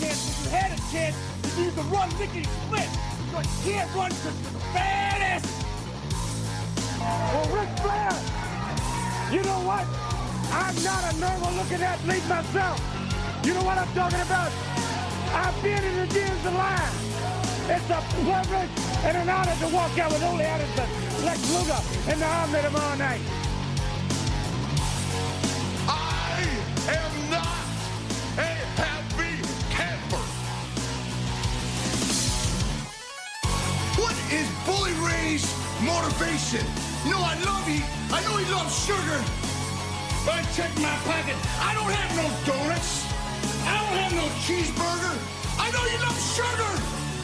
chance, if you had a chance, you need to run lickety split. But you can't run because you're the baddest. Well, Ric Flair, you know what? I'm not a normal-looking athlete myself. You know what I'm talking about? I've been in the gyms alive. It's a privilege and an honor to walk out with Ole Anderson, Lex Luger, and the arm tomorrow night. I am not a happy camper. What is Bully Ray's motivation? You know I love you. I know he loves sugar. But I check my pocket. I don't have no donuts. I don't have no cheeseburger. I know you love sugar,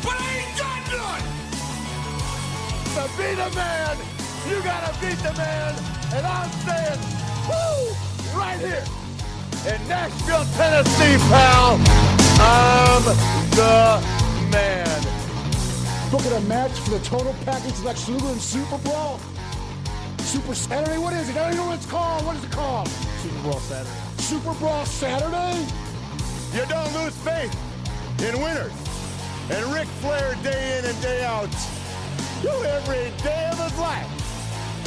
but I ain't got none. To be the man, you gotta beat the man. And I'm saying, woo, right here in Nashville, Tennessee, pal. I'm the man. Look at a match for the total package like Luger and Super Brawl. Super Saturday? What is it? I don't know what it's called. What is it called? Super Brawl Saturday. Super Brawl Saturday? You don't lose faith in winners. And Ric Flair, day in and day out, every day of his life,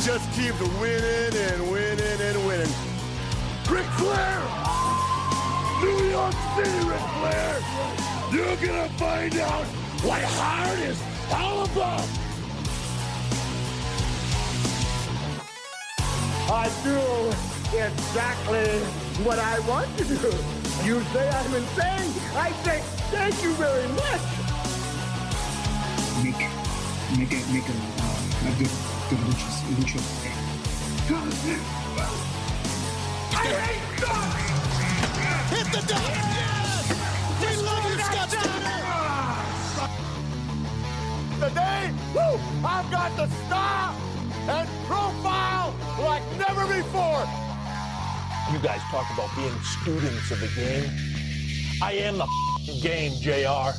just keeps winning and winning and winning. Ric Flair! New York City, Ric Flair! You're gonna find out what hard is all about! I do exactly what I want to do. You say I'm insane. I say thank you very much. Make a good lucha thing. I hate God! Hit the deck! Yes! We love you, Scott Steiner! Today, woo, I've got the star and profile like never before. You guys talk about being students of the game. I am the game, JR.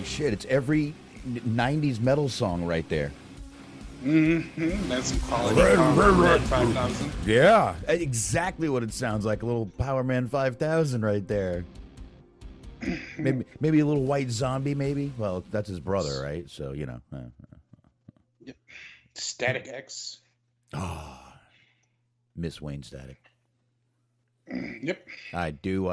Shit, it's every 90s metal song right there. Mm-hmm. That's some quality Power Man 5000. Yeah, exactly what it sounds like. A little Power Man 5000 right there. Maybe a little White Zombie, maybe. Well, that's his brother, right? So, you know. Yep. Static X. Oh, Miss Wayne Static. Yep. I do.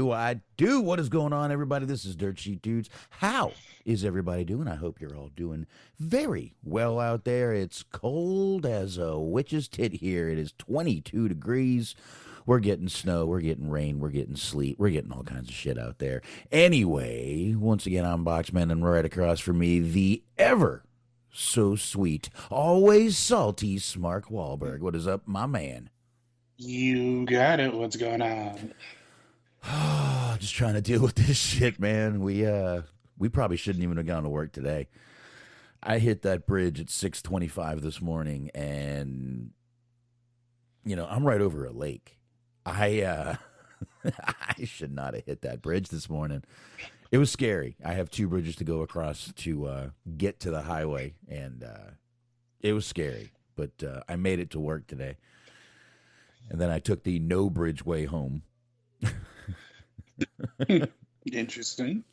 What is going on, everybody? This is Dirt Sheet Dudes. How is everybody doing? I hope you're all doing very well out there. It's cold as a witch's tit here. It is 22 degrees. We're getting snow. We're getting rain. We're getting sleet. We're getting all kinds of shit out there. Anyway, once again, I'm Boxman, and right across from me, the ever so sweet, always salty Mark Wahlberg. What is up, my man? You got it. What's going on? Just trying to deal with this shit, man. We probably shouldn't even have gone to work today. I hit that bridge at 6:25 this morning, and I'm right over a lake. I should not have hit that bridge this morning. It was scary. I have 2 bridges to go across to get to the highway, and it was scary. But I made it to work today. And then I took the no bridge way home. Interesting.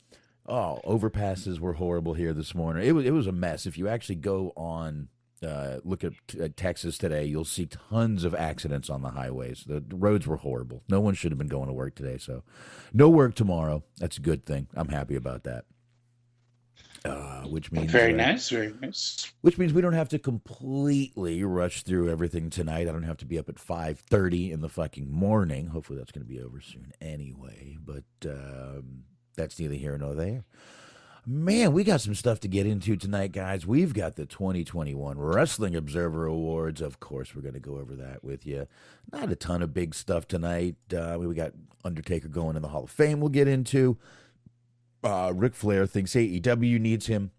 Oh, overpasses were horrible here this morning. It was a mess. If you actually go on, look at Texas today, you'll see tons of accidents on the highways. The roads were horrible. No one should have been going to work today. So no work tomorrow. That's a good thing. I'm happy about that. Which means very nice. Which means we don't have to completely rush through everything tonight. I don't have to be up at 5:30 in the fucking morning. Hopefully that's going to be over soon anyway. But that's neither here nor there. Man, we got some stuff to get into tonight, guys. We've got the 2021 Wrestling Observer Awards. Of course, we're going to go over that with you. Not a ton of big stuff tonight. We got Undertaker going in the Hall of Fame we'll get into. Ric Flair thinks AEW needs him.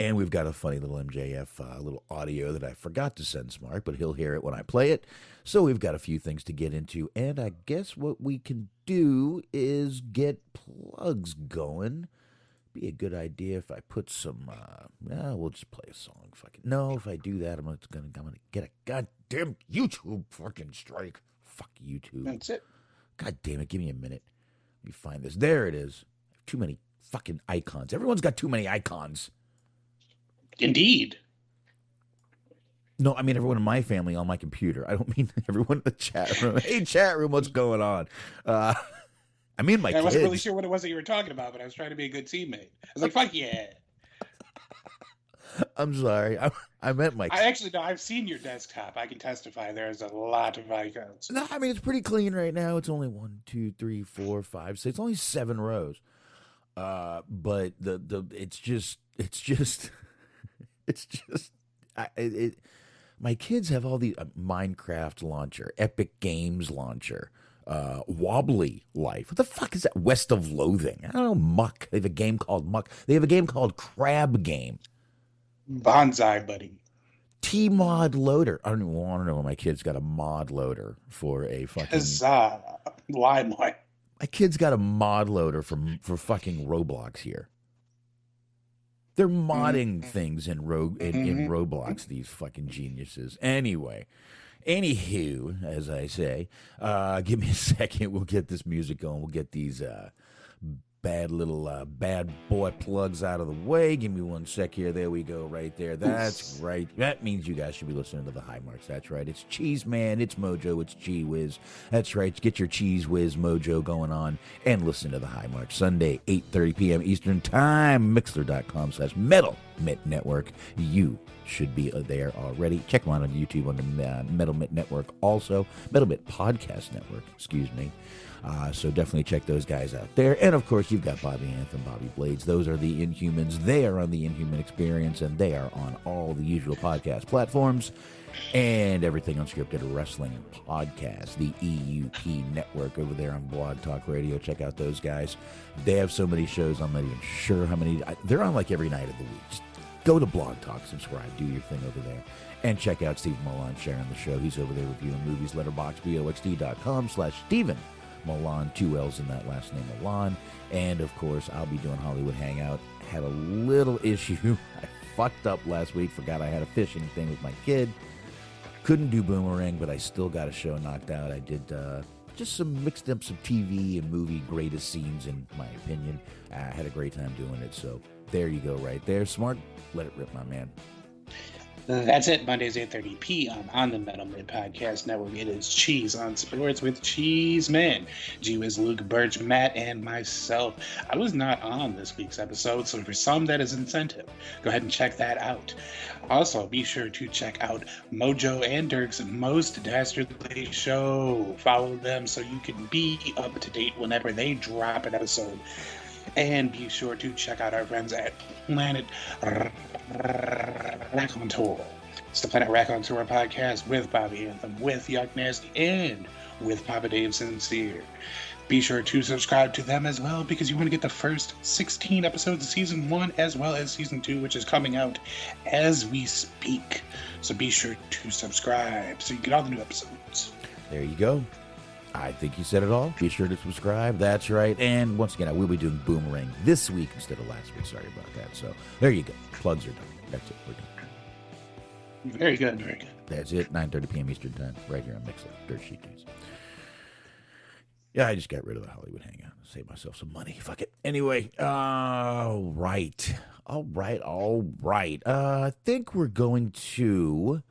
And we've got a funny little MJF little audio that I forgot to send Smart, but he'll hear it when I play it. So we've got a few things to get into. And I guess what we can do is get plugs going. Be a good idea if I put some. We'll just play a song. No, if I do that, I'm gonna get a goddamn YouTube fucking strike. Fuck YouTube. That's it. God damn it! Give me a minute. Let me find this. There it is. Too many fucking icons. Everyone's got too many icons. Indeed. No, I mean everyone in my family on my computer. I don't mean everyone in the chat room. Hey, chat room, what's going on? I mean my kids. I wasn't really sure what it was that you were talking about, but I was trying to be a good teammate. I was like, fuck yeah. I'm sorry. I meant my kids. I actually know. I've seen your desktop. I can testify there's a lot of icons. No, I mean it's pretty clean right now. It's only 1, 2, 3, 4, 5, 6. It's only 7 rows. But it's just my kids have all the Minecraft launcher, Epic Games launcher, Wobbly Life. What the fuck is that? West of Loathing. I don't know, Muck. They have a game called Muck. They have a game called Crab Game. Bonsai Buddy. T-Mod Loader. I don't even want to know when my kid's got a mod loader for a fucking... Huzzah. Limelight. My kid's got a mod loader for fucking Roblox here. They're modding things in Roblox, these fucking geniuses. Anyway, anywho, as I say, give me a second. We'll get this music going. We'll get these bad little bad boy plugs out of the way. Give me 1 sec here. There we go, right there. That's right. That means you guys should be listening to the high marks. That's right. It's Cheese Man. It's Mojo. It's Gee Whiz. That's right. Get your Cheese Whiz Mojo going on and listen to the high marks. Sunday, 8:30 p.m. Eastern Time. Mixler.com/Metal Mitt Network. You should be there already. Check them out on YouTube on the Metal Mitt Network. Also, Metal Mitt Podcast Network. Excuse me. So definitely check those guys out there. And, of course, you've got Bobby Anthem, Bobby Blades. Those are the Inhumans. They are on the Inhuman Experience, and they are on all the usual podcast platforms and everything Unscripted Wrestling Podcast, the EUP network over there on Blog Talk Radio. Check out those guys. They have so many shows, I'm not even sure how many. They're on like every night of the week. Just go to Blog Talk, subscribe, do your thing over there. And check out Steve Milan sharing the show. He's over there reviewing movies, letterboxdboxd.com/Steven Milan, 2 L's in that last name, Milan. And, of course, I'll be doing Hollywood Hangout. Had a little issue. I fucked up last week. Forgot I had a fishing thing with my kid. Couldn't do Boomerang, but I still got a show knocked out. I did just mixed up some TV and movie greatest scenes, in my opinion. I had a great time doing it. So there you go right there. Smart. Let it rip, my man. That's it. Mondays, 8:30 p.m. on the Metal Mid Podcast Network. It is Cheese on Sports with Cheese Man. G Wiz, Luke, Birch, Matt, and myself. I was not on this week's episode, so for some that is incentive. Go ahead and check that out. Also, be sure to check out Mojo and Dirk's Most Dastardly Show. Follow them so you can be up to date whenever they drop an episode. And be sure to check out our friends at Planet Raconteur. It's the Planet Raconteur podcast with Bobby Anthem, with Yuck Nasty, and with Papa Dave Sincere. Be sure to subscribe to them as well, because you want to get the first 16 episodes of Season 1 as well as Season 2, which is coming out as we speak. So be sure to subscribe so you get all the new episodes. There you go. I think you said it all. Be sure to subscribe. That's right. And once again, I will be doing Boomerang this week instead of last week. Sorry about that. So there you go. Plugs are done. That's it. We're done. Very good. Very good. That's it. 9:30 p.m. Eastern Time. Right here on Mixler. Dirt Sheet Dudes. Yeah, I just got rid of the Hollywood Hangout. Save myself some money. Fuck it. Anyway. All right. I think we're going to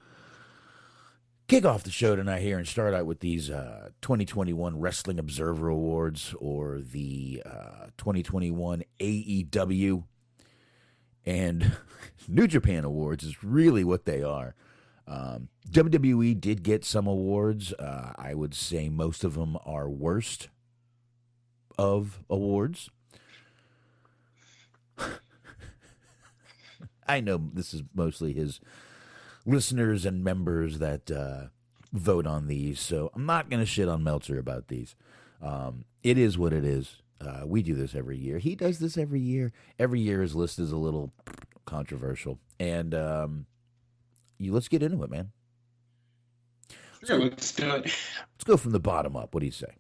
kick off the show tonight here and start out with these 2021 Wrestling Observer Awards, or the 2021 AEW and New Japan Awards is really what they are. WWE did get some awards. I would say most of them are worst of awards. I know this is mostly his listeners and members that vote on these, so I'm not going to shit on Meltzer about these. It is what it is. We do this every year. He does this every year. Every year his list is a little controversial. And let's get into it, man. Sure, let's do it. Let's go from the bottom up. What do you say?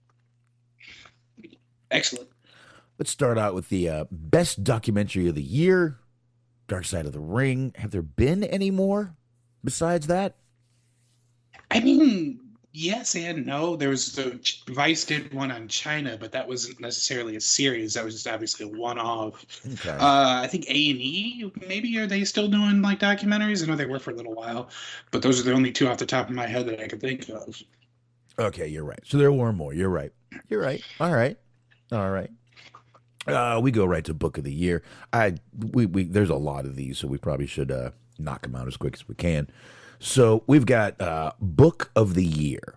Excellent. Let's start out with the best documentary of the year, Dark Side of the Ring. Have there been any more besides that? I mean, yes and no. There was Vice did one on China, but that wasn't necessarily a series. That was just obviously a one-off. Okay. I think A&E, maybe, are they still doing like documentaries? I know they were for a little while, but those are the only two off the top of my head that I could think of. Okay, you're right. So there were more. You're right. All right. We go right to Book of the Year. We there's a lot of these, so we probably should knock them out as quick as we can. So we've got Book of the Year,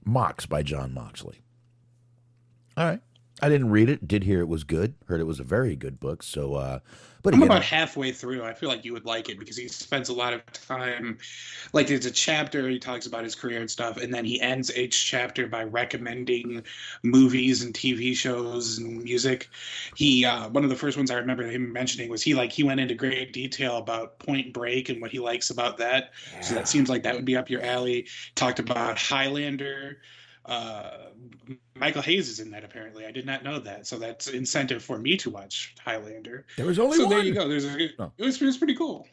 Mox by John Moxley. All right. I didn't read it. Did hear it was good. Heard it was a very good book. So, but I'm again, about halfway through. I feel like you would like it because he spends a lot of time. Like, there's a chapter he talks about his career and stuff, and then he ends each chapter by recommending movies and TV shows and music. He one of the first ones I remember him mentioning was he went into great detail about Point Break and what he likes about that. Yeah. So that seems like that would be up your alley. Talked about Highlander. Michael Hayes is in that, apparently. I did not know that, so that's incentive for me to watch Highlander. There was only one. So there you go. It was pretty cool.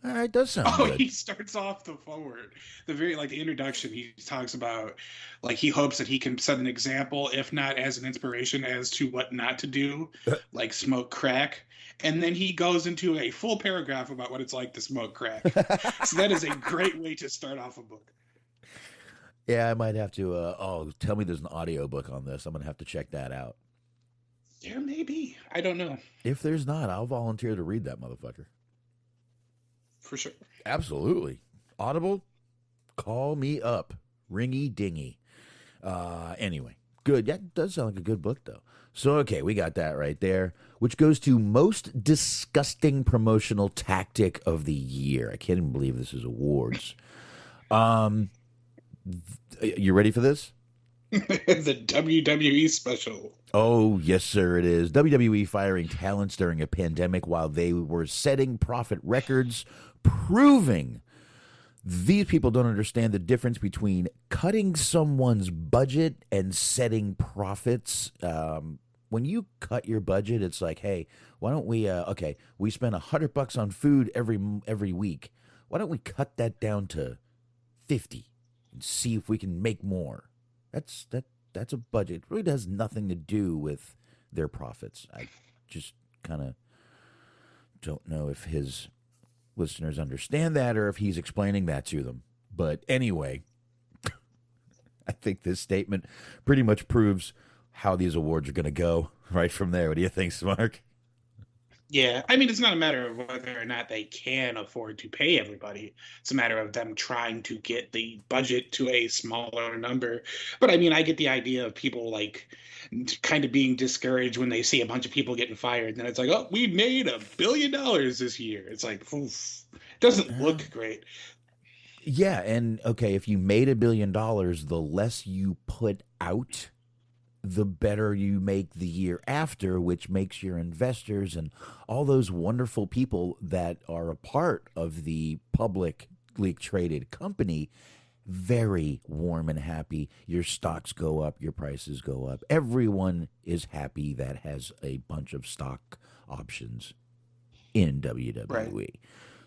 All right, does sound good. He starts off the forward, the introduction. He talks about he hopes that he can set an example, if not as an inspiration, as to what not to do, like smoke crack. And then he goes into a full paragraph about what it's like to smoke crack. So that is a great way to start off a book. Yeah, I might have to. Tell me there's an audiobook on this. I'm going to have to check that out. Yeah, maybe. I don't know. If there's not, I'll volunteer to read that motherfucker. For sure. Absolutely. Audible, call me up. Ringy dingy. Anyway, good. That does sound like a good book, though. So, okay, we got that right there, which goes to most disgusting promotional tactic of the year. I can't even believe this is awards. You ready for this? The WWE special. Oh, yes, sir, it is. WWE firing talents during a pandemic while they were setting profit records, proving these people don't understand the difference between cutting someone's budget and setting profits. When you cut your budget, it's like, hey, why don't we, we spend $100 on food every week. Why don't we cut that down to 50? See if we can make more. That's a budget. It really has nothing to do with their profits. I just kind of don't know if his listeners understand that or if he's explaining that to them. But anyway, I think this statement pretty much proves how these awards are going to go right from there. What do you think, Smark? Yeah, I mean, it's not a matter of whether or not they can afford to pay everybody. It's a matter of them trying to get the budget to a smaller number. But I mean, I get the idea of people kind of being discouraged when they see a bunch of people getting fired. And then it's like, oh, we made $1 billion this year. It's like, oof, it doesn't look great. Yeah, and okay, if you made $1 billion, the less you put out, the better you make the year after, which makes your investors and all those wonderful people that are a part of the publicly traded company very warm and happy. Your stocks go up, your prices go up. Everyone is happy that has a bunch of stock options in WWE. Right.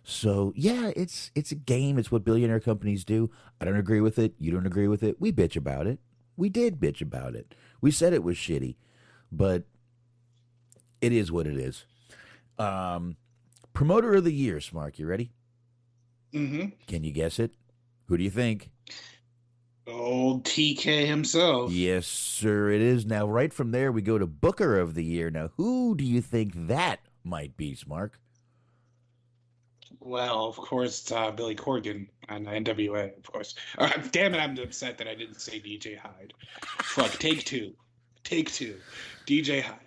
So, yeah, it's a game. It's what billionaire companies do. I don't agree with it. You don't agree with it. We bitch about it. We did bitch about it. We said it was shitty, but it is what it is. Promoter of the year, Smark. You ready? Mm-hmm. Can you guess it? Who do you think? Old TK himself. Yes, sir, it is. Now, right from there, we go to Booker of the year. Now, who do you think that might be, Smark? Well, of course, Billy Corgan on NWA, of course. Damn it, I'm upset that I didn't say DJ Hyde. Fuck, take two. DJ Hyde.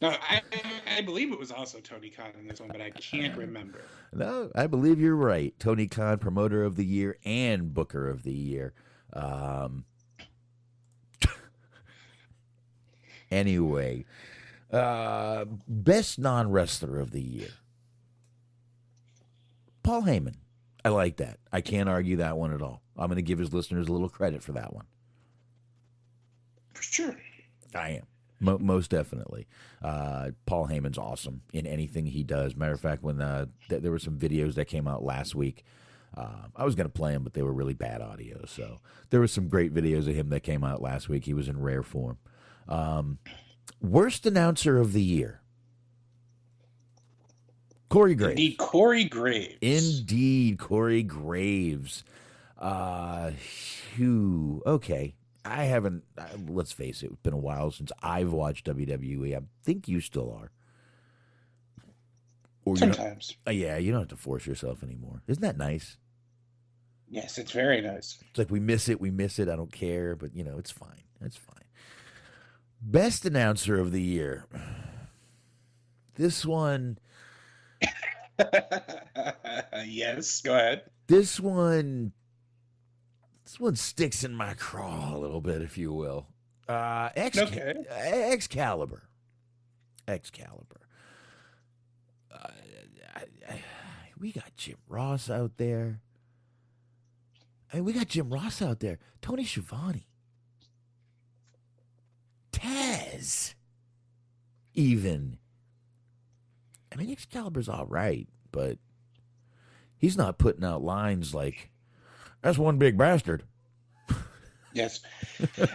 No, I believe it was also Tony Khan in this one, but I can't remember. No, I believe you're right. Tony Khan, promoter of the year and booker of the year. Anyway, best non-wrestler of the year. Paul Heyman. I like that. I can't argue that one at all. I'm going to give his listeners a little credit for that one. For sure. I am. Most definitely. Paul Heyman's awesome in anything he does. Matter of fact, when there were some videos that came out last week, I was going to play them, but they were really bad audio. So there were some great videos of him that came out last week. He was in rare form. Worst announcer of the year. Corey Graves. Indeed, Corey Graves. Indeed, Corey Graves. Okay. I haven't, let's face it, it's been a while since I've watched WWE. I think you still are. Or Sometimes. Yeah, you don't have to force yourself anymore. Isn't that nice? Yes, it's very nice. It's like we miss it. I don't care, but, it's fine. It's fine. Best announcer of the year. This one. Yes, go ahead. This one sticks in my craw a little bit, if you will. Excalibur. We got Jim Ross out there. Tony Schiavone. Taz. Even. Excalibur's all right, but he's not putting out lines like, "That's one big bastard." Yes.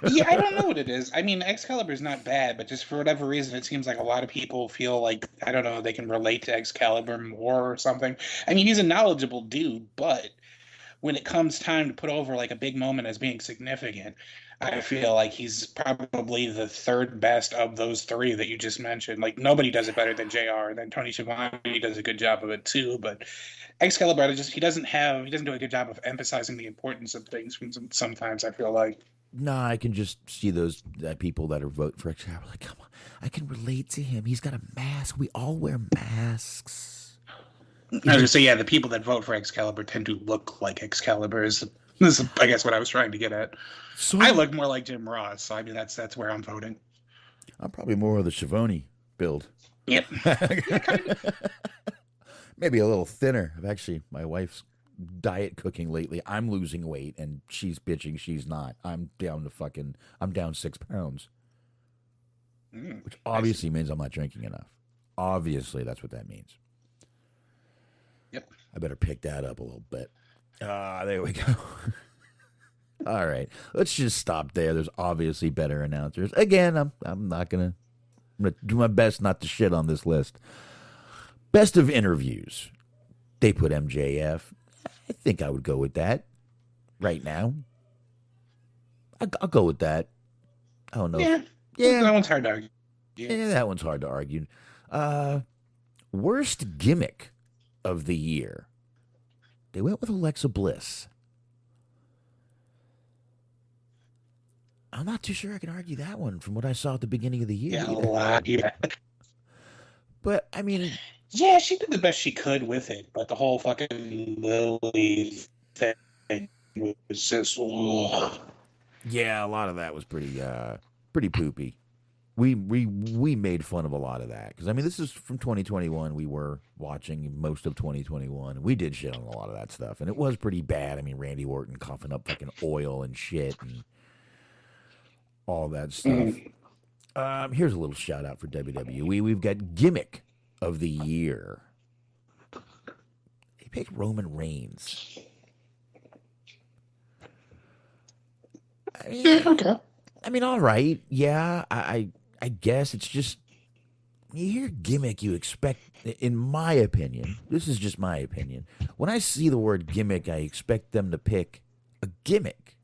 Yeah, I don't know what it is. Excalibur's not bad, but just for whatever reason, it seems like a lot of people feel like, I don't know, they can relate to Excalibur more or something. He's a knowledgeable dude, but when it comes time to put over like a big moment as being significant, I feel like he's probably the third best of those three that you just mentioned. Like, nobody does it better than JR, and then Tony Schiavone does a good job of it too, but Excalibur, he doesn't do a good job of emphasizing the importance of things sometimes, I feel like. No, I can just see those people that are voting for Excalibur like, come on, I can relate to him. He's got a mask. We all wear masks. I was going to say, yeah, the people that vote for Excalibur tend to look like Excalibur is I guess what I was trying to get at. So I look more like Jim Ross, so that's where I'm voting. I'm probably more of the Schiavone build. Yep. Maybe a little thinner. My wife's diet cooking lately. I'm losing weight, and she's bitching she's not. I'm down 6 pounds. Which obviously means I'm not drinking enough. Obviously, that's what that means. Yep. I better pick that up a little bit. There we go. All right. Let's just stop there. There's obviously better announcers. Again, I'm gonna do my best not to shit on this list. Best of interviews. They put MJF. I think I would go with that right now. I'll go with that. I don't know. Yeah. That one's hard to argue. Yeah, that one's hard to argue. Worst gimmick of the year. They went with Alexa Bliss. I'm not too sure I can argue that one from what I saw at the beginning of the year. Yeah, a lot. Yeah. But, yeah, she did the best she could with it, but the whole fucking Lily thing was just... Ugh. Yeah, a lot of that was pretty poopy. We made fun of a lot of that. Because, this is from 2021. We were watching most of 2021. We did shit on a lot of that stuff. And it was pretty bad. Randy Orton coughing up fucking oil and shit and all that stuff. Here's a little shout out for WWE. We've got Gimmick of the Year. They picked Roman Reigns. Okay. All right. Yeah, I guess it's just, you hear gimmick, you expect, in my opinion, this is just my opinion, when I see the word gimmick, I expect them to pick a gimmick.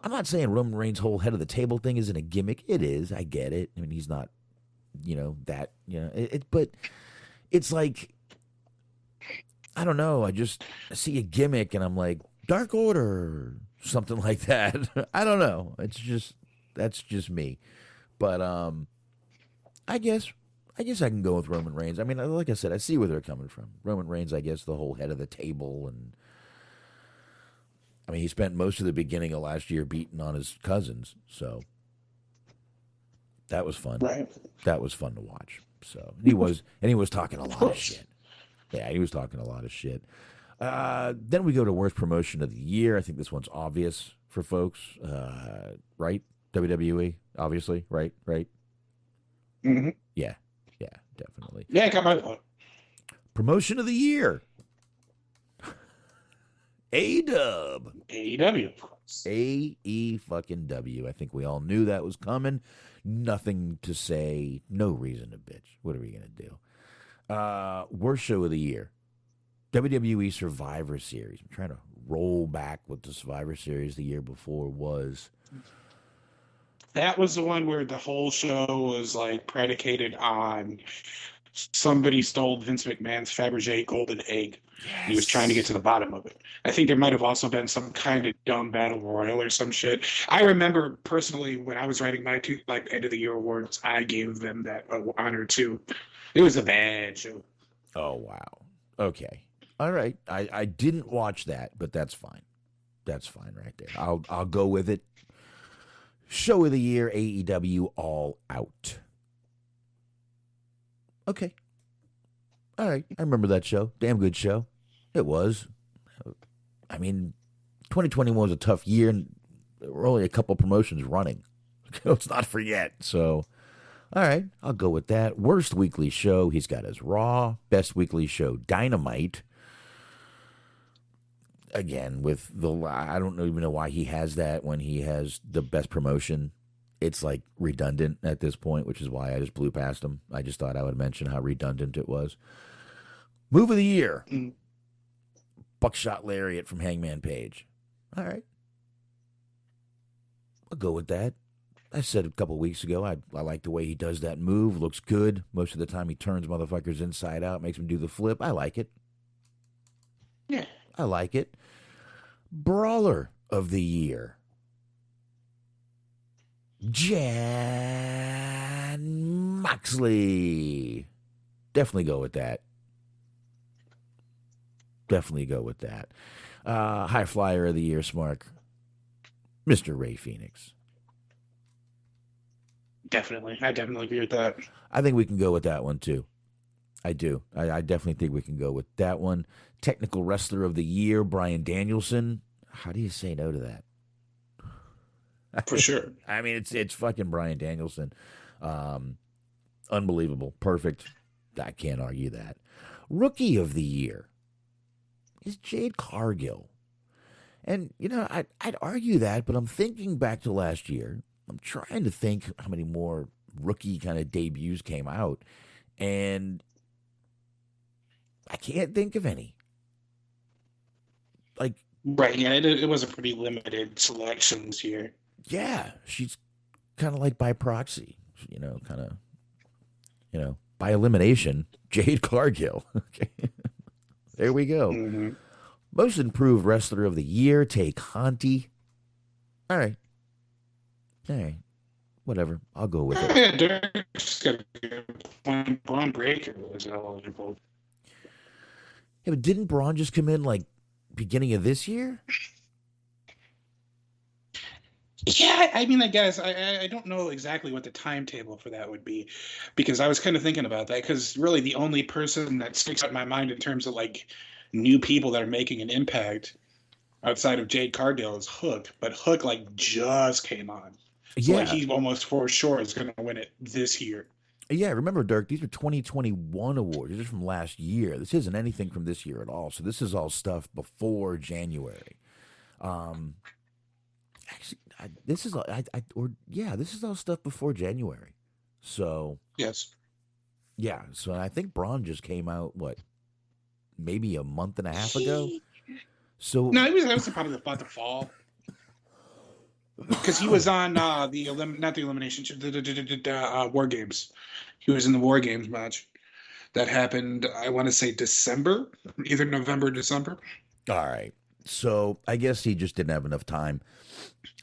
I'm not saying Roman Reigns' whole head of the table thing isn't a gimmick. It is. I get it. He's not, but it's like, I don't know. I see a gimmick and I'm like, Dark Order, something like that. I don't know. It's just, That's just me. But I guess I can go with Roman Reigns. I mean, like I said, I see where they're coming from. Roman Reigns, I guess, the whole head of the table, and I mean, he spent most of the beginning of last year beating on his cousins, so that was fun. Right. That was fun to watch. So he was talking a lot of shit. Yeah, he was talking a lot of shit. Then we go to worst promotion of the year. I think this one's obvious for folks, right? WWE, obviously, right? Mm-hmm. Yeah, definitely. Yeah, I got my vote. Promotion of the year. A-Dub. AEW, of course. A-E fucking W. I think we all knew that was coming. Nothing to say. No reason to bitch. What are we going to do? Worst show of the year. WWE Survivor Series. I'm trying to roll back what the Survivor Series the year before was. That was the one where the whole show was like predicated on somebody stole Vince McMahon's Fabergé golden egg. Yes. He was trying to get to the bottom of it. I think there might have also been some kind of dumb battle royal or some shit. I remember personally when I was writing my end of the year awards, I gave them that honor too. It was a bad show. Oh wow. Okay. All right. I didn't watch that, but that's fine. That's fine right there. I'll go with it. Show of the year, AEW All Out. Okay. All right. I remember that show. Damn good show. It was. I mean, 2021 was a tough year, and there were only a couple promotions running. Let's not forget. So, all right. I'll go with that. Worst weekly show, he's got his Raw. Best weekly show, Dynamite. Again, with I don't even know why he has that when he has the best promotion. It's like redundant at this point, which is why I just blew past him. I just thought I would mention how redundant it was. Move of the year. Buckshot Lariat from Hangman Page. All right. I'll go with that. I said a couple weeks ago, I like the way he does that move. Looks good. Most of the time he turns motherfuckers inside out, makes them do the flip. I like it. Yeah. I like it. Brawler of the year. Jan Moxley. Definitely go with that. High Flyer of the year, Smark. Mr. Ray Phoenix. Definitely. I definitely agree with that. I think we can go with that one, too. I do. I definitely think we can go with that one. Technical Wrestler of the Year, Bryan Danielson. How do you say no to that? For sure. I mean, it's fucking Bryan Danielson. Unbelievable. Perfect. I can't argue that. Rookie of the Year is Jade Cargill. And, you know, I'd argue that, but I'm thinking back to last year. I'm trying to think how many more rookie kind of debuts came out. And I can't think of any. Like, right, yeah, it was a pretty limited selection this year. Yeah, she's kind of like by proxy, by elimination, Jade Cargill. Okay, there we go. Mm-hmm. Most Improved Wrestler of the Year, Tay Conti. All right, whatever. I'll go with it. Yeah, Derek's got a good point. Braun Breaker was eligible. Yeah, but didn't Braun just come in like beginning of this year? Yeah, I mean, I guess I don't know exactly what the timetable for that would be, because I was kind of thinking about that, because really the only person that sticks out in my mind in terms of like new people that are making an impact outside of Jade Cargill is Hook, but Hook like just came on. So like he almost for sure is going to win it this year. Yeah, remember, Dirk, these are 2021 awards. These are from last year. This isn't anything from this year at all. So this is all stuff before January. Actually, this is all stuff before January. So yes, yeah. So I think Braun just came out maybe a month and a half ago. So no, it was probably about the fall. Because he was on not the elimination, the War Games. He was in the War Games match that happened, I want to say December, either November or December. All right. So I guess he just didn't have enough time.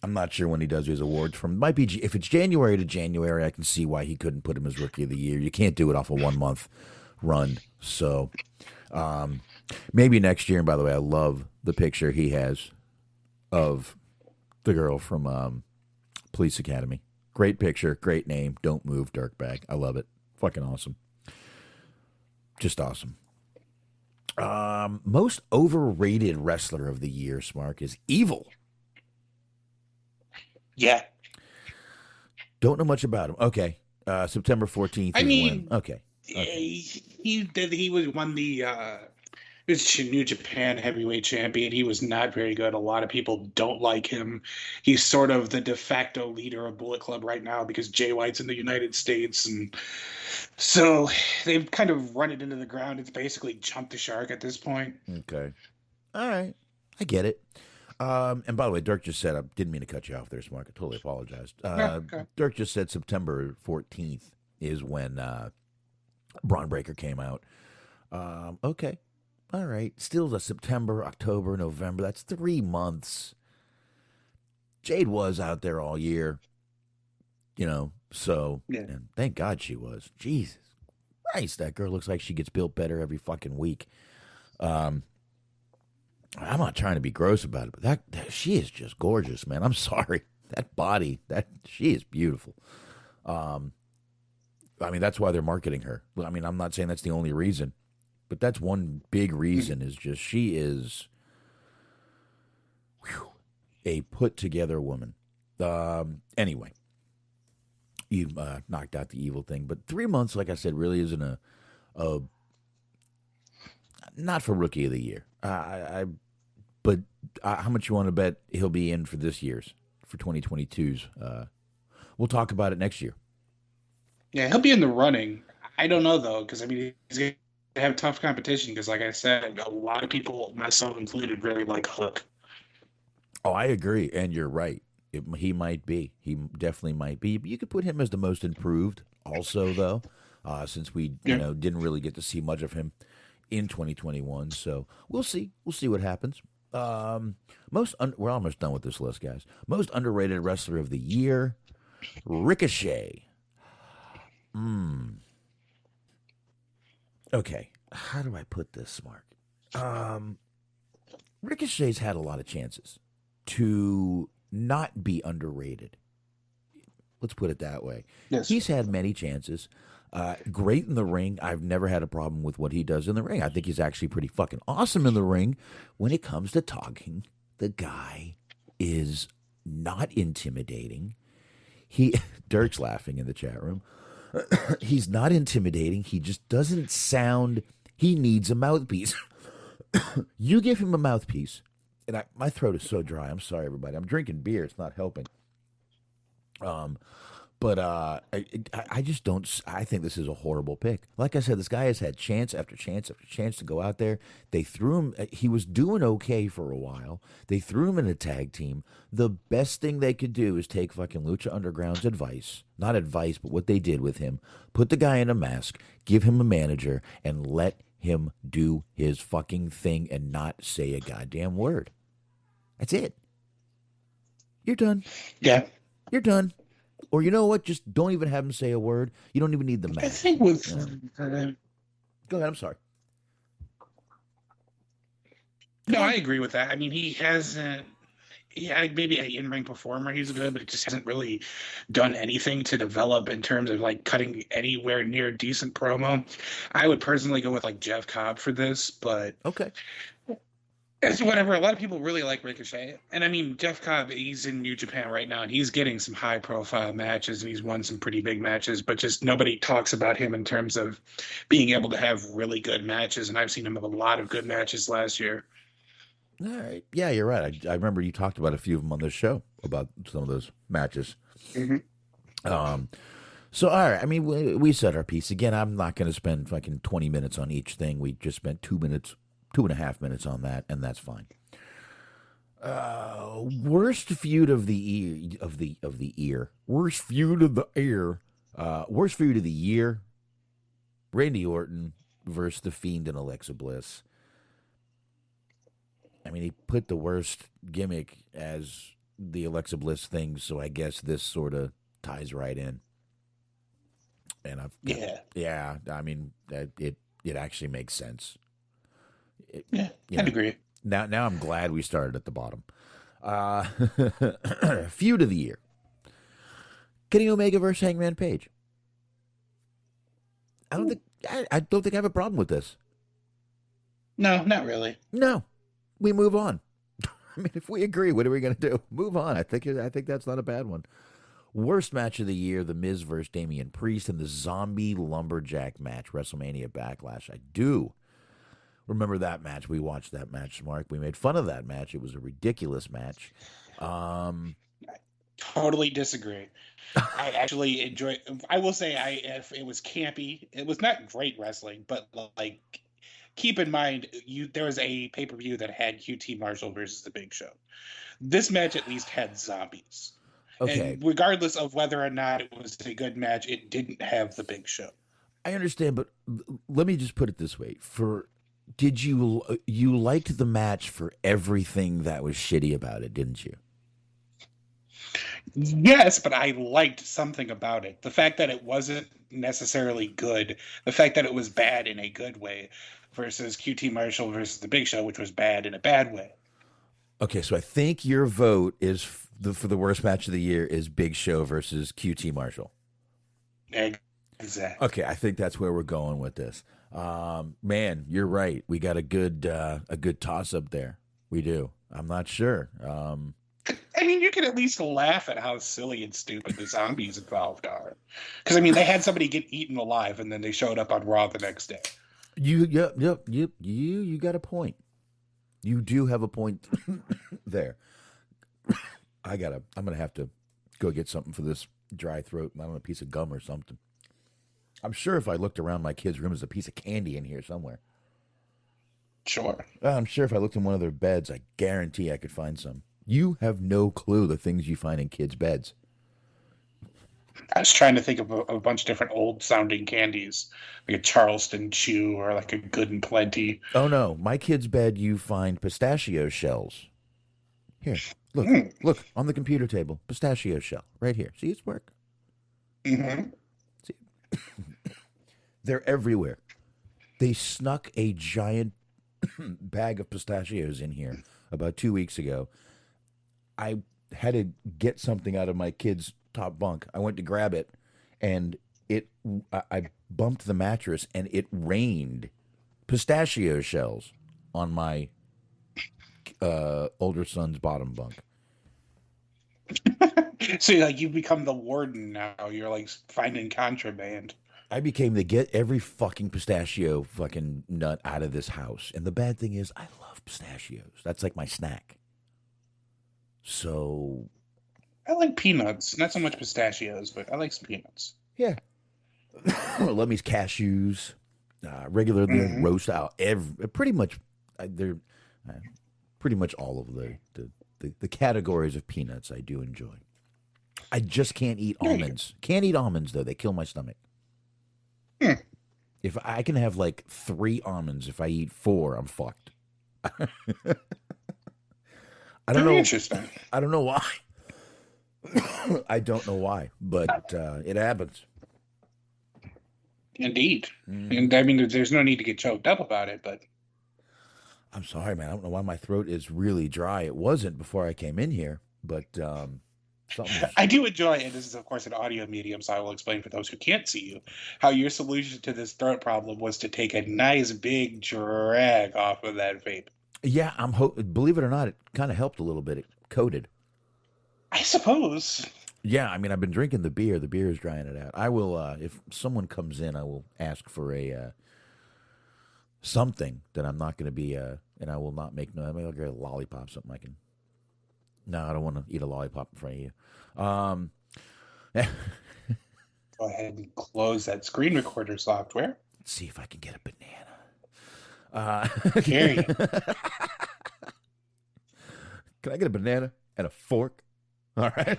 I'm not sure when he does his awards from. Might be if it's January to January. I can see why he couldn't put him as Rookie of the Year. You can't do it off a 1 month run. So maybe next year. And by the way, I love the picture he has of the girl from Police Academy. Great picture, great name. Don't move, dirtbag. I love it. Fucking awesome. Just awesome. Most overrated wrestler of the year, Smark, is Evil. Yeah. Don't know much about him. Okay. September 14th. I mean, when. Okay. he won the he was New Japan heavyweight champion. He was not very good. A lot of people don't like him. He's sort of the de facto leader of Bullet Club right now because Jay White's in the United States, and so they've kind of run it into the ground. It's basically jumped the shark at this point. Okay. All right. I get it. And by the way, Dirk just said, I didn't mean to cut you off there, Smark. I totally apologized. Okay. Dirk just said September 14th is when Braun Breaker came out. Okay. All right. Still the September, October, November. That's 3 months. Jade was out there all year. So Yeah. And thank God she was. Jesus Christ, that girl looks like she gets built better every fucking week. I'm not trying to be gross about it, but that she is just gorgeous, man. I'm sorry. That body, she is beautiful. I mean, that's why they're marketing her. I mean, I'm not saying that's the only reason, but that's one big reason is just she is a put-together woman. Anyway, you knocked out the Evil thing, but 3 months, like I said, really isn't a not for Rookie of the Year. But how much you want to bet he'll be in for this year's, for 2022's? We'll talk about it next year. Yeah, he'll be in the running. I don't know, though, because, I mean, he's going to have tough competition because, like I said, a lot of people, myself included, really like Hook. Oh, I agree, and you're right. He might be. He definitely might be. But you could put him as the most improved also, though, since we didn't really get to see much of him in 2021. So we'll see. We'll see what happens. We're almost done with this list, guys. Most underrated wrestler of the year, Ricochet. Okay, how do I put this, Smart? Ricochet's had a lot of chances to not be underrated. Let's put it that way. Yes. He's had many chances. Great in the ring. I've never had a problem with what he does in the ring. I think he's actually pretty fucking awesome in the ring. When it comes to talking, the guy is not intimidating. Dirk's laughing in the chat room. He's not intimidating. He just doesn't sound. He needs a mouthpiece. You give him a mouthpiece, and my throat is so dry. I'm sorry, everybody. I'm drinking beer. It's not helping. But I just don't. I think this is a horrible pick. Like I said, this guy has had chance after chance after chance to go out there. They threw him. He was doing okay for a while. They threw him in a tag team. The best thing they could do is take fucking Lucha Underground's advice. Not advice, but what they did with him. Put the guy in a mask, give him a manager, and let him do his fucking thing and not say a goddamn word. That's it. You're done. Yeah. You're done. Or you know what? Just don't even have him say a word. You don't even need the mask. I think with... Go ahead. I'm sorry. No, I agree with that. I mean, he hasn't... Yeah, maybe an in-ring performer, he's good, but he just hasn't really done anything to develop in terms of, like, cutting anywhere near decent promo. I would personally go with, like, Jeff Cobb for this, but... Okay. It's whatever. A lot of people really like Ricochet. And I mean, Jeff Cobb, he's in New Japan right now, and he's getting some high-profile matches, and he's won some pretty big matches, but just nobody talks about him in terms of being able to have really good matches, and I've seen him have a lot of good matches last year. All right. Yeah, you're right. I remember you talked about a few of them on this show, about some of those matches. Mm-hmm. So, all right. I mean, we said our piece. Again, I'm not going to spend fucking 20 minutes on each thing. We just spent 2 minutes. 2.5 minutes on that, and that's fine. Worst feud of the year. Worst feud of the year. Worst feud of the year. Randy Orton versus The Fiend and Alexa Bliss. I mean, he put the worst gimmick as the Alexa Bliss thing, so I guess this sort of ties right in. And yeah. I mean, it actually makes sense. I'd agree. Now I'm glad we started at the bottom. Feud of the year: Kenny Omega versus Hangman Page. I don't think I have a problem with this. No, not really. No, we move on. I mean, if we agree, what are we going to do? Move on. I think that's not a bad one. Worst match of the year: The Miz versus Damian Priest in the Zombie Lumberjack match, WrestleMania Backlash. I do remember that match. We watched that match, Mark. We made fun of that match. It was a ridiculous match. I totally disagree. I actually enjoy. I will say, it was campy. It was not great wrestling, but like, keep in mind, there was a pay-per-view that had QT Marshall versus The Big Show. This match at least had zombies. Okay. And regardless of whether or not it was a good match, it didn't have The Big Show. I understand, but let me just put it this way: did you liked the match for everything that was shitty about it, didn't you? Yes, but I liked something about it. The fact that it wasn't necessarily good, the fact that it was bad in a good way, versus QT Marshall versus The Big Show, which was bad in a bad way. Okay, so I think your vote is for the worst match of the year is Big Show versus QT Marshall. Exactly. Okay, I think that's where we're going with this. Man, you're right. We got a good toss up there. We do. I'm not sure. I mean, you can at least laugh at how silly and stupid the zombies involved are. Because, I mean, they had somebody get eaten alive, and then they showed up on Raw the next day. You got a point. You do have a point there. I'm gonna have to go get something for this dry throat. I don't know, a piece of gum or something. I'm sure if I looked around my kids' room, there's a piece of candy in here somewhere. Sure. I'm sure if I looked in one of their beds, I guarantee I could find some. You have no clue the things you find in kids' beds. I was trying to think of a bunch of different old-sounding candies, like a Charleston Chew or like a Good and Plenty. Oh, no. My kid's bed, you find pistachio shells. Here, look. Look, on the computer table. Pistachio shell. Right here. See, it's work. Mm-hmm. See? They're everywhere. They snuck a giant bag of pistachios in here about 2 weeks ago. I had to get something out of my kid's top bunk. I went to grab it, and I bumped the mattress, and it rained pistachio shells on my older son's bottom bunk. So you've become the warden now. You're like finding contraband. I became the get every fucking pistachio fucking nut out of this house. And the bad thing is, I love pistachios. That's like my snack. So I like peanuts, not so much pistachios, but I like some peanuts. Yeah. Love me's cashews, regular roast out. Pretty much, they're pretty much all of the categories of peanuts I do enjoy. I just can't eat almonds. Can't eat almonds though; they kill my stomach. If I can have like 3 almonds, if I eat 4, I'm fucked. I don't know. Interesting. I don't know why. I don't know why, but it happens. Indeed. And I mean, there's no need to get choked up about it, but I'm sorry, man. I don't know why my throat is really dry. It wasn't before I came in here, but I do enjoy, and this is, of course, an audio medium, so I will explain for those who can't see you, how your solution to this throat problem was to take a nice big drag off of that vape. Yeah, believe it or not, it kind of helped a little bit. It coated. I suppose. Yeah, I mean, I've been drinking the beer. The beer is drying it out. I will, if someone comes in, I will ask for a something that I'm not going to be, and I will not make no. Maybe I'll get a lollipop, something I can. No, I don't want to eat a lollipop in front of you. Go ahead and close that screen recorder software. Let's see if I can get a banana. Here you go. Can I get a banana and a fork? All right.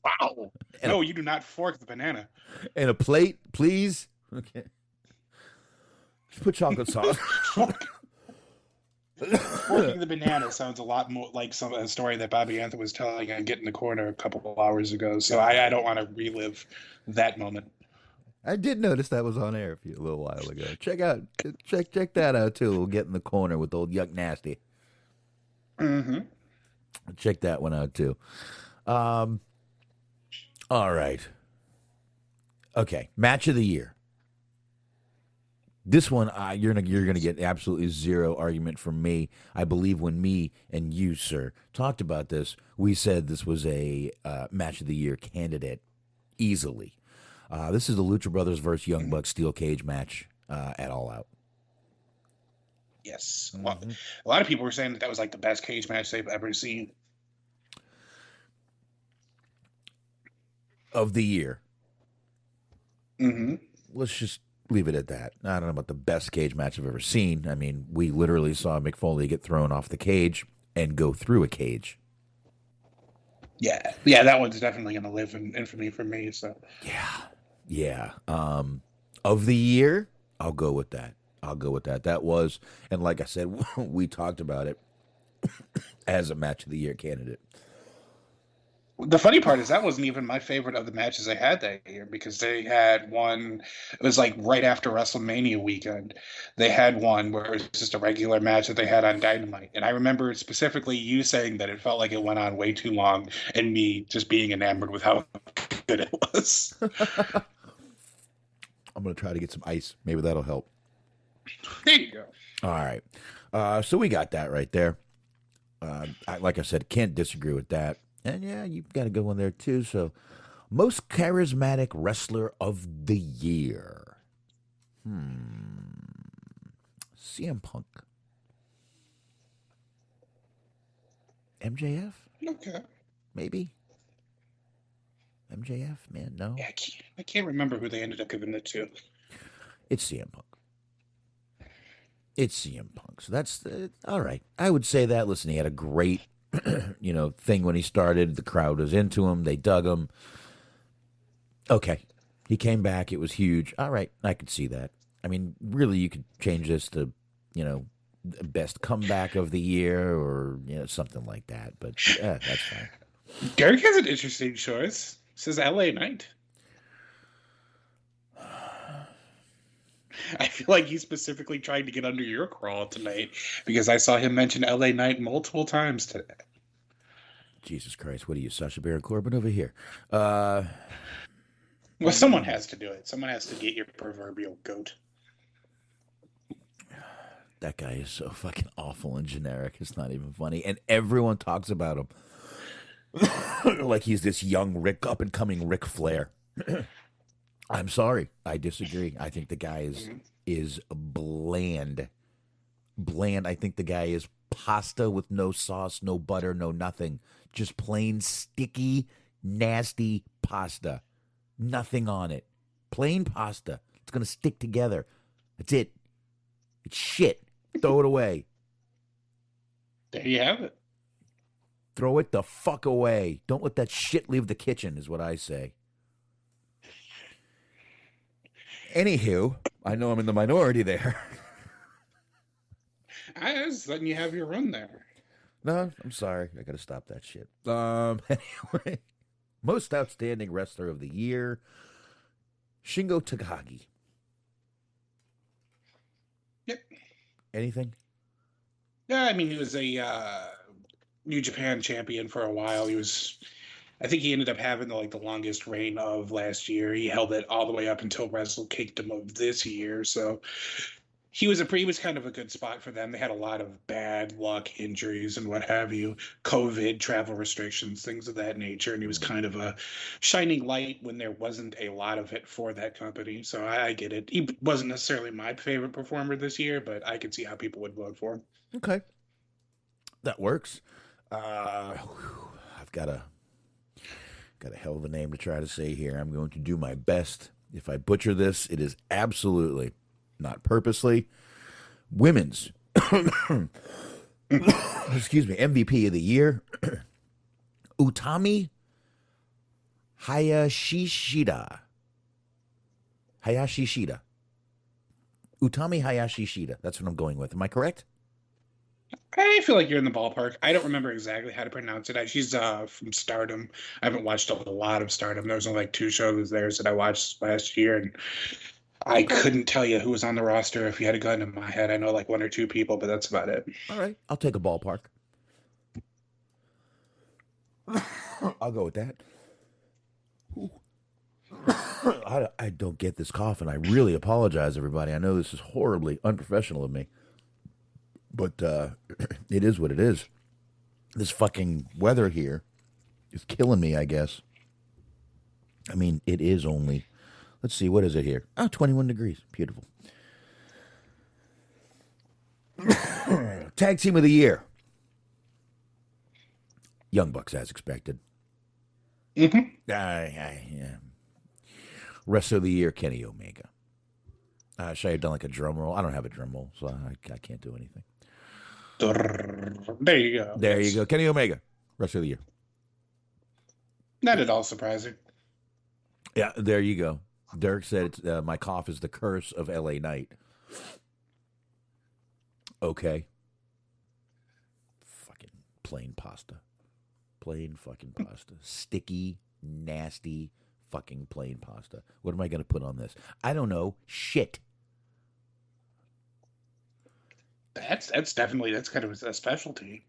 Wow. No, you do not fork the banana. And a plate, please. Okay. Just put chocolate sauce. Working the banana sounds a lot more like a story that Bobby Anthony was telling on Get in the Corner a couple of hours ago. So I don't want to relive that moment. I did notice that was on air a little while ago. Check that out too. We'll Get in the Corner with old Yuck Nasty. Mm-hmm. Check that one out too. All right. Okay, match of the year. This one, you're gonna get absolutely zero argument from me. I believe when me and you, sir, talked about this, we said this was a match of the year candidate easily. This is the Lucha Brothers versus Young Bucks steel cage match at All Out. Yes, well, a lot of people were saying that was like the best cage match they've ever seen of the year. Mm-hmm. Let's just leave it at that. I don't know about the best cage match I've ever seen. I mean, we literally saw Mick Foley get thrown off the cage and go through a cage. Yeah, that one's definitely going to live in infamy for me. So yeah. Of the year, I'll go with that. That was, and like I said, we talked about it as a match of the year candidate. The funny part is that wasn't even my favorite of the matches they had that year, because they had one, it was like right after WrestleMania weekend. They had one where it was just a regular match that they had on Dynamite. And I remember specifically you saying that it felt like it went on way too long, and me just being enamored with how good it was. I'm going to try to get some ice. Maybe that'll help. There you go. All right. So we got that right there. Like I said, can't disagree with that. And yeah, you've got a good one there too. So, most charismatic wrestler of the year. CM Punk. MJF? Okay. Maybe. MJF, man, no. Yeah, I can't remember who they ended up giving it to. It's CM Punk. So that's all right. I would say that. Listen, he had a great thing when he started. The crowd was into him. They dug him. Okay. He came back. It was huge. All right. I could see that. I mean, really, you could change this to, best comeback of the year or, something like that. But yeah, that's fine. Derek has an interesting choice. It says LA Knight. I feel like he's specifically trying to get under your crawl tonight, because I saw him mention LA Knight multiple times today. Jesus Christ, what are you, Sacha Baron Corbin over here? Well, someone has to do it. Someone has to get your proverbial goat. That guy is so fucking awful and generic. It's not even funny. And everyone talks about him like he's this young up-and-coming Ric Flair. I'm sorry. I disagree. I think the guy is bland. Bland. I think the guy is pasta with no sauce, no butter, no nothing. Just plain sticky, nasty pasta. Nothing on it. Plain pasta. It's going to stick together. That's it. It's shit. Throw it away. There you have it. Throw it the fuck away. Don't let that shit leave the kitchen, is what I say. Anywho, I know I'm in the minority there. I was letting you have your run there. No, I'm sorry. I gotta stop that shit. Anyway, most outstanding wrestler of the year, Shingo Takagi. Yep. Anything? Yeah, I mean, he was a New Japan champion for a while. I think he ended up having the longest reign of last year. He held it all the way up until Wrestle Kingdom of this year. So he was kind of a good spot for them. They had a lot of bad luck, injuries, and what have you, COVID, travel restrictions, things of that nature. And he was kind of a shining light when there wasn't a lot of it for that company. So I get it. He wasn't necessarily my favorite performer this year, but I could see how people would vote for him. Okay. That works. I've got a hell of a name to try to say here. I'm going to do my best. If I butcher this, it is absolutely not purposely. Women's excuse me, MVP of the year, Utami Hayashishida. Utami Hayashishida. That's what I'm going with. Am I correct? I feel like you're in the ballpark. I don't remember exactly how to pronounce it. She's from Stardom. I haven't watched a lot of Stardom. There was only like 2 shows theirs that I watched last year, and I couldn't tell you who was on the roster. If you had a gun in my head, I know like 1 or 2 people, but that's about it. All right, I'll take a ballpark. I'll go with that. I don't get this cough, and I really apologize, everybody. I know this is horribly unprofessional of me, but it is what it is. This fucking weather here is killing me, I guess. I mean, it is only, let's see, what is it here? Oh, 21 degrees. Beautiful. Tag Team of the Year. Young Bucks, as expected. Mm-hmm. Yeah. Rest of the Year, Kenny Omega. Should I have done like a drum roll? I don't have a drum roll, so I can't do anything. There you go. There you go. Kenny Omega. Rest of the Year. Not at all surprising. Yeah, there you go. Dirk said, my cough is the curse of LA Knight. Okay. Fucking plain pasta. Plain fucking pasta. Sticky, nasty, fucking plain pasta. What am I going to put on this? I don't know. Shit. That's kind of a specialty.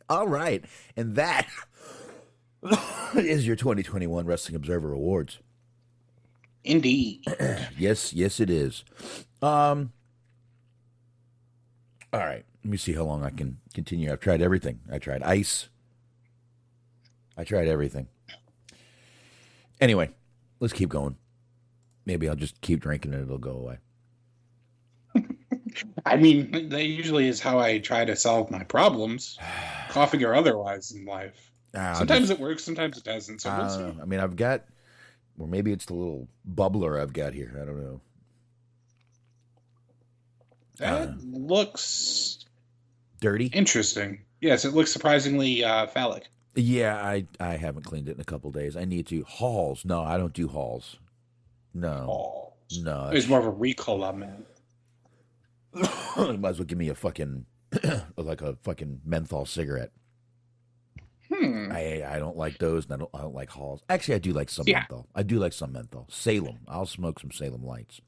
All right. And that is your 2021 Wrestling Observer Awards. Indeed. Yes, it is. All right. Let me see how long I can continue. I've tried everything. I tried ice. I tried everything. Anyway, let's keep going. Maybe I'll just keep drinking and it'll go away. I mean, that usually is how I try to solve my problems, coughing or otherwise in life. Sometimes it works, sometimes it doesn't. So we'll see. I mean, I've got, or maybe it's the little bubbler I've got here. I don't know. That looks dirty. Interesting. Yes, it looks surprisingly phallic. Yeah, I haven't cleaned it in a couple days. I need to. Halls. No, I don't do halls. No. Halls. No. There's more of a recall, man. You might as well give me a fucking, like a fucking menthol cigarette. I don't like those, and I don't like halls. Actually, I do like some menthol. I do like some menthol. Salem. I'll smoke some Salem Lights.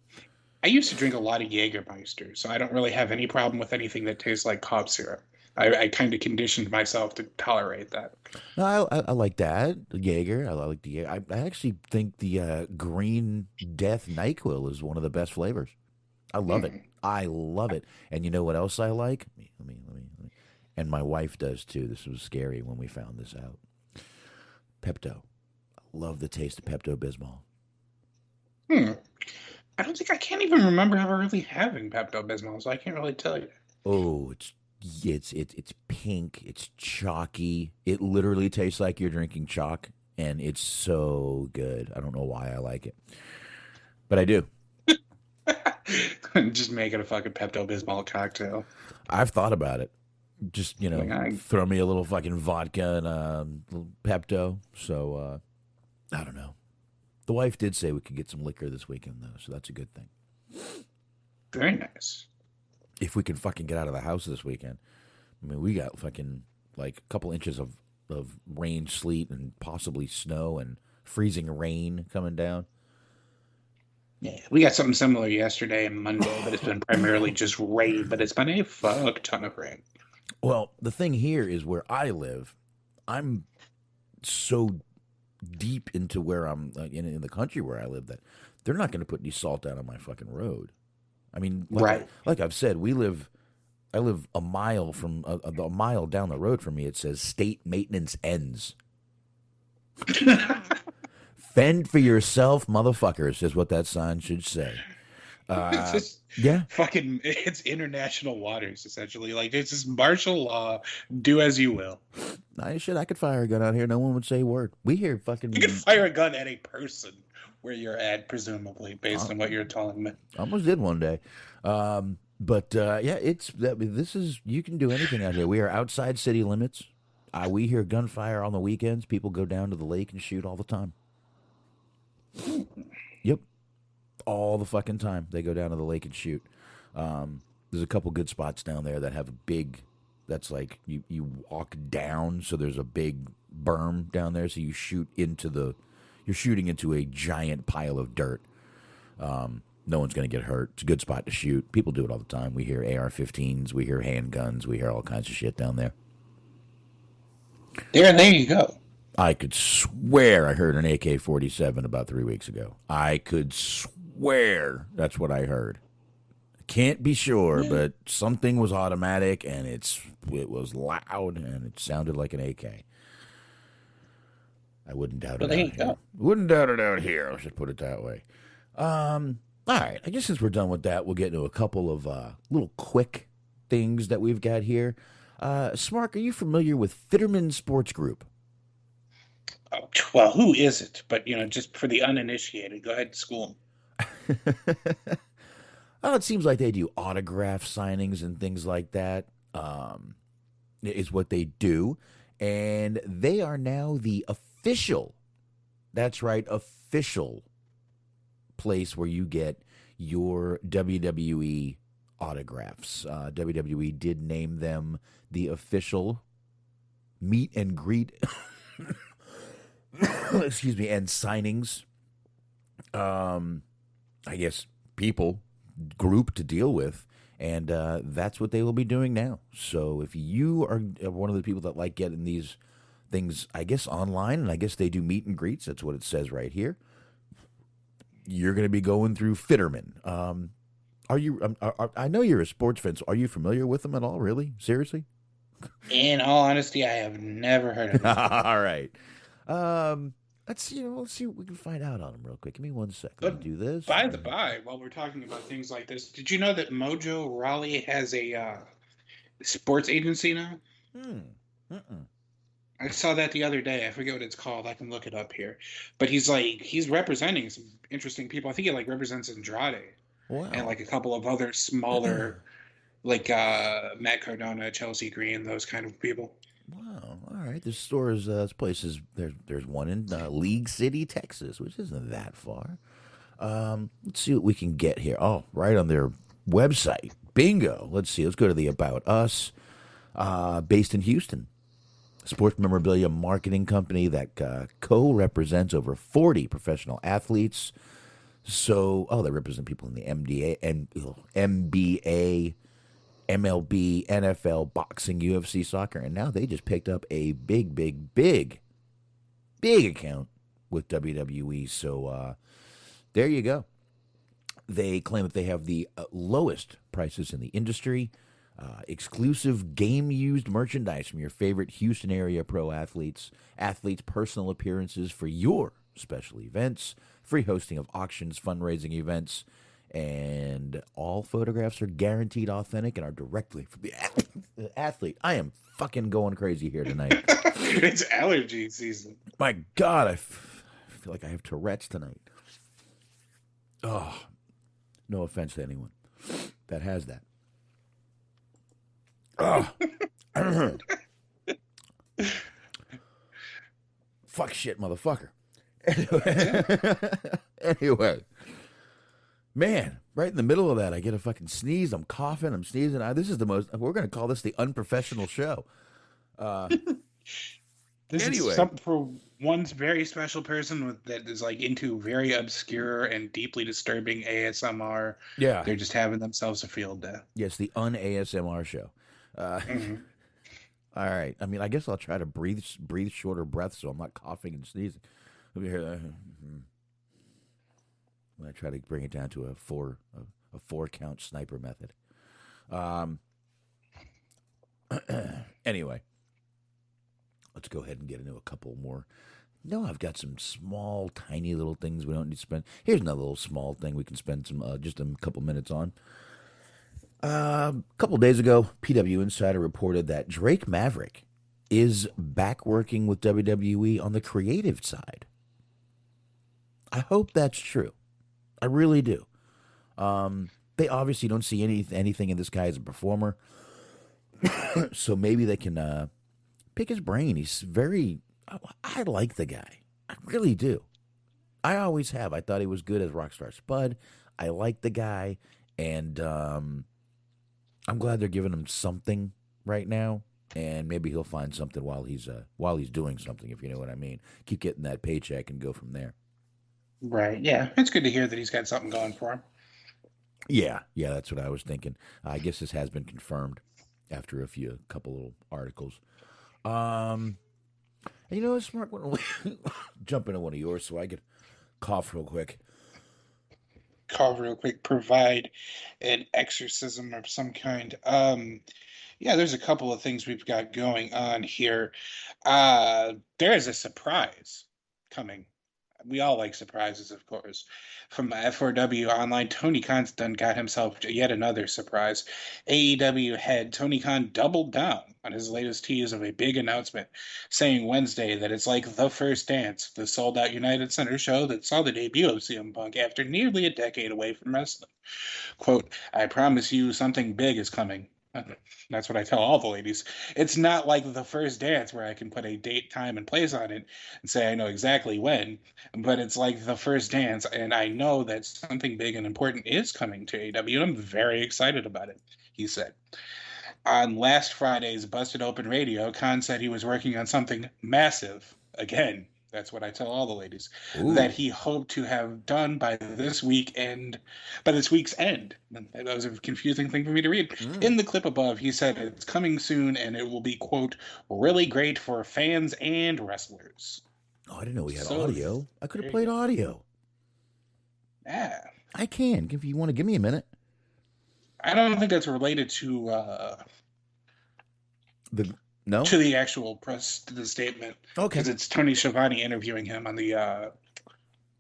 I used to drink a lot of Jägermeister, so I don't really have any problem with anything that tastes like cough syrup. I kind of conditioned myself to tolerate that. No, I like that. The Jaeger. I like the Jaeger. I actually think the Green Death NyQuil is one of the best flavors. I love it. I love it. And you know what else I like? Let me. And my wife does too. This was scary when we found this out. Pepto. I love the taste of Pepto-Bismol. I don't think I can't even remember ever really having Pepto-Bismol, so I can't really tell you. Oh, it's pink. It's chalky. It literally tastes like you're drinking chalk, and it's so good. I don't know why I like it, but I do. Just making a fucking Pepto-Bismol cocktail. I've thought about it. Just, throw me a little fucking vodka and a little Pepto. So, I don't know. The wife did say we could get some liquor this weekend, though, so that's a good thing. Very nice. If we can fucking get out of the house this weekend. I mean, we got fucking, like, a couple inches of rain, sleet, and possibly snow and freezing rain coming down. Yeah, we got something similar yesterday and Monday, but it's been primarily just rain, but it's been a fuck ton of rain. Well, the thing here is where I live, I'm so deep into where I'm in the country where I live that they're not going to put any salt down on my fucking road. I mean, like I've said, I live a mile from a mile down the road from me. It says state maintenance ends. Fend for yourself, motherfuckers, is what that sign should say. Yeah. Fucking, it's international waters, essentially. Like, it's just martial law. Do as you will. I could fire a gun out here. No one would say a word. We hear fucking... You can fire a gun at a person where you're at, presumably, based on what you're telling me. Almost did one day. Yeah, this is... You can do anything out here. We are outside city limits. We hear gunfire on the weekends. People go down to the lake and shoot all the time. Yep. All the fucking time they go down to the lake and shoot. There's a couple good spots down there that have a big, that's like you walk down, so there's a big berm down there, so you're shooting into a giant pile of dirt. No one's going to get hurt. It's a good spot to shoot. People do it all the time. We hear AR-15s, we hear handguns, we hear all kinds of shit down there. There you go. I could swear I heard an AK-47 about 3 weeks ago. I could swear that's what I heard. Can't be sure, but something was automatic, and it was loud, and it sounded like an AK. I wouldn't doubt it out here. Wouldn't doubt it out here. Let's just put it that way. All right. I guess since we're done with that, we'll get into a couple of little quick things that we've got here. Smark, are you familiar with Fiterman Sports Group? Well, who is it? But, just for the uninitiated, go ahead and school them. Well, it seems like they do autograph signings and things like that, is what they do. And they are now the official, that's right, official place where you get your WWE autographs. WWE did name them the official meet and greet, excuse me, and signings. I guess group to deal with, and that's what they will be doing now. So if you are one of the people that like getting these things, I guess online, and I guess they do meet and greets, that's what it says right here, you're going to be going through Fiterman. Are you? I know you're a sports fan, so are you familiar with them at all? Really? Seriously? In all honesty, I have never heard of them. All right. Let's see what we can find out on them real quick. Give me 1 second. Let me do this. By the by, while we're talking about things like this, did you know that Mojo Rawley has a sports agency now? I saw that the other day. I forget what it's called. I can look it up here. But he's representing some interesting people. I think he represents Andrade. Wow. And a couple of other smaller, Matt Cardona, Chelsea Green, those kind of people. Wow. All right. This place is there's one in League City, Texas, which isn't that far. Let's see what we can get here. Oh, right on their website. Bingo. Let's see. Let's go to the About Us. Based in Houston. Sports memorabilia marketing company that co-represents over 40 professional athletes. So, they represent people in the NBA, MLB, NFL, boxing, UFC, soccer, and now they just picked up a big account with WWE. So, there you go. They claim that they have the lowest prices in the industry. Exclusive game-used merchandise from your favorite Houston area pro athletes, personal appearances for your special events, free hosting of auctions, fundraising events, and all photographs are guaranteed authentic and are directly from the athlete. I am fucking going crazy here tonight. It's allergy season. My God, I feel like I have Tourette's tonight. Oh, no offense to anyone that has that. Fuck shit, motherfucker. Anyway, man, right in the middle of that, I get a fucking sneeze. I'm coughing. I'm sneezing. This is we're going to call this the unprofessional show. This is something for one very special person that is into very obscure and deeply disturbing ASMR. Yeah. They're just having themselves a field day. Yes, the un-ASMR show. All right. I mean, I guess I'll try to breathe shorter breaths so I'm not coughing and sneezing. Let me hear that. When I try to bring it down to a four count sniper method. Anyway, let's go ahead and get into a couple more. No, I've got some small, tiny little things we don't need to spend. Here's another little small thing we can spend just a couple minutes on. A couple days ago, PW Insider reported that Drake Maverick is back working with WWE on the creative side. I hope that's true. I really do. They obviously don't see anything in this guy as a performer. So maybe they can pick his brain. I like the guy. I really do. I always have. I thought he was good as Rockstar Spud. I like the guy. And I'm glad they're giving him something right now. And maybe he'll find something while he's doing something, if you know what I mean. Keep getting that paycheck and go from there. Right. Yeah. It's good to hear that he's got something going for him. Yeah, that's what I was thinking. I guess this has been confirmed after a couple little articles. And you know, it's smart. Jump into one of yours so I could cough real quick. Provide an exorcism of some kind. Yeah, there's a couple of things we've got going on here. There is a surprise coming. We all like surprises, of course. From F4W Online, Tony Khan's done got himself yet another surprise. AEW head Tony Khan doubled down on his latest tease of a big announcement, saying Wednesday that it's like The First Dance, the sold-out United Center show that saw the debut of CM Punk after nearly a decade away from wrestling. Quote, I promise you something big is coming. That's what I tell all the ladies. It's not like The First Dance where I can put a date, time, and place on it and say I know exactly when, but it's like The First Dance, and I know that something big and important is coming to AEW, and I'm very excited about it, he said. On last Friday's Busted Open Radio, Khan said he was working on something massive. Again, that's what I tell all the ladies. Ooh. That he hoped to have done by this week's end. That was a confusing thing for me to read. In the clip above, he said it's coming soon and it will be, quote, really great for fans and wrestlers. Oh, I didn't know we had audio. I could have played audio. Yeah. I can, if you want to give me a minute. I don't think that's related to No? To the actual press, to the statement. Okay. Because it's Tony Schiavone interviewing him on the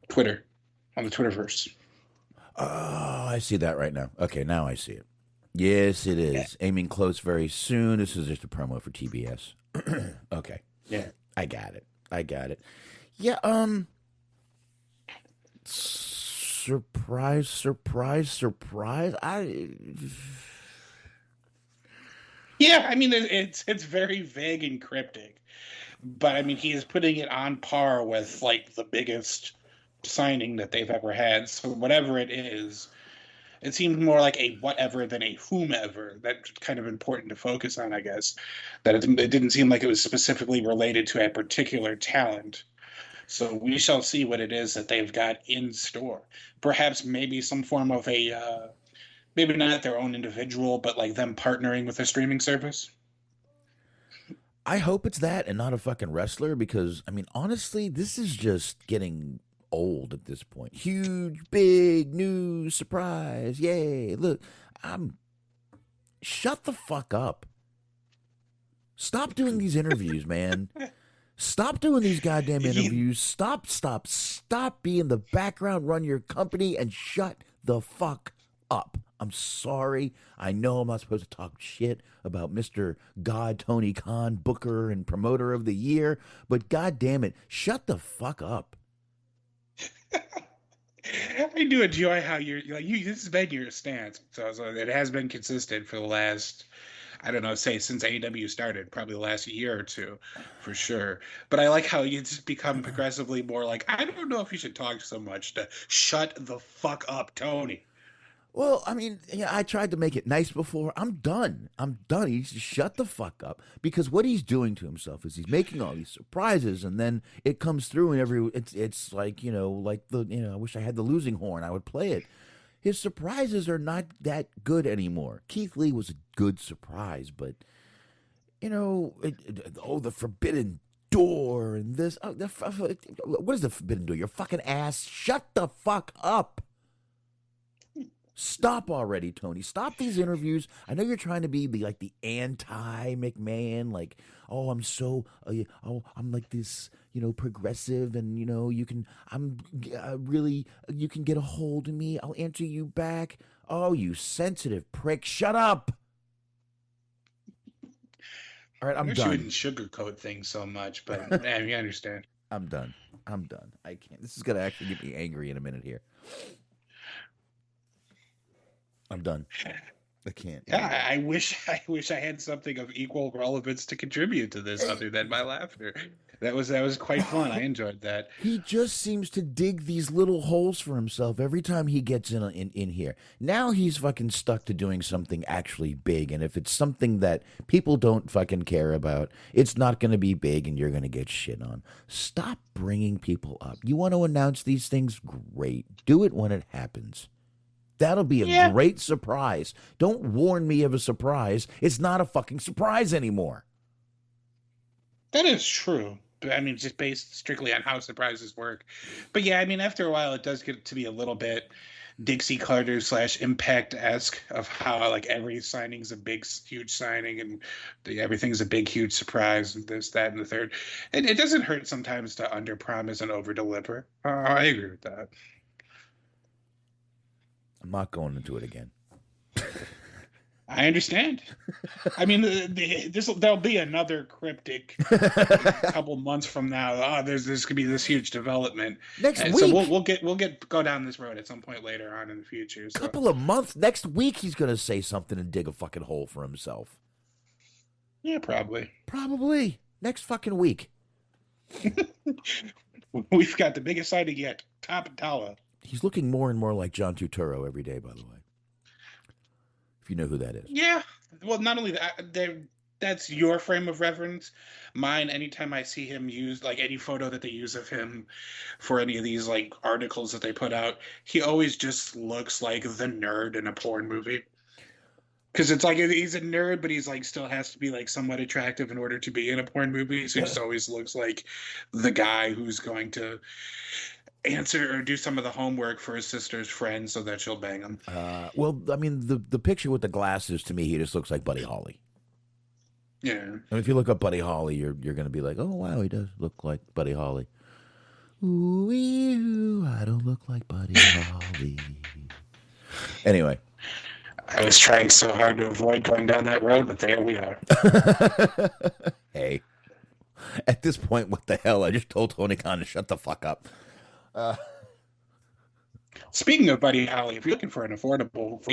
Twitter, on the Twitterverse. Oh, I see that right now. Okay, now I see it. Yes, it is. Yeah. Aiming close very soon. This is just a promo for TBS. Okay. Yeah. I got it. Yeah, surprise. Yeah, I mean, it's very vague and cryptic, but I mean, he is putting it on par with like the biggest signing that they've ever had. So whatever it is, it seems more like a whatever than a whomever. That's kind of important to focus on, I guess. That it didn't seem like it was specifically related to a particular talent. So we shall see what it is that they've got in store. Perhaps maybe some form of a. Maybe not their own individual, but like them partnering with a streaming service. I hope it's that and not a fucking wrestler because, I mean, honestly, this is just getting old at this point. Huge, big, new surprise. Yay. Look, shut the fuck up. Stop doing these interviews, man. Stop doing these goddamn interviews. Stop being the background, run your company, and shut the fuck up. I'm sorry. I know I'm not supposed to talk shit about Mr. God Tony Khan, Booker and Promoter of the Year, but god damn it, shut the fuck up. I do enjoy how you're like this has been your stance. So it has been consistent for the last, I don't know, say since AEW started, probably the last year or two, for sure. But I like how you just become progressively more like, I don't know if you should talk so much to shut the fuck up, Tony. Well, I mean, yeah, I tried to make it nice before. I'm done. He needs to shut the fuck up because what he's doing to himself is he's making all these surprises, and then it comes through, and it's like like I wish I had the losing horn. I would play it. His surprises are not that good anymore. Keith Lee was a good surprise, but the Forbidden Door and this. What is the Forbidden Door? Your fucking ass. Shut the fuck up. Stop already, Tony. Stop these interviews. I know you're trying to be like the anti-McMahon, like, oh, I'm so, I'm like this, progressive, and you can get a hold of me. I'll answer you back. Oh, you sensitive prick! Shut up. All right, I'm done. You shouldn't sugarcoat things so much, but yeah, you understand. I'm done. I can't. This is gonna actually get me angry in a minute here. I'm done. I can't. Yeah, I wish I had something of equal relevance to contribute to this other than my laughter. That was quite fun. I enjoyed that. He just seems to dig these little holes for himself every time he gets in here. Now he's fucking stuck to doing something actually big, and if it's something that people don't fucking care about, it's not going to be big, and you're going to get shit on. Stop bringing people up. You want to announce these things? Great. Do it when it happens. That'll be a great surprise. Don't warn me of a surprise. It's not a fucking surprise anymore. That is true. I mean, just based strictly on how surprises work. But yeah, I mean, after a while, it does get to be a little bit Dixie Carter / Impact-esque of how like every signing's a big, huge signing and everything's a big, huge surprise and this, that, and the third. And it doesn't hurt sometimes to underpromise and overdeliver. I agree with that. I'm not going into it again. I understand. I mean, there'll be another cryptic couple months from now. Oh, there's gonna be this huge development next week. So we'll go down this road at some point later on in the future. So. Couple of months. Next week, he's gonna say something and dig a fucking hole for himself. Yeah, probably. Probably next fucking week. We've got the biggest signing yet. Top and Tala. He's looking more and more like John Turturro every day, by the way. If you know who that is. Yeah. Well, not only that, that's your frame of reference. Mine, anytime I see him use, like any photo that they use of him for any of these like articles that they put out, he always just looks like the nerd in a porn movie. Because it's like he's a nerd, but he's like still has to be like somewhat attractive in order to be in a porn movie. So he just always looks like the guy who's going to answer or do some of the homework for his sister's friend so that she'll bang him. Well, I mean, the picture with the glasses, to me, he just looks like Buddy Holly. Yeah. And if you look up Buddy Holly, you're going to be like, oh, wow, he does look like Buddy Holly. Ooh, I don't look like Buddy Holly. Anyway. I was trying so hard to avoid going down that road, but there we are. Hey. At this point, what the hell? I just told Tony Khan to shut the fuck up. Speaking of Buddy Holly, if you're looking for an affordable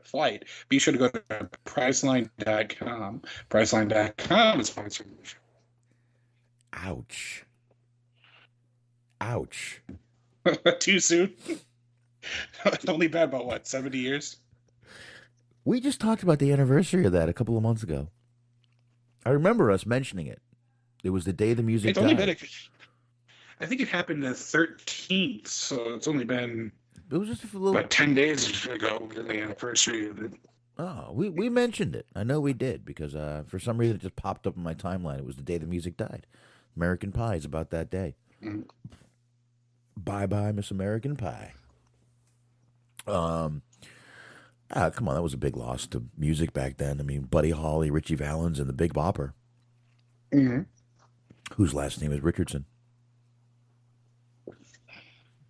flight, be sure to go to Priceline.com. Priceline.com is sponsored. Ouch. Ouch. Too soon? It's only been about, what, 70 years? We just talked about the anniversary of that a couple of months ago. I remember us mentioning it. It was the day the music It's died. only been I think it happened the 13th, so it's only been It was just a little. about 10 days ago, the anniversary of it. Oh, we mentioned it. I know we did because for some reason it just popped up in my timeline. It was the day the music died. American Pie is about that day. Mm. Bye, Miss American Pie. Come on, that was a big loss to music back then. I mean, Buddy Holly, Richie Valens, and the Big Bopper. Mm-hmm. Whose last name is Richardson.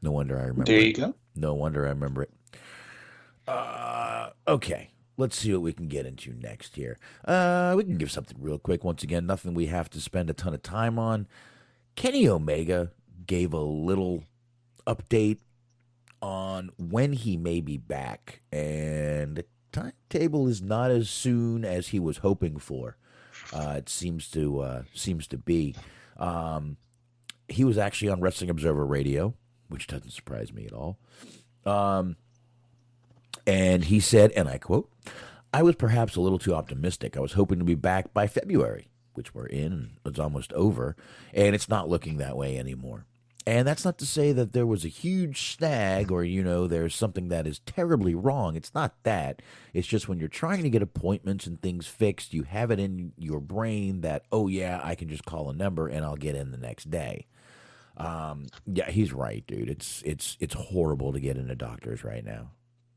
No wonder I remember There you it. go. No wonder I remember it. Okay, let's see what we can get into next here. We can give something real quick. Once again, nothing we have to spend a ton of time on. Kenny Omega gave a little update on when he may be back, and the timetable is not as soon as he was hoping for. It seems to be. He was actually on Wrestling Observer Radio, which doesn't surprise me at all. And he said, and I quote, "I was perhaps a little too optimistic. I was hoping to be back by February," which we're in. It's almost over, and it's not looking that way anymore. And that's not to say that there was a huge snag or, there's something that is terribly wrong. It's not that. It's just when you're trying to get appointments and things fixed, you have it in your brain that, oh, yeah, I can just call a number and I'll get in the next day. Yeah, he's right, dude. It's horrible to get into doctors right now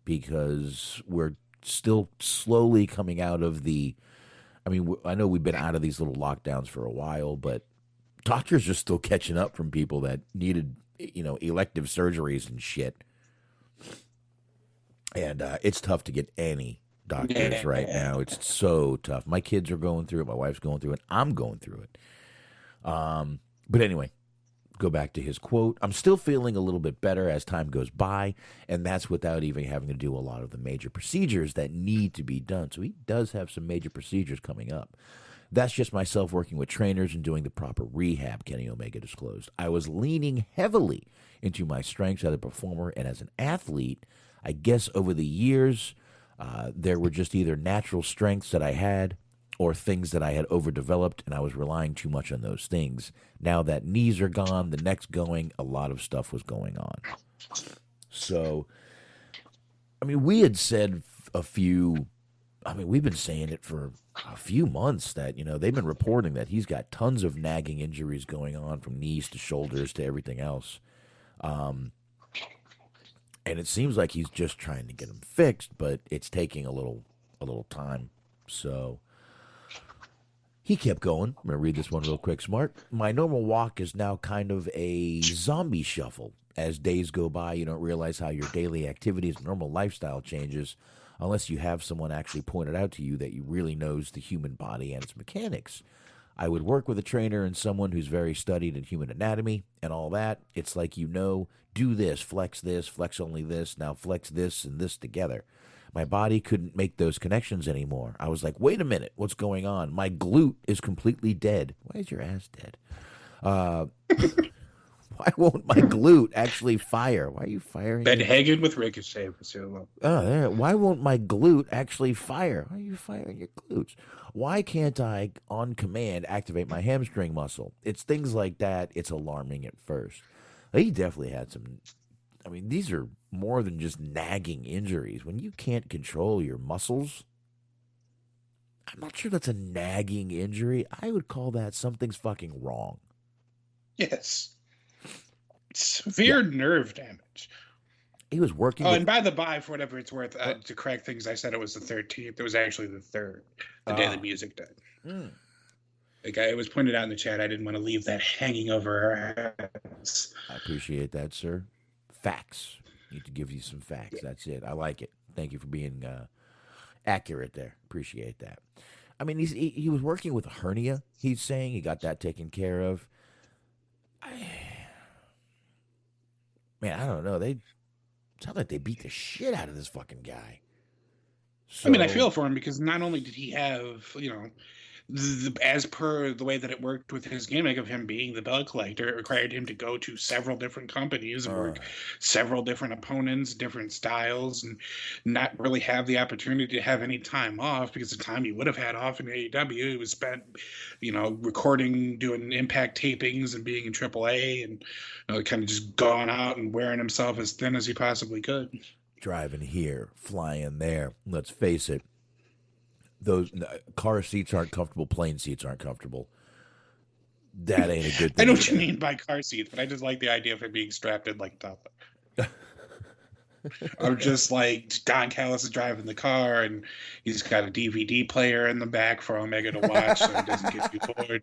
because we're still slowly coming out of I know we've been out of these little lockdowns for a while, but doctors are still catching up from people that needed, elective surgeries and shit. And it's tough to get any doctors right now. It's so tough. My kids are going through it. My wife's going through it. I'm going through it. But anyway, go back to his quote. I'm still feeling a little bit better as time goes by, and that's without even having to do a lot of the major procedures that need to be done. So he does have some major procedures coming up. That's just myself working with trainers and doing the proper rehab, Kenny Omega disclosed. I was leaning heavily into my strengths as a performer and as an athlete. I guess over the years, there were just either natural strengths that I had or things that I had overdeveloped, and I was relying too much on those things. Now that knees are gone, the neck's going, a lot of stuff was going on. So, I mean, we had said we've been saying it for a few months that, they've been reporting that he's got tons of nagging injuries going on from knees to shoulders to everything else. And it seems like he's just trying to get them fixed, but it's taking a little time. So he kept going. I'm going to read this one real quick, Smart. My normal walk is now kind of a zombie shuffle. As days go by, you don't realize how your daily activities and normal lifestyle changes unless you have someone actually point it out to you that you really knows the human body and its mechanics. I would work with a trainer and someone who's very studied in human anatomy and all that. It's like, do this, flex only this, now flex this and this together. My body couldn't make those connections anymore. I was like, wait a minute, what's going on? My glute is completely dead. Why is your ass dead? Why won't my glute actually fire? Why are you firing? Been hanging with Ricochet for so long. Oh, there. Why won't my glute actually fire? Why are you firing your glutes? Why can't I, on command, activate my hamstring muscle? It's things like that. It's alarming at first. He definitely had some. I mean, these are more than just nagging injuries. When you can't control your muscles, I'm not sure that's a nagging injury. I would call that something's fucking wrong. Yes. Severe nerve damage. He was working. And by the by, for whatever it's worth, to correct things, I said it was the 13th. It was actually the 3rd, the day the music died. Like it was pointed out in the chat, I didn't want to leave that hanging over our heads. I appreciate that, sir. Facts. Need to give you some facts. That's it. I like it. Thank you for being accurate there. Appreciate that. I mean, he was working with a hernia. He's saying he got that taken care of. Man, I don't know. They sound like they beat the shit out of this fucking guy. So, I mean, I feel for him because not only did he have, as per the way that it worked with his gimmick of him being the belt collector, it required him to go to several different companies and work several different opponents, different styles, and not really have the opportunity to have any time off because the time he would have had off in AEW, it was spent, recording, doing Impact tapings and being in AAA and kind of just going out and wearing himself as thin as he possibly could. Driving here, flying there. Let's face it. Those car seats aren't comfortable. Plane seats aren't comfortable. That ain't a good thing. I know what you mean by car seats, but I just like the idea of it being strapped in like top. I'm just like Don Callis is driving the car, and he's got a DVD player in the back for Omega to watch, so he doesn't get too bored.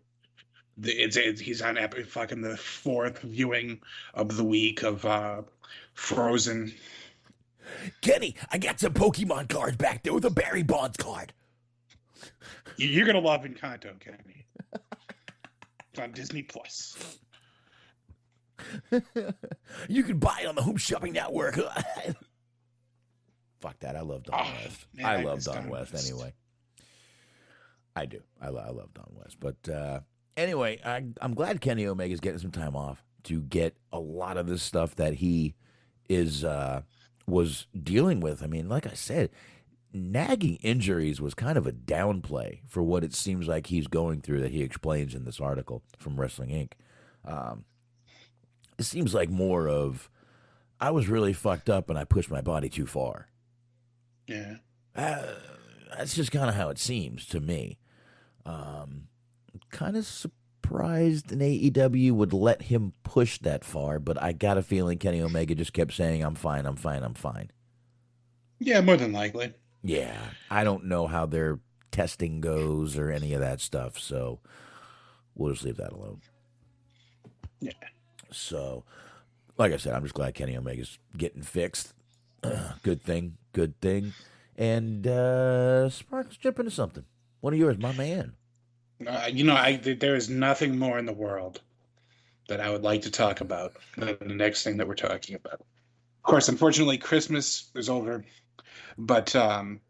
He's on fucking the 4th viewing of the week of Frozen. Kenny, I got some Pokemon cards back there with a Barry Bonds card. You're gonna love Encanto, Kenny. It's on Disney Plus. You can buy it on the Home Shopping Network. Fuck that! I love Don West. Man, I love Don West anyway. I do. I love Don West. But anyway, I'm glad Kenny Omega's getting some time off to get a lot of this stuff that he was dealing with. I mean, like I said, nagging injuries was kind of a downplay for what it seems like he's going through that he explains in this article from Wrestling Inc. It seems like more of, I was really fucked up and I pushed my body too far. Yeah. That's just kind of how it seems to me. Kind of surprised an AEW would let him push that far, but I got a feeling Kenny Omega just kept saying, I'm fine. Yeah, more than likely. Yeah, I don't know how their testing goes or any of that stuff, so we'll just leave that alone. Yeah. So, like I said, I'm just glad Kenny Omega's getting fixed. Good thing. And Sparks, jump into something. One of yours, my man. There is nothing more in the world that I would like to talk about than the next thing that we're talking about. Of course, unfortunately, Christmas is over, but and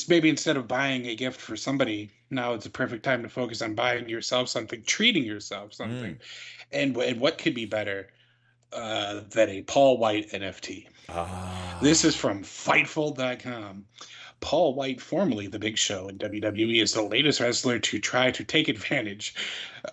maybe instead of buying a gift for somebody, now it's a perfect time to focus on buying yourself something, treating yourself something. And what could be better than a Paul Wight NFT? This is from Fightful.com. Paul Wight, formerly The Big Show in WWE, is the latest wrestler to try to take advantage.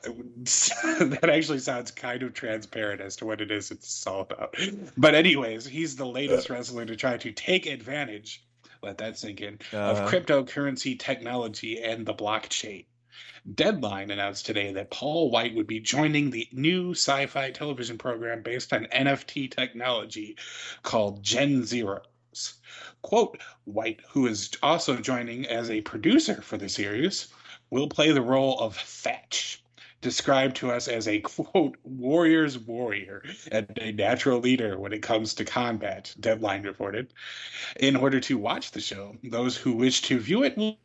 That actually sounds kind of transparent as to what it is it's all about. But anyways, he's the latest wrestler to try to take advantage, let that sink in, of cryptocurrency technology and the blockchain. Deadline announced today that Paul Wight would be joining the new Sci-Fi television program based on NFT technology called GenZeroes. Quote, Wight, who is also joining as a producer for the series, will play the role of Thatch, described to us as a, quote, warrior's warrior and a natural leader when it comes to combat, Deadline reported. In order to watch the show, those who wish to view it will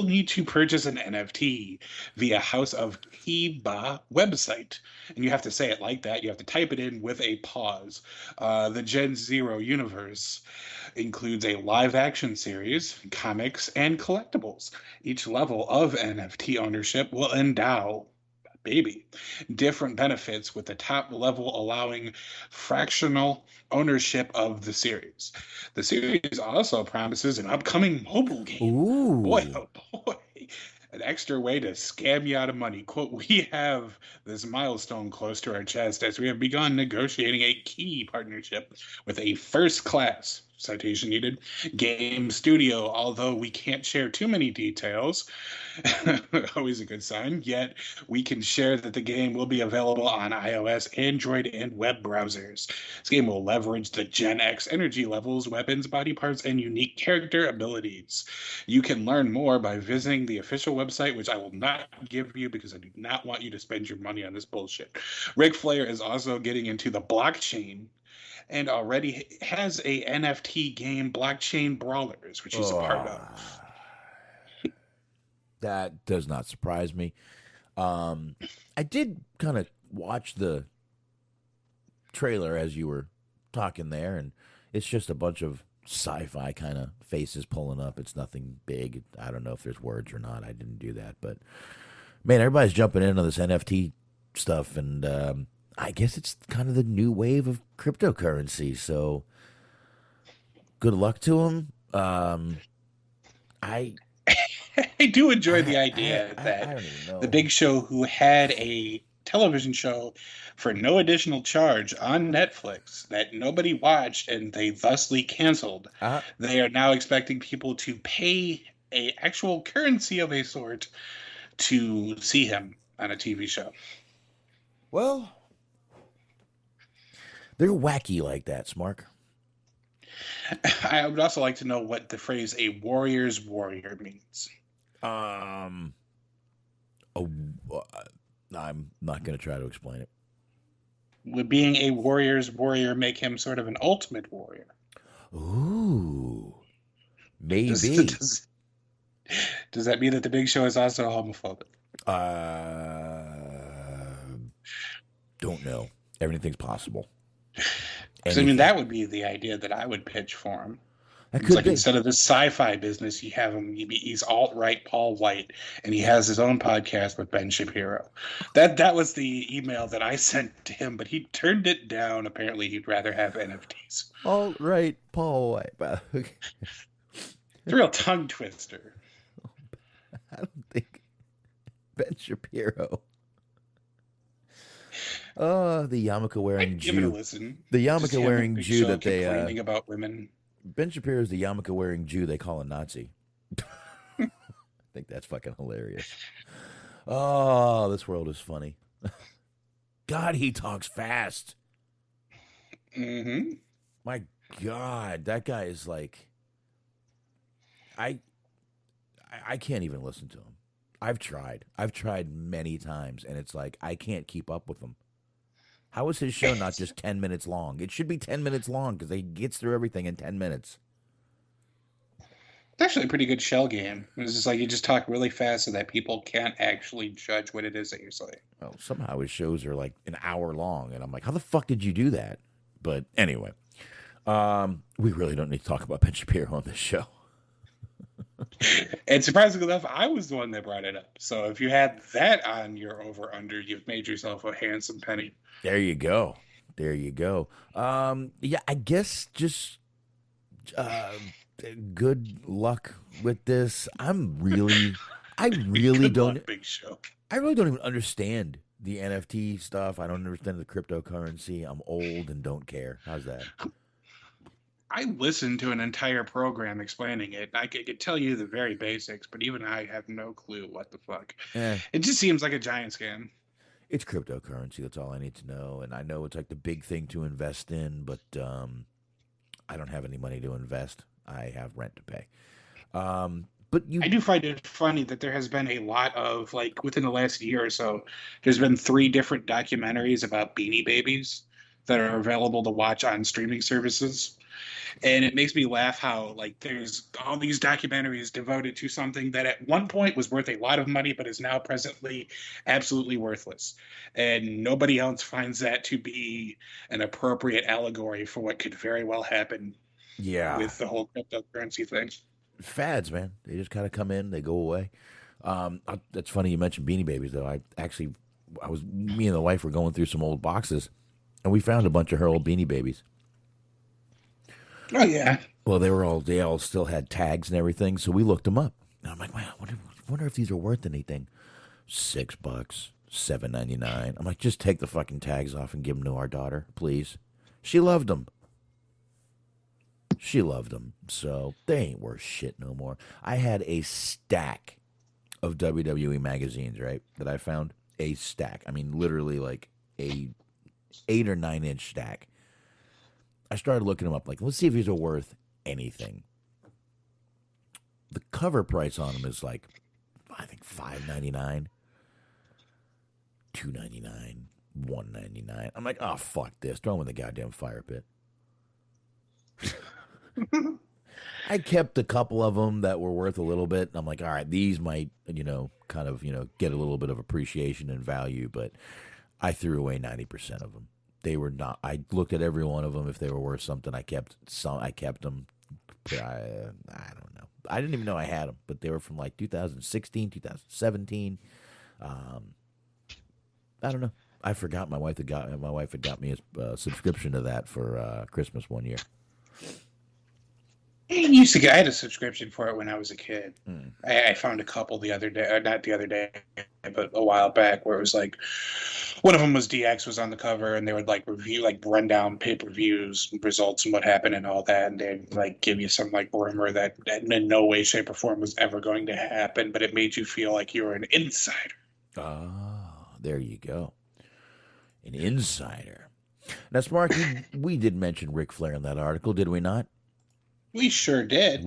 need to purchase an NFT via House of Kiba website. And you have to say it like that. You have to type it in with a pause. The Gen Zero universe includes a live action series, comics, and collectibles. Each level of NFT ownership will endow different benefits, with the top level allowing fractional ownership of the series. The series also promises an upcoming mobile game. Ooh. Boy, oh boy. An extra way to scam you out of money. Quote, we have this milestone close to our chest as we have begun negotiating a key partnership with a first-class, citation needed, game studio, although we can't share too many details. Always a good sign. Yet we can share that the game will be available on iOS, Android, and web browsers. This game will leverage the Gen X energy levels, weapons, body parts, and unique character abilities. You can learn more by visiting the official website, which I will not give you because I do not want you to spend your money on this bullshit. Ric Flair is also getting into the blockchain and already has a NFT game, Blockchain Brawlers, which he's a part of. That does not surprise me. I did kind of watch the trailer as you were talking there, and it's just a bunch of sci-fi kind of faces pulling up. It's nothing big. I don't know if there's words or not. I didn't do that. But, man, everybody's jumping into this NFT stuff, and I guess it's kind of the new wave of cryptocurrency. So, good luck to them. I do enjoy the idea that the Big Show, who had a television show for no additional charge on Netflix that nobody watched and they thusly canceled, they are now expecting people to pay a actual currency of a sort to see him on a TV show. Well, they're wacky like that, Smark. I would also like to know what the phrase "a warrior's warrior" means. I'm not going to try to explain it. Would being a warrior's warrior make him sort of an ultimate warrior? Ooh, maybe. Does that mean that the Big Show is also homophobic? Don't know. Everything's possible. Because, I mean, that would be the idea that I would pitch for him. It's like instead of this sci-fi business, you have him, he's alt-right Paul Wight, and he has his own podcast with Ben Shapiro. That was the email that I sent to him, but he turned it down. Apparently, he'd rather have NFTs. Alt-right Paul Wight. It's a real tongue twister. I don't think Ben Shapiro. Oh, the yarmulke wearing Jew. Give it a listen. The yarmulke wearing Jew that they complaining about women. Ben Shapiro is the yarmulke wearing Jew they call a Nazi. I think that's fucking hilarious. Oh, this world is funny. God, he talks fast. Mm-hmm. My God, that guy is like, I can't even listen to him. I've tried many times, and it's like I can't keep up with him. How is his show not just 10 minutes long? It should be 10 minutes long because he gets through everything in 10 minutes. It's actually a pretty good shell game. It's just like you just talk really fast so that people can't actually judge what it is that you're saying. Oh, somehow his shows are like an hour long, and I'm like, how the fuck did you do that? But anyway, we really don't need to talk about Ben Shapiro on this show. And surprisingly enough, I was the one that brought it up. So if you had that on your over-under, you've made yourself a handsome penny. There you go. There you go. Yeah, I guess just good luck with this. I really Good don't. luck, Big Show. I really don't even understand the NFT stuff. I don't understand the cryptocurrency. I'm old and don't care. How's that? I listened to an entire program explaining it. I could tell you the very basics, but even I have no clue what the fuck. It just seems like a giant scam. It's cryptocurrency. That's all I need to know. And I know it's like the big thing to invest in, but I don't have any money to invest. I have rent to pay. But I do find it funny that there has been a lot of, like, within the last year or so, there's been 3 different documentaries about Beanie Babies that are available to watch on streaming services. And it makes me laugh how, like, there's all these documentaries devoted to something that at one point was worth a lot of money, but is now presently absolutely worthless. And nobody else finds that to be an appropriate allegory for what could very well happen with the whole cryptocurrency thing. Fads, man. They just kind of come in, they go away. That's funny you mentioned Beanie Babies, though. Me and the wife were going through some old boxes, and we found a bunch of her old Beanie Babies. Oh yeah. Well, they all still had tags and everything, so we looked them up. And I'm like, wow, wonder if these are worth anything. $6, $7.99. I'm like, just take the fucking tags off and give them to our daughter, please. She loved them. So they ain't worth shit no more. I had a stack of WWE magazines, right, that I found. A stack. I mean, literally like a 8 or 9 inch stack. I started looking them up, like, let's see if these are worth anything. The cover price on them is like, I think $5.99, $2.99, $1.99. I'm like, oh, fuck this. Throw them in the goddamn fire pit. I kept a couple of them that were worth a little bit. And I'm like, all right, these might, kind of, get a little bit of appreciation and value, but I threw away 90% of them. They were not. I looked at every one of them. If they were worth something, I kept some. I kept them. I don't know. I didn't even know I had them, but they were from like 2016, 2017. I don't know. I forgot my wife had got me a subscription to that for Christmas one year. I had a subscription for it when I was a kid. I found a couple the other day, not the other day, but a while back, where it was like, one of them was DX was on the cover, and they would like review, like run down pay-per-views, results, and what happened and all that, and they'd like give you some like rumor that in no way, shape, or form was ever going to happen, but it made you feel like you were an insider. Ah, there you go, an insider. Now, Sparky, we did mention Ric Flair in that article, did we not? We sure did.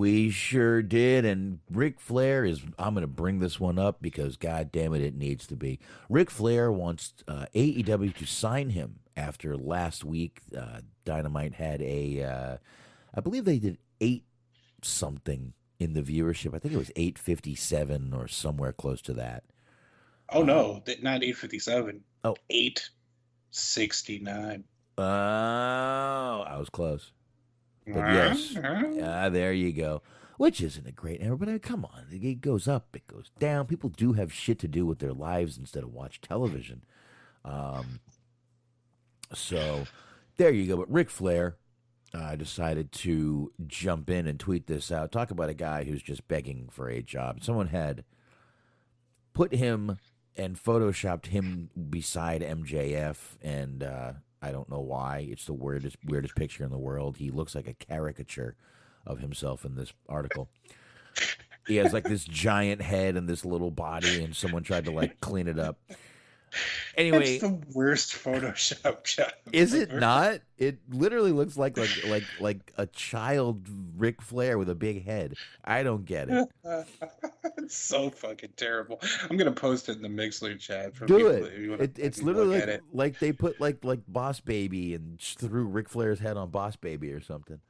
And Ric Flair I'm going to bring this one up because, God damn it, it needs to be. Ric Flair wants AEW to sign him after last week. Dynamite had I believe they did 8 something in the viewership. I think it was 857 or somewhere close to that. Oh, no, not 857. Oh. 869. Oh, I was close. But yes, there you go. Which isn't a great number, but I mean, come on. It goes up, it goes down. People do have shit to do with their lives instead of watch television. So there you go. But Ric Flair decided to jump in and tweet this out. Talk about a guy who's just begging for a job. Someone had put him and photoshopped him beside MJF, and I don't know why. It's the weirdest picture in the world. He looks like a caricature of himself in this article. He has like this giant head and this little body, and someone tried to like clean it up. Anyway, it's the worst Photoshop job. Is it not? It literally looks like a child Ric Flair with a big head. I don't get it. It's so fucking terrible. I'm gonna post it in the Mixler chat. For Do people it. It's literally like they put like Boss Baby and threw Ric Flair's head on Boss Baby or something.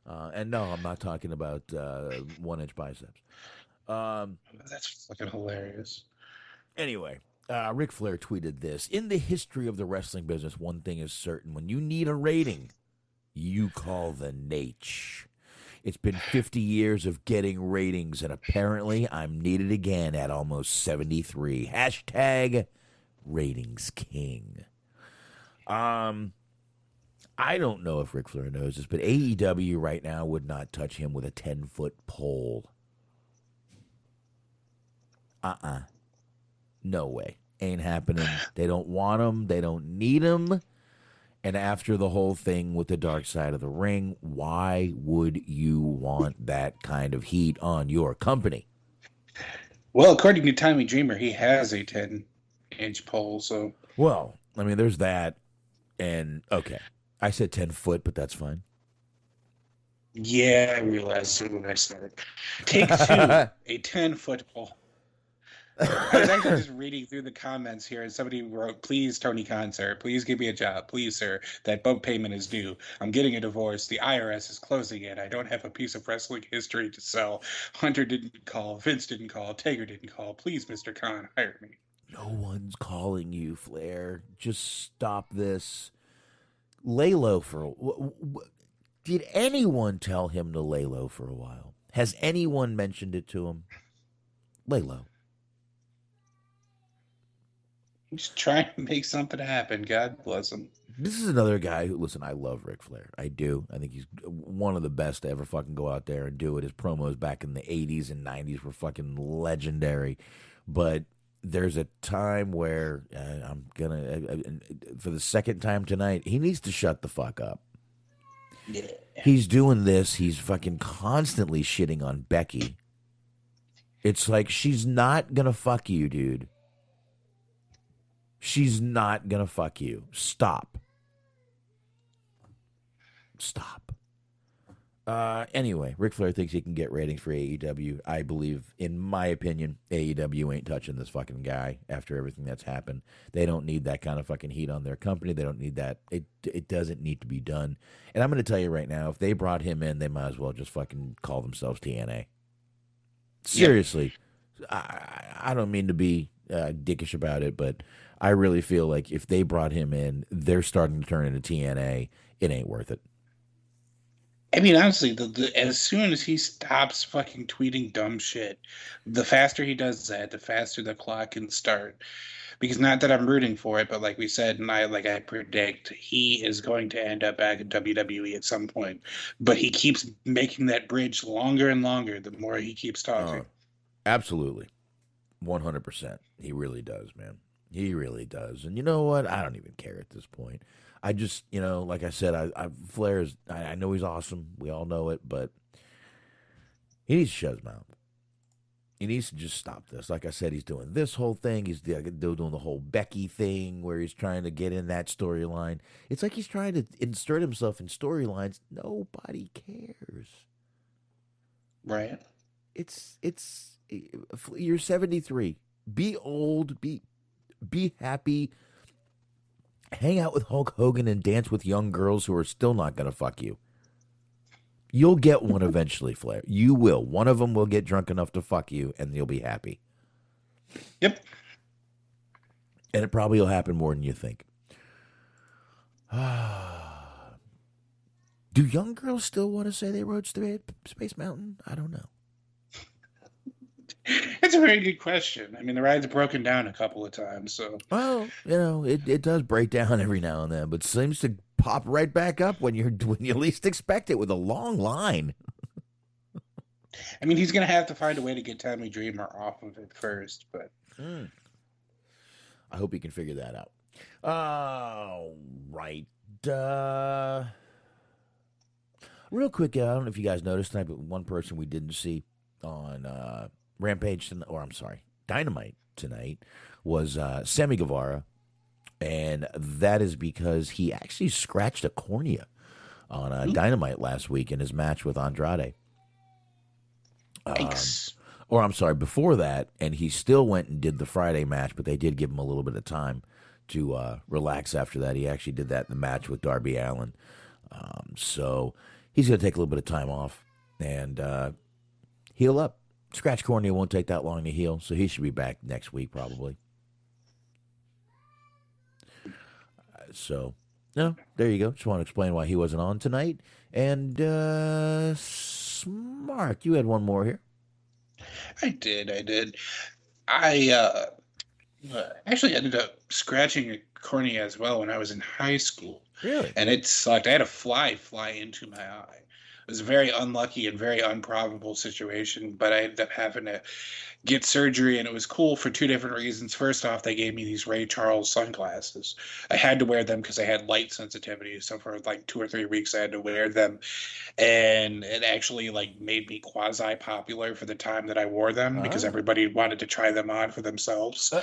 And no, I'm not talking about 1-inch biceps. That's fucking hilarious. Anyway, Ric Flair tweeted this. In the history of the wrestling business, one thing is certain. When you need a rating, you call the Nate. It's been 50 years of getting ratings, and apparently I'm needed again at almost 73. Hashtag ratings king. I don't know if Ric Flair knows this, but AEW right now would not touch him with a 10-foot pole. No way. Ain't happening. They don't want him. They don't need him. And after the whole thing with the Dark Side of the Ring, why would you want that kind of heat on your company? Well, according to Tommy Dreamer, he has a 10-inch pole, so... Well, I mean, there's that. And, okay. I said 10 foot, but that's fine. Yeah, I realized when I said it. Take two, a 10-foot pole. I was actually just reading through the comments here, and somebody wrote, "Please, Tony Khan, sir, please give me a job. Please, sir, that boat payment is due. I'm getting a divorce. The IRS is closing it. I don't have a piece of wrestling history to sell. Hunter didn't call. Vince didn't call. Taker didn't call. Please, Mr. Khan, hire me." No one's calling you, Flair. Just stop this. Lay low for did anyone tell him to lay low for a while? Has anyone mentioned it to him? Lay low. He's trying to make something happen. God bless him. This is another guy who, listen, I love Ric Flair. I do. I think he's one of the best to ever fucking go out there and do it. His promos back in the 80s and 90s were fucking legendary. But there's a time where I'm going to, for the second time tonight, he needs to shut the fuck up. Yeah. He's doing this. He's fucking constantly shitting on Becky. It's like, she's not going to fuck you, dude. She's not going to fuck you. Stop. Anyway, Ric Flair thinks he can get ratings for AEW. I believe, in my opinion, AEW ain't touching this fucking guy after everything that's happened. They don't need that kind of fucking heat on their company. They don't need that. It doesn't need to be done. And I'm going to tell you right now, if they brought him in, they might as well just fucking call themselves TNA. Seriously. Yeah. I don't mean to be dickish about it, but I really feel like if they brought him in, they're starting to turn into TNA. It ain't worth it. I mean, honestly, as soon as he stops fucking tweeting dumb shit, the faster he does that, the faster the clock can start. Because not that I'm rooting for it, but like we said, and I predict, he is going to end up back at WWE at some point. But he keeps making that bridge longer and longer the more he keeps talking. Absolutely. 100%. He really does, man. He really does. And you know what? I don't even care at this point. I just, like I said, Flair's, I know he's awesome. We all know it, but he needs to shut his mouth. He needs to just stop this. Like I said, he's doing this whole thing. He's doing the whole Becky thing where he's trying to get in that storyline. It's like he's trying to insert himself in storylines. Nobody cares. Right. You're 73. Be old. Be happy. Hang out with Hulk Hogan and dance with young girls who are still not going to fuck you. You'll get one eventually, Flair. You will. One of them will get drunk enough to fuck you, and you'll be happy. Yep. And it probably will happen more than you think. Do young girls still want to say they rode Space Mountain? I don't know. It's a very good question. I mean, the ride's broken down a couple of times, so. Well, it does break down every now and then, but seems to pop right back up when you least expect it with a long line. I mean, he's going to have to find a way to get Tommy Dreamer off of it first, but. I hope he can figure that out. Right. Real quick, I don't know if you guys noticed tonight, but one person we didn't see on Rampage, Dynamite tonight was Sammy Guevara, and that is because he actually scratched a cornea on Dynamite last week in his match with Andrade. Thanks. Before that, and he still went and did the Friday match, but they did give him a little bit of time to relax after that. He actually did that in the match with Darby Allin. So he's going to take a little bit of time off and heal up. Scratch cornea won't take that long to heal, so he should be back next week probably. So, no, there you go. Just want to explain why he wasn't on tonight. And Mark, you had one more here. I did. I actually ended up scratching a cornea as well when I was in high school. Really? And it sucked. I had a fly into my eye. It was a very unlucky and very improbable situation, but I ended up having to get surgery, and it was cool for two different reasons. First off, they gave me these Ray Charles sunglasses. I had to wear them because I had light sensitivity, so for like 2 or 3 weeks I had to wear them, and it actually like made me quasi popular for the time that I wore them because everybody wanted to try them on for themselves,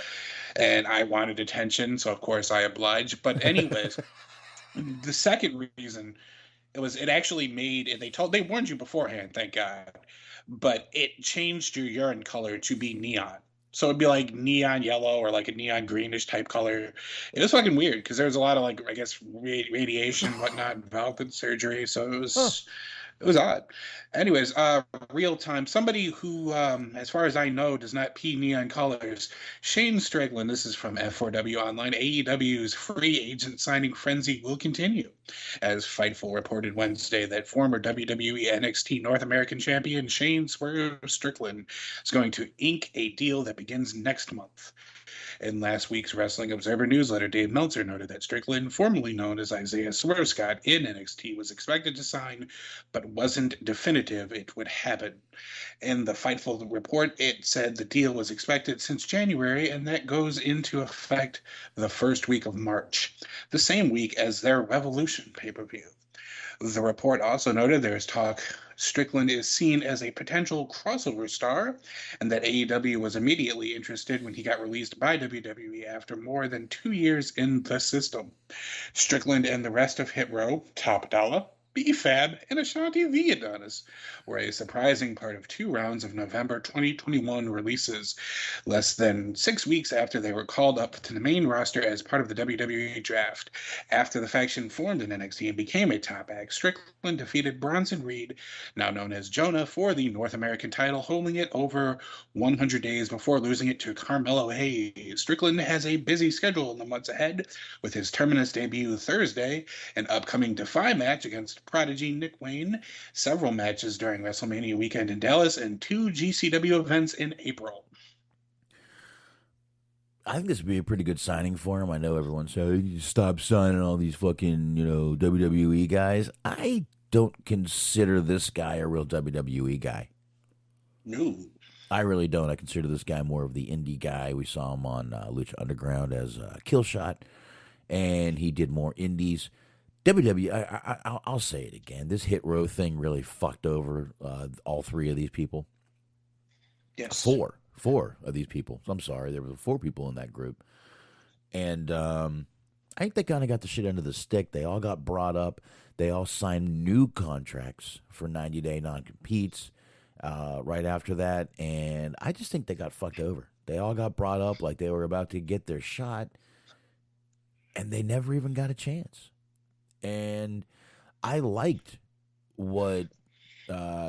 and I wanted attention, so of course I obliged. But anyways, the second reason it actually made, and they warned you beforehand, thank God, but it changed your urine color to be neon. So it'd be like neon yellow or like a neon greenish type color. It was fucking weird because there was a lot of like, I guess, radiation and whatnot involved in surgery. So it was odd. Anyways, real time. Somebody who, as far as I know, does not pee neon colors. Shane Strickland, this is from F4W Online. AEW's free agent signing frenzy will continue. As Fightful reported Wednesday that former WWE NXT North American champion Shane Swerve Strickland is going to ink a deal that begins next month. In last week's Wrestling Observer newsletter, Dave Meltzer noted that Strickland, formerly known as Isaiah Swerve Scott in NXT, was expected to sign, but wasn't definitive it would happen. In the Fightful report, it said the deal was expected since January, and that goes into effect the first week of March, the same week as their Revolution pay-per-view. The report also noted there is talk Strickland is seen as a potential crossover star, and that AEW was immediately interested when he got released by WWE after more than 2 years in the system. Strickland and the rest of Hit Row, Top Dollar, B-Fab, and Ashanti V Adonis were a surprising part of 2 rounds of November 2021 releases, less than 6 weeks after they were called up to the main roster as part of the WWE draft. After the faction formed in NXT and became a top act, Strickland defeated Bronson Reed, now known as Jonah, for the North American title, holding it over 100 days before losing it to Carmelo Hayes. Strickland has a busy schedule in the months ahead, with his Terminus debut Thursday, an upcoming Defy match against Prodigy Nick Wayne, several matches during WrestleMania weekend in Dallas, and 2 GCW events in April. I think this would be a pretty good signing for him. I know everyone said, you stop signing all these fucking, WWE guys. I don't consider this guy a real WWE guy. No. I really don't. I consider this guy more of the indie guy. We saw him on Lucha Underground as Killshot, and he did more indies. WWE, I'll say it again. This Hit Row thing really fucked over all 3 of these people. Yes. Four of these people. I'm sorry, there were 4 people in that group. And I think they kind of got the shit under the stick. They all got brought up. They all signed new contracts for 90-day non-competes right after that. And I just think they got fucked over. They all got brought up like they were about to get their shot. And they never even got a chance. And I liked what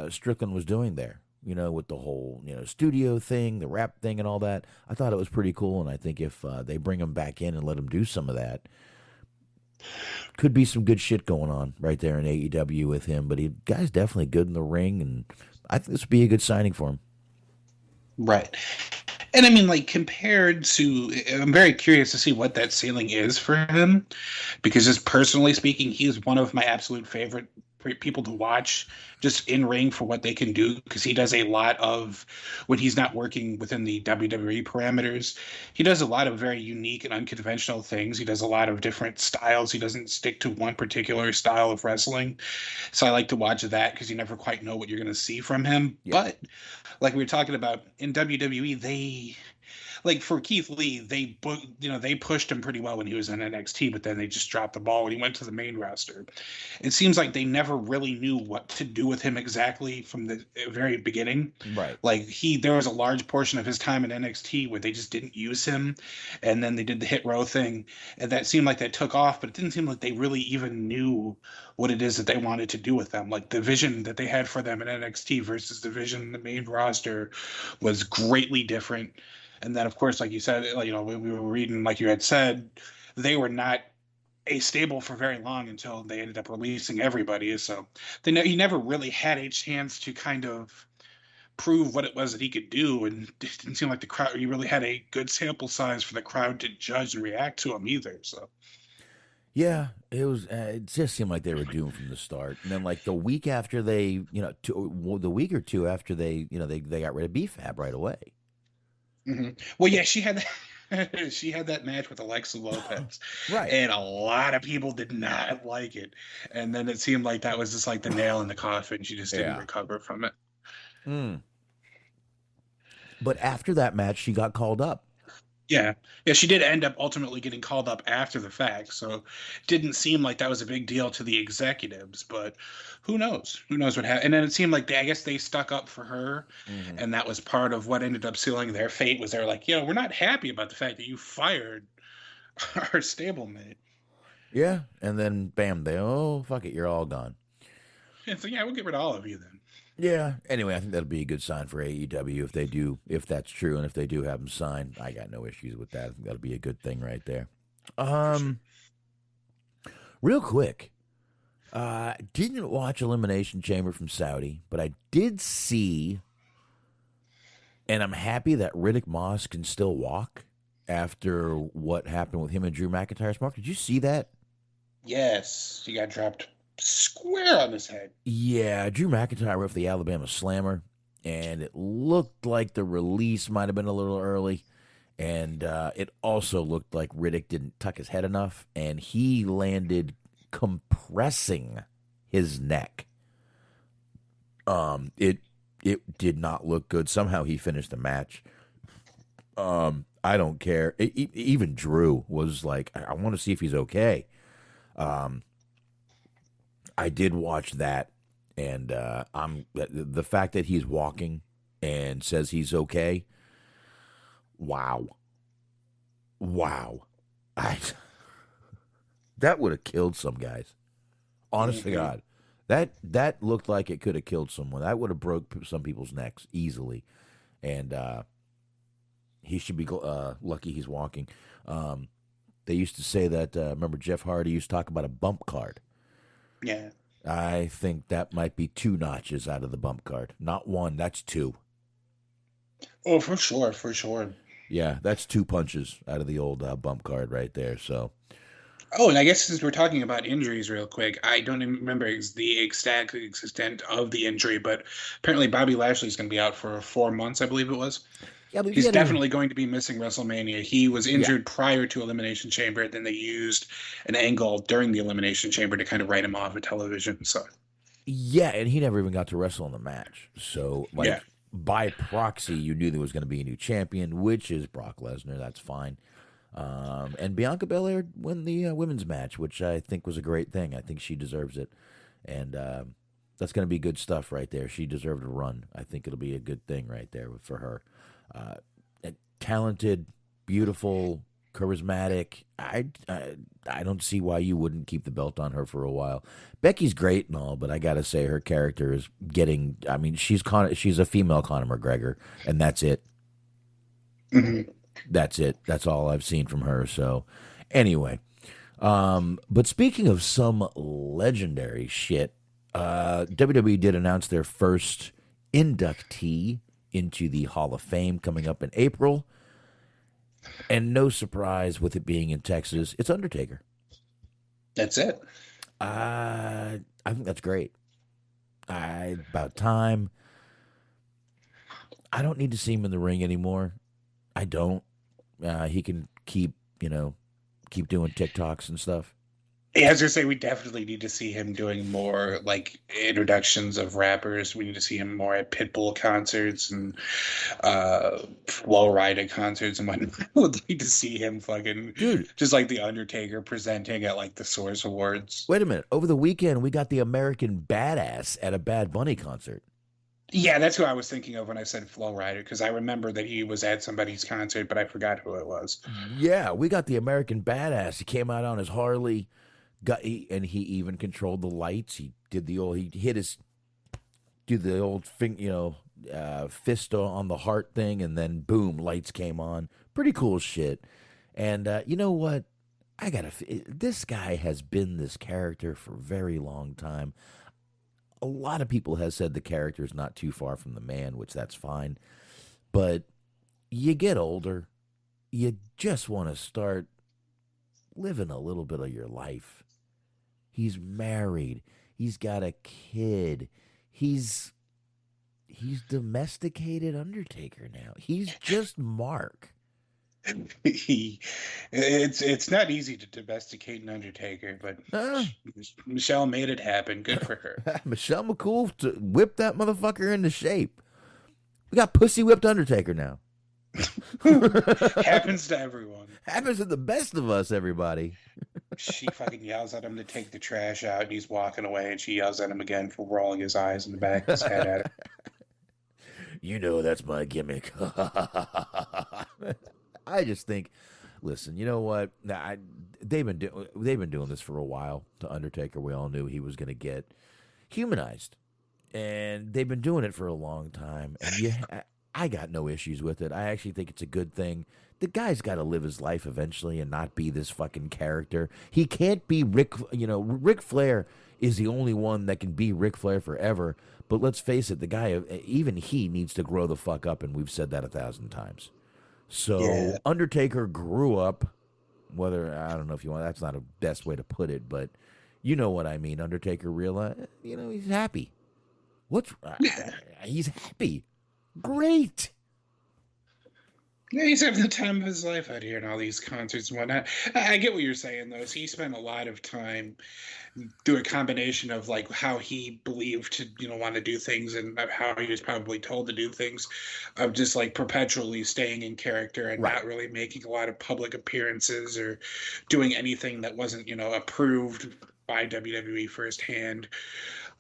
Strickland was doing there, with the whole, studio thing, the rap thing and all that. I thought it was pretty cool, and I think if they bring him back in and let him do some of that, could be some good shit going on right there in AEW with him. But guy's definitely good in the ring, and I think this would be a good signing for him. Right. And I mean, like, compared to, I'm very curious to see what that ceiling is for him, because just personally speaking, he's one of my absolute favorite people to watch just in ring for what they can do, because he does a lot of, when he's not working within the WWE parameters, he does a lot of very unique and unconventional things. He does a lot of different styles. He doesn't stick to one particular style of wrestling. So I like to watch that because you never quite know what you're going to see from him. Yeah. But like we were talking about in WWE, like for Keith Lee, they pushed him pretty well when he was in NXT, but then they just dropped the ball when he went to the main roster. It seems like they never really knew what to do with him exactly from the very beginning. Right. Like there was a large portion of his time in NXT where they just didn't use him, and then they did the Hit Row thing, and that seemed like that took off, but it didn't seem like they really even knew what it is that they wanted to do with them. Like the vision that they had for them in NXT versus the vision in the main roster was greatly different. And then, of course, like you said, like, you know, we were reading, like you had said, they were not a stable for very long until they ended up releasing everybody. So he never really had a chance to kind of prove what it was that he could do, and it didn't seem like the crowd, he really had a good sample size for the crowd to judge and react to him either. So Yeah, it was. It just seemed like they were doomed from the start. And then, like the week after they, the week or two after they, they got rid of BFAB right away. Well, yeah, she had she had that match with Alexa Lopez, Right? And a lot of people did not like it. And then it seemed like that was just like the nail in the coffin. She just didn't recover from it. But after that match, she got called up. Yeah, she did end up ultimately getting called up after the fact, so it didn't seem like that was a big deal to the executives. But who knows? Who knows what happened? And then it seemed like I guess they stuck up for her, and that was part of what ended up sealing their fate. Was they're like, we're not happy about the fact that you fired our stablemate. Yeah, and then bam, fuck it, you're all gone. And so we'll get rid of all of you then. Yeah. Anyway, I think that'll be a good sign for AEW if that's true, and if they do have him signed, I got no issues with that. I think that'll be a good thing right there. Real quick, didn't watch Elimination Chamber from Saudi, but I did see, and I'm happy that Riddick Moss can still walk after what happened with him and Drew McIntyre's mark. Did you see that? Yes, he got dropped square on his head. Yeah, Drew McIntyre with the Alabama Slammer, and it looked like the release might have been a little early, and it also looked like Riddick didn't tuck his head enough, and he landed compressing his neck. It did not look good. Somehow he finished the match. I don't care. Even Drew was like, I want to see if he's okay. I did watch that, and the fact that he's walking and says he's okay. Wow. That would have killed some guys. Honest to God, that looked like it could have killed someone. That would have broke some people's necks easily, and he should be lucky he's walking. They used to say that. Remember, Jeff Hardy used to talk about a bump card. Yeah. I think that might be 2 notches out of the bump card. Not 1, that's 2. Oh, for sure. Yeah, that's 2 punches out of the old bump card right there. So. Oh, and I guess since we're talking about injuries real quick, I don't even remember the exact extent of the injury, but apparently Bobby Lashley's going to be out for 4 months, I believe it was. Yeah, but he's definitely going to be missing WrestleMania. He was injured prior to Elimination Chamber, then they used an angle during the Elimination Chamber to kind of write him off of television. So, yeah, and he never even got to wrestle in the match. So, by proxy, you knew there was going to be a new champion, which is Brock Lesnar. That's fine. And Bianca Belair won the women's match, which I think was a great thing. I think she deserves it. And that's going to be good stuff right there. She deserved a run. I think it'll be a good thing right there for her. Talented, beautiful, charismatic. I don't see why you wouldn't keep the belt on her for a while. Becky's great and all, but I gotta say her character is getting. I mean, she's a female Conor McGregor, and that's it. That's it. That's all I've seen from her. So, anyway, but speaking of some legendary shit, WWE did announce their first inductee into the Hall of Fame coming up in April. And no surprise with it being in Texas, it's Undertaker. That's it. I think that's great. About time. I don't need to see him in the ring anymore. I don't. He can keep doing TikToks and stuff. Yeah, as I say, we definitely need to see him doing more like introductions of rappers. We need to see him more at Pitbull concerts and Flow Rider concerts and whatnot. I would like to see him fucking just like the Undertaker presenting at like the Source Awards. Wait a minute. Over the weekend, we got the American Badass at a Bad Bunny concert. Yeah, that's who I was thinking of when I said Flow Rider, because I remember that he was at somebody's concert, but I forgot who it was. Yeah, we got the American Badass. He came out on his Harley, And he even controlled the lights. He did the old. He did the old fist on the heart thing, and then boom, lights came on. Pretty cool shit. And you know what? This guy has been this character for a very long time. A lot of people have said the character is not too far from the man, which that's fine. But you get older, you just want to start living a little bit of your life. He's married. He's got a kid. He's domesticated Undertaker now. He's just Mark. It's not easy to domesticate an Undertaker, but Michelle made it happen. Good for her. Michelle McCool whipped that motherfucker into shape. We got pussy whipped Undertaker now. Happens to everyone. Happens to the best of us, everybody. She fucking yells at him to take the trash out, and he's walking away, and she yells at him again for rolling his eyes in the back of his head at her. You know that's my gimmick. I just think, listen, you know what? They've been doing this for a while. To Undertaker, we all knew he was going to get humanized, and they've been doing it for a long time. And I got no issues with it. I actually think it's a good thing. The guy's got to live his life eventually and not be this fucking character. He can't be Ric Flair is the only one that can be Ric Flair forever. But let's face it, the guy, even he needs to grow the fuck up, and we've said that 1,000 times. So yeah. Undertaker grew up, whether, I don't know if you want, that's not a best way to put it, but you know what I mean. Undertaker realized, he's happy. He's happy. Great. Yeah, he's having the time of his life out here in all these concerts and whatnot. I get what you're saying, though. So he spent a lot of time through a combination of like how he believed to, want to do things and how he was probably told to do things, of just like perpetually staying in character and not really making a lot of public appearances or doing anything that wasn't, approved by WWE firsthand.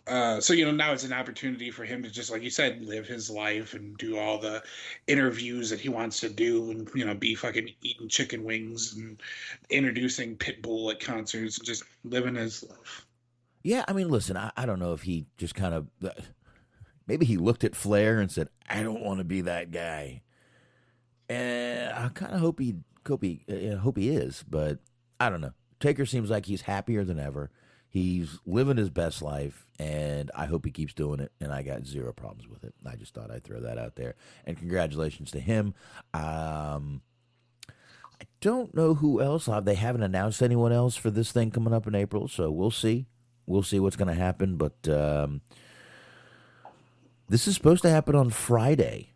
So, now it's an opportunity for him to just, like you said, live his life and do all the interviews that he wants to do and, be fucking eating chicken wings and introducing Pitbull at concerts and just living his life. Yeah, I mean, listen, I don't know if he just kind of, maybe he looked at Flair and said, I don't want to be that guy. And I kind of hope he is, but I don't know. Taker seems like he's happier than ever. He's living his best life, and I hope he keeps doing it, and I got zero problems with it. I just thought I'd throw that out there. And congratulations to him. I don't know who else. They haven't announced anyone else for this thing coming up in April, so we'll see. We'll see what's going to happen, but this is supposed to happen on Friday,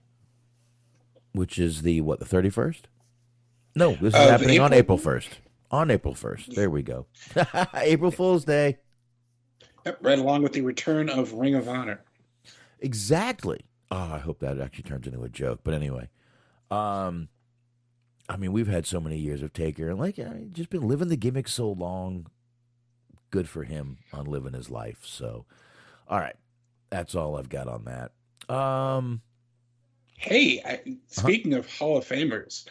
which is the 31st? No, this is happening on April 1st. On April 1st. There we go. April Fool's Day. Yep, right along with the return of Ring of Honor. Exactly. Oh, I hope that actually turns into a joke. But anyway, I mean, we've had so many years of Taker, and just been living the gimmick so long. Good for him on living his life. So, all right. That's all I've got on that. Hey, speaking of Hall of Famers,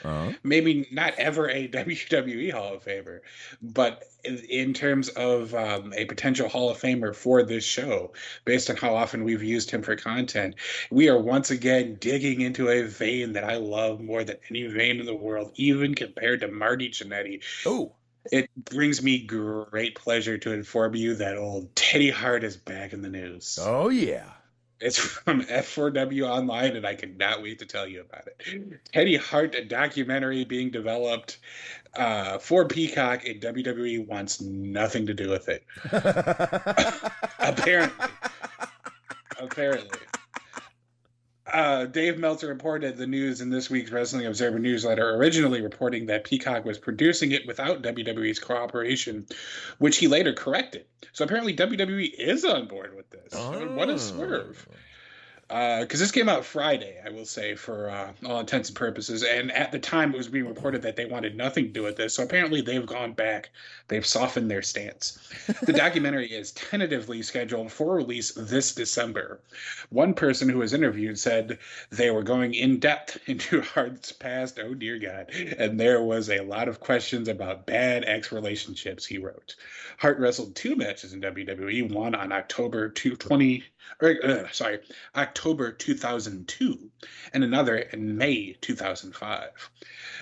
maybe not ever a WWE Hall of Famer, but in terms of a potential Hall of Famer for this show, based on how often we've used him for content, we are once again digging into a vein that I love more than any vein in the world, even compared to Marty Jannetty. Oh. It brings me great pleasure to inform you that old Teddy Hart is back in the news. Oh, yeah. It's from F4W Online, and I cannot wait to tell you about it. Teddy Hart, a documentary being developed for Peacock, and WWE wants nothing to do with it. Apparently. Dave Meltzer reported the news in this week's Wrestling Observer newsletter, originally reporting that Peacock was producing it without WWE's cooperation, which he later corrected. So apparently WWE is on board with this. Oh. What a swerve. Because this came out Friday, I will say, for all intents and purposes. And at the time, it was being reported that they wanted nothing to do with this. So apparently, they've gone back. They've softened their stance. The documentary is tentatively scheduled for release this December. One person who was interviewed said they were going in depth into Hart's past. Oh, dear God. And there was a lot of questions about bad ex relationships, he wrote. Hart wrestled 2 matches in WWE, one on October 2002, and another in May 2005.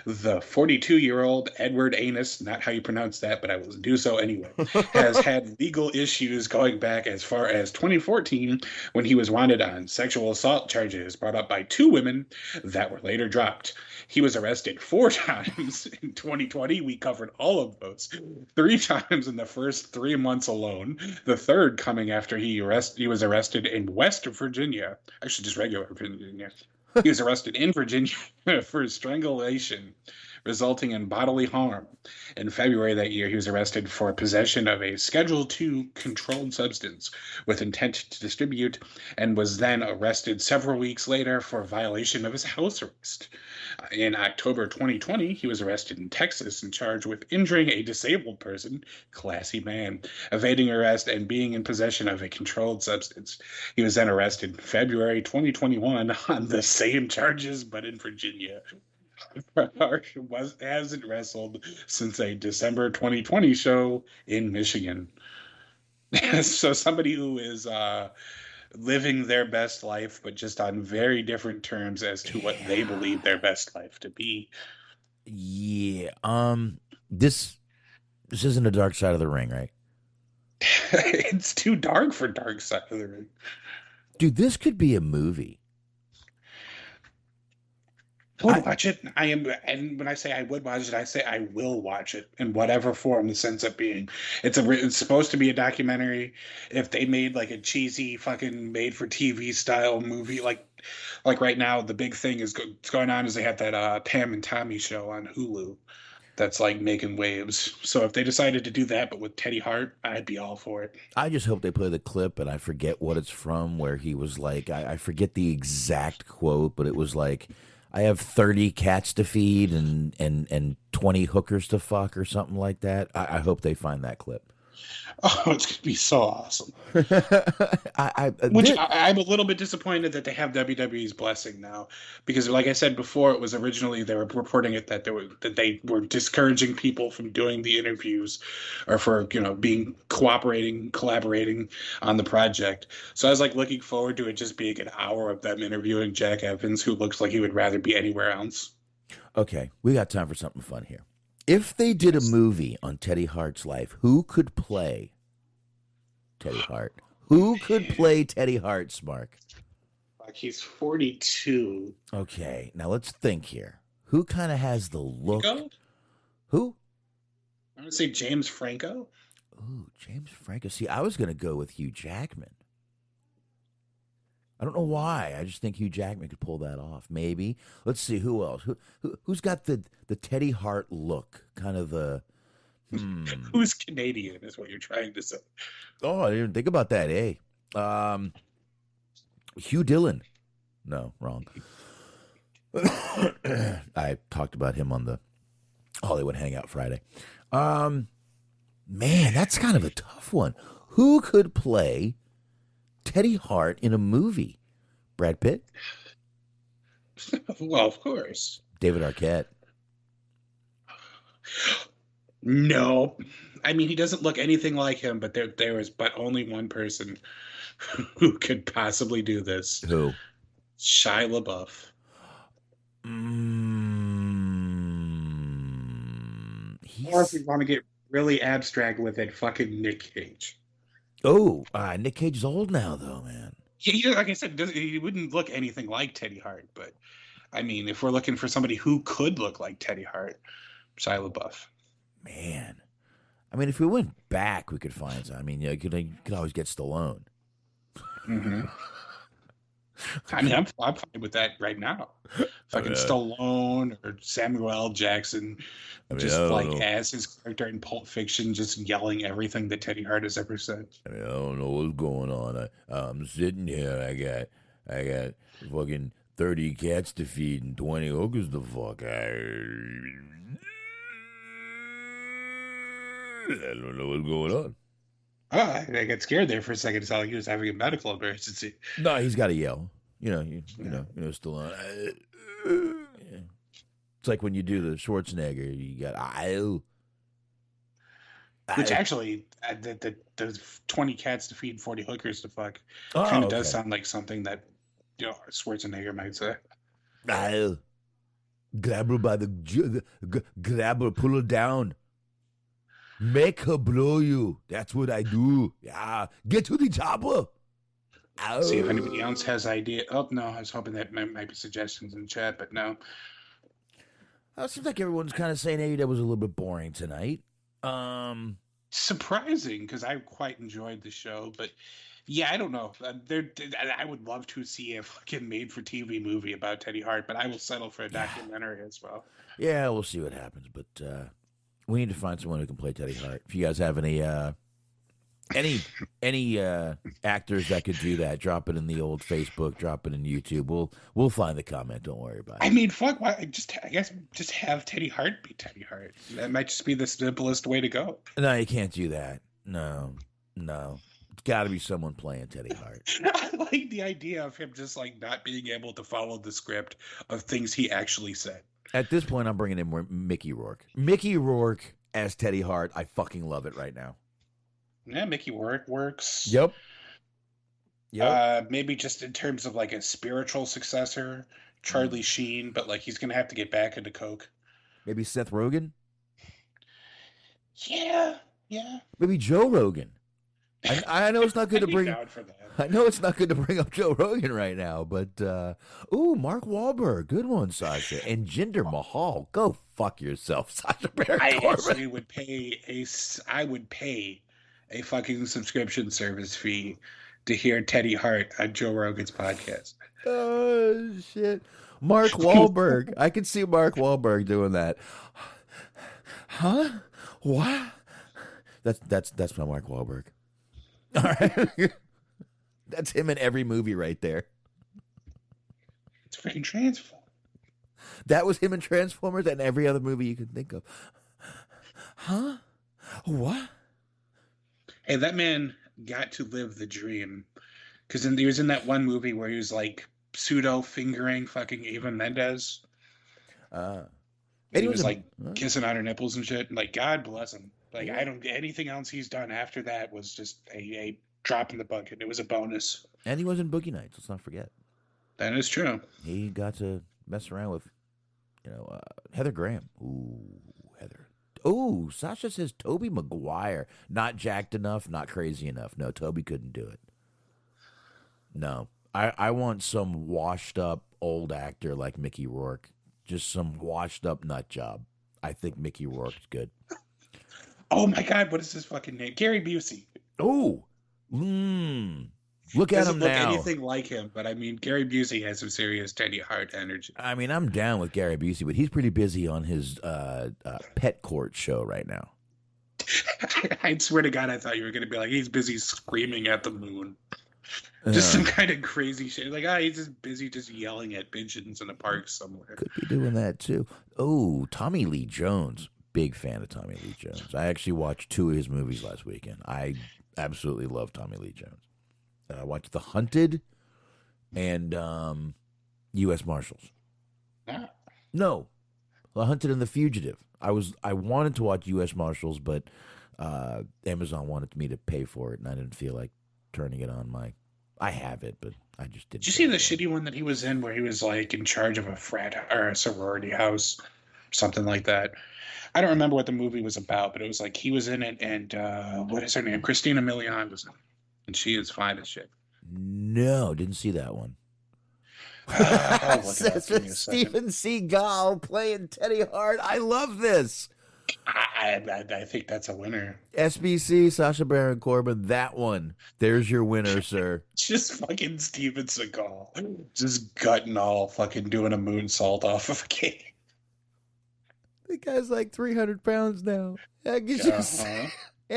The 42-year-old Edward Anus, not how you pronounce that, but I will do so anyway, has had legal issues going back as far as 2014 when he was wanted on sexual assault charges brought up by 2 women that were later dropped. He was arrested 4 times in 2020. We covered all of those. 3 times in the first 3 months alone. The third coming after he was arrested in West Virginia. Actually, just regular Virginia. He was arrested in Virginia for strangulation, resulting in bodily harm. In February that year, he was arrested for possession of a Schedule II controlled substance with intent to distribute, and was then arrested several weeks later for violation of his house arrest. In October 2020, he was arrested in Texas and charged with injuring a disabled person, classy man, evading arrest, and being in possession of a controlled substance. He was then arrested in February 2021 on the same charges, but in Virginia. Hart hasn't wrestled since a December 2020 show in Michigan. So somebody who is living their best life, but just on very different terms as to what they believe their best life to be. Yeah. This isn't a Dark Side of the Ring, right? It's too dark for Dark Side of the Ring. Dude, this could be a movie. I would watch it. And when I say I would watch it, I say I will watch it in whatever form this ends up being. It's supposed to be a documentary. If they made like a cheesy fucking made for TV style movie, like right now, the big thing is going on is they have that Pam and Tommy show on Hulu that's like making waves. So if they decided to do that, but with Teddy Hart, I'd be all for it. I just hope they play the clip, and I forget what it's from, where he was like, I forget the exact quote, but it was like, I have 30 cats to feed and 20 hookers to fuck or something like that. I hope they find that clip. Oh, it's going to be so awesome. I'm a little bit disappointed that they have WWE's blessing now, because like I said before, it was originally they were reporting it that they were discouraging people from doing the interviews or for collaborating on the project. So I was like looking forward to it just being an hour of them interviewing Jack Evans, who looks like he would rather be anywhere else. Okay, we got time for something fun here. If they did a movie on Teddy Hart's life, who could play Teddy Hart? Who could play Teddy Hart, Mark? Like he's 42. Okay, now let's think here. Who kind of has the look? Franco? Who? I'm going to say James Franco. Ooh, James Franco. See, I was going to go with Hugh Jackman. I don't know why. I just think Hugh Jackman could pull that off. Maybe. Let's see, who else? Who's got the Teddy Hart look? Kind of the... Who's Canadian is what you're trying to say. Oh, I didn't think about that, eh? Hugh Dillon. No, wrong. I talked about him on the Hollywood Hangout Friday. Man, that's kind of a tough one. Who could play Teddy Hart in a movie? Brad Pitt? Well, of course. David Arquette? No. I mean, he doesn't look anything like him, but there is but only one person who could possibly do this. Who? Shia LaBeouf. Or if we want to get really abstract with it, fucking Nick Cage. Oh, Nick Cage is old now, though, man. He, like I said, he wouldn't look anything like Teddy Hart, but I mean, if we're looking for somebody who could look like Teddy Hart, Shia LaBeouf. Man, I mean, if we went back, we could find some. I mean, you could always get Stallone. Mm-hmm. I mean, I'm fine with that right now. Fucking Stallone or Samuel L. Jackson, as his character in Pulp Fiction, just yelling everything that Teddy Hart has ever said. I mean, I don't know what's going on. I'm sitting here. I got I got fucking 30 cats to feed and 20 hookers to fuck. I don't know what's going on. Oh, I got scared there for a second. It sounded like he was having a medical emergency. No, he's got to yell. You know, still on. Yeah. It's like when you do the Schwarzenegger, you got Which actually, the 20 cats to feed, 40 hookers to fuck, Oh, kind of okay. does sound like something that Schwarzenegger might say. Grab her by grab her, pull her down. Make her blow you. That's what I do. Yeah. Get to the chopper. See if anybody else has idea. Oh, no, I was hoping that might be suggestions in chat, but no. It seems like everyone's kind of saying AEW was a little bit boring tonight. Surprising, because I quite enjoyed the show, but yeah, I don't know. I would love to see a fucking made-for-TV movie about Teddy Hart, but I will settle for a documentary as well. Yeah, we'll see what happens, but we need to find someone who can play Teddy Hart. If you guys have any actors that could do that, drop it in the old Facebook, drop it in YouTube. We'll find the comment. Don't worry about it. I mean, fuck. Why? I guess just have Teddy Hart be Teddy Hart. That might just be the simplest way to go. No, you can't do that. No. It's got to be someone playing Teddy Hart. I like the idea of him just like not being able to follow the script of things he actually said. At this point, I'm bringing in Mickey Rourke. Mickey Rourke as Teddy Hart. I fucking love it right now. Yeah, Mickey Rourke works. Yep. Maybe just in terms of like a spiritual successor, Charlie Sheen, but like he's gonna have to get back into coke. Maybe Seth Rogen. Yeah. Maybe Joe Rogan. I know it's not good to bring. Down for that. I know it's not good to bring up Joe Rogan right now, but Mark Wahlberg, good one, Sasha, and Jinder Mahal, go fuck yourself, Sasha Baron I Corbin. actually would pay a fucking subscription service fee to hear Teddy Hart on Joe Rogan's podcast. Oh shit, Mark Wahlberg. I can see Mark Wahlberg doing that. Huh? What? That's my Mark Wahlberg. All right. That's him in every movie right there. It's freaking Transformers. That was him in Transformers and every other movie you can think of. Huh? What? Hey, that man got to live the dream. Because he was in that one movie where he was like pseudo fingering fucking Eva Mendes. And he was like kissing on her nipples and shit. Like, God bless him. Like, anything else he's done after that was just a drop in the bucket. It was a bonus. And he was in Boogie Nights. Let's not forget. That is true. He got to mess around with, Heather Graham. Ooh, Heather. Ooh, Sasha says Tobey Maguire. Not jacked enough, not crazy enough. No, Toby couldn't do it. No. I want some washed up old actor like Mickey Rourke. Just some washed up nut job. I think Mickey Rourke's good. Oh my God, what is his fucking name? Gary Busey. Oh, look at him Doesn't look now. anything like him, but I mean, Gary Busey has some serious Teddy Hart energy. I mean, I'm down with Gary Busey, but he's pretty busy on his pet court show right now. I swear to God, I thought you were going to be like, he's busy screaming at the moon. Just some kind of crazy shit. Like, he's just busy just yelling at pigeons in a park somewhere. Could be doing that too. Oh, Tommy Lee Jones. Big fan of Tommy Lee Jones. I actually watched 2 of his movies last weekend. I absolutely love Tommy Lee Jones. I watched The Hunted and U.S. Marshals. Ah. No, The Hunted and The Fugitive. I wanted to watch U.S. Marshals, but Amazon wanted me to pay for it, and I didn't feel like turning it on my. I have it, but I just didn't. Did you see the shitty one that he was in, where he was like in charge of a frat or a sorority house, something like that? I don't remember what the movie was about, but it was like he was in it, and what is her name? Christina Milian was in it, and she is fine as shit. No, didn't see that one. Steven Seagal playing Teddy Hart. I love this. I think that's a winner. SBC, Sasha Baron Corbin, that one. There's your winner, sir. Just fucking Steven Seagal. Just gutting all, fucking doing a moonsault off of a cake. The guy's like 300 pounds now. And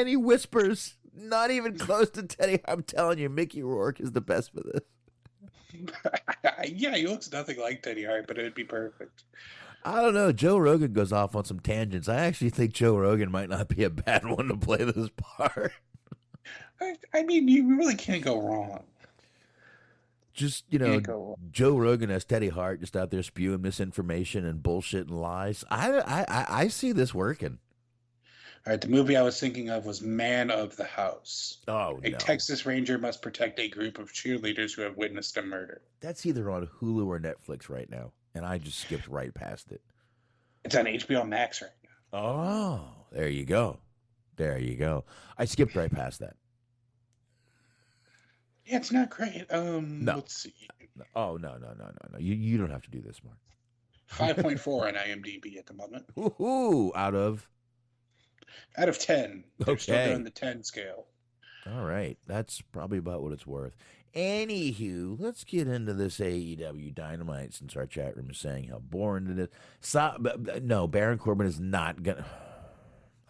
he whispers, not even close to Teddy. I'm telling you, Mickey Rourke is the best for this. Yeah, he looks nothing like Teddy Hart, but it would be perfect. I don't know. Joe Rogan goes off on some tangents. I actually think Joe Rogan might not be a bad one to play this part. I mean, you really can't go wrong. Just, Joe Rogan as Teddy Hart just out there spewing misinformation and bullshit and lies. I see this working. All right, the movie I was thinking of was Man of the House. Oh, A no. Texas Ranger must protect a group of cheerleaders who have witnessed a murder. That's either on Hulu or Netflix right now, and I just skipped right past it. It's on HBO Max right now. Oh, there you go. There you go. I skipped right past that. Yeah, it's not great. No. Let's see. Oh, no. You don't have to do this, Mark. 5.4 on IMDb at the moment. Ooh, out of 10. They're still Okay. doing the 10 scale. All right. That's probably about what it's worth. Anywho, let's get into this AEW Dynamite since our chat room is saying how boring it is. No, Baron Corbin is not going to...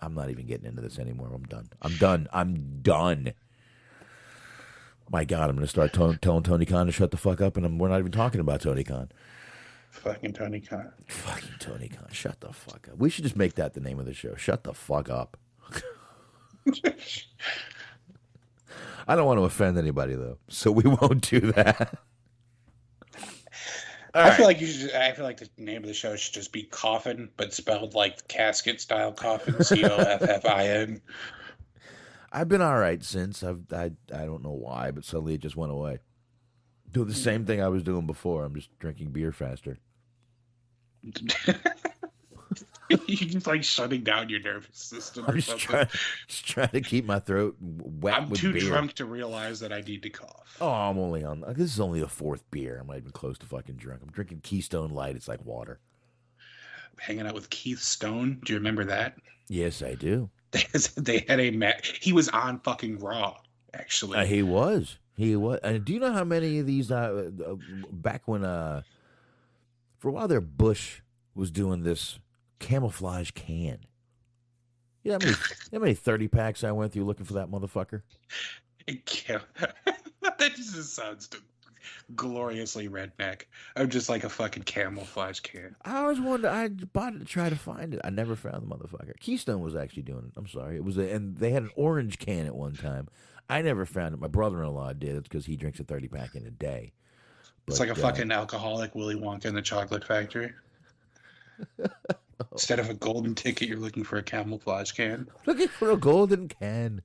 I'm not even getting into this anymore. I'm done. My God, I'm going to start telling Tony Khan to shut the fuck up, and we're not even talking about Tony Khan. Fucking Tony Khan. Fucking Tony Khan. Shut the fuck up. We should just make that the name of the show. Shut the fuck up. I don't want to offend anybody, though, so we won't do that. I feel like the name of the show should just be Coffin, but spelled like casket style coffin, COFFIN. I've been all right since. I don't know why, but suddenly it just went away. Do the same thing I was doing before. I'm just drinking beer faster. You're just like shutting down your nervous system. I'm Or just something. trying to keep my throat wet I'm with too beer. drunk to realize that I need to cough. Oh, I'm only on. This is only the fourth beer. I'm not even close to fucking drunk. I'm drinking Keystone Light. It's like water. Hanging out with Keith Stone. Do you remember that? Yes, I do. They had a match. He was on fucking Raw, actually. He was. And do you know how many of these back when for a while there, Bush was doing this camouflage can. You know how many 30 packs I went through looking for that motherfucker? That just sounds gloriously redneck. I'm just like a fucking camouflage can. I always wondered. I bought it to try to find it. I never found the motherfucker. Keystone was actually doing it. I'm sorry. It was, and they had an orange can at one time. I never found it. My brother-in-law did. It's because he drinks a 30 pack in a day. It's like a fucking alcoholic Willy Wonka in the Chocolate Factory. Instead of a golden ticket, you're looking for a camouflage can. Looking for a golden can.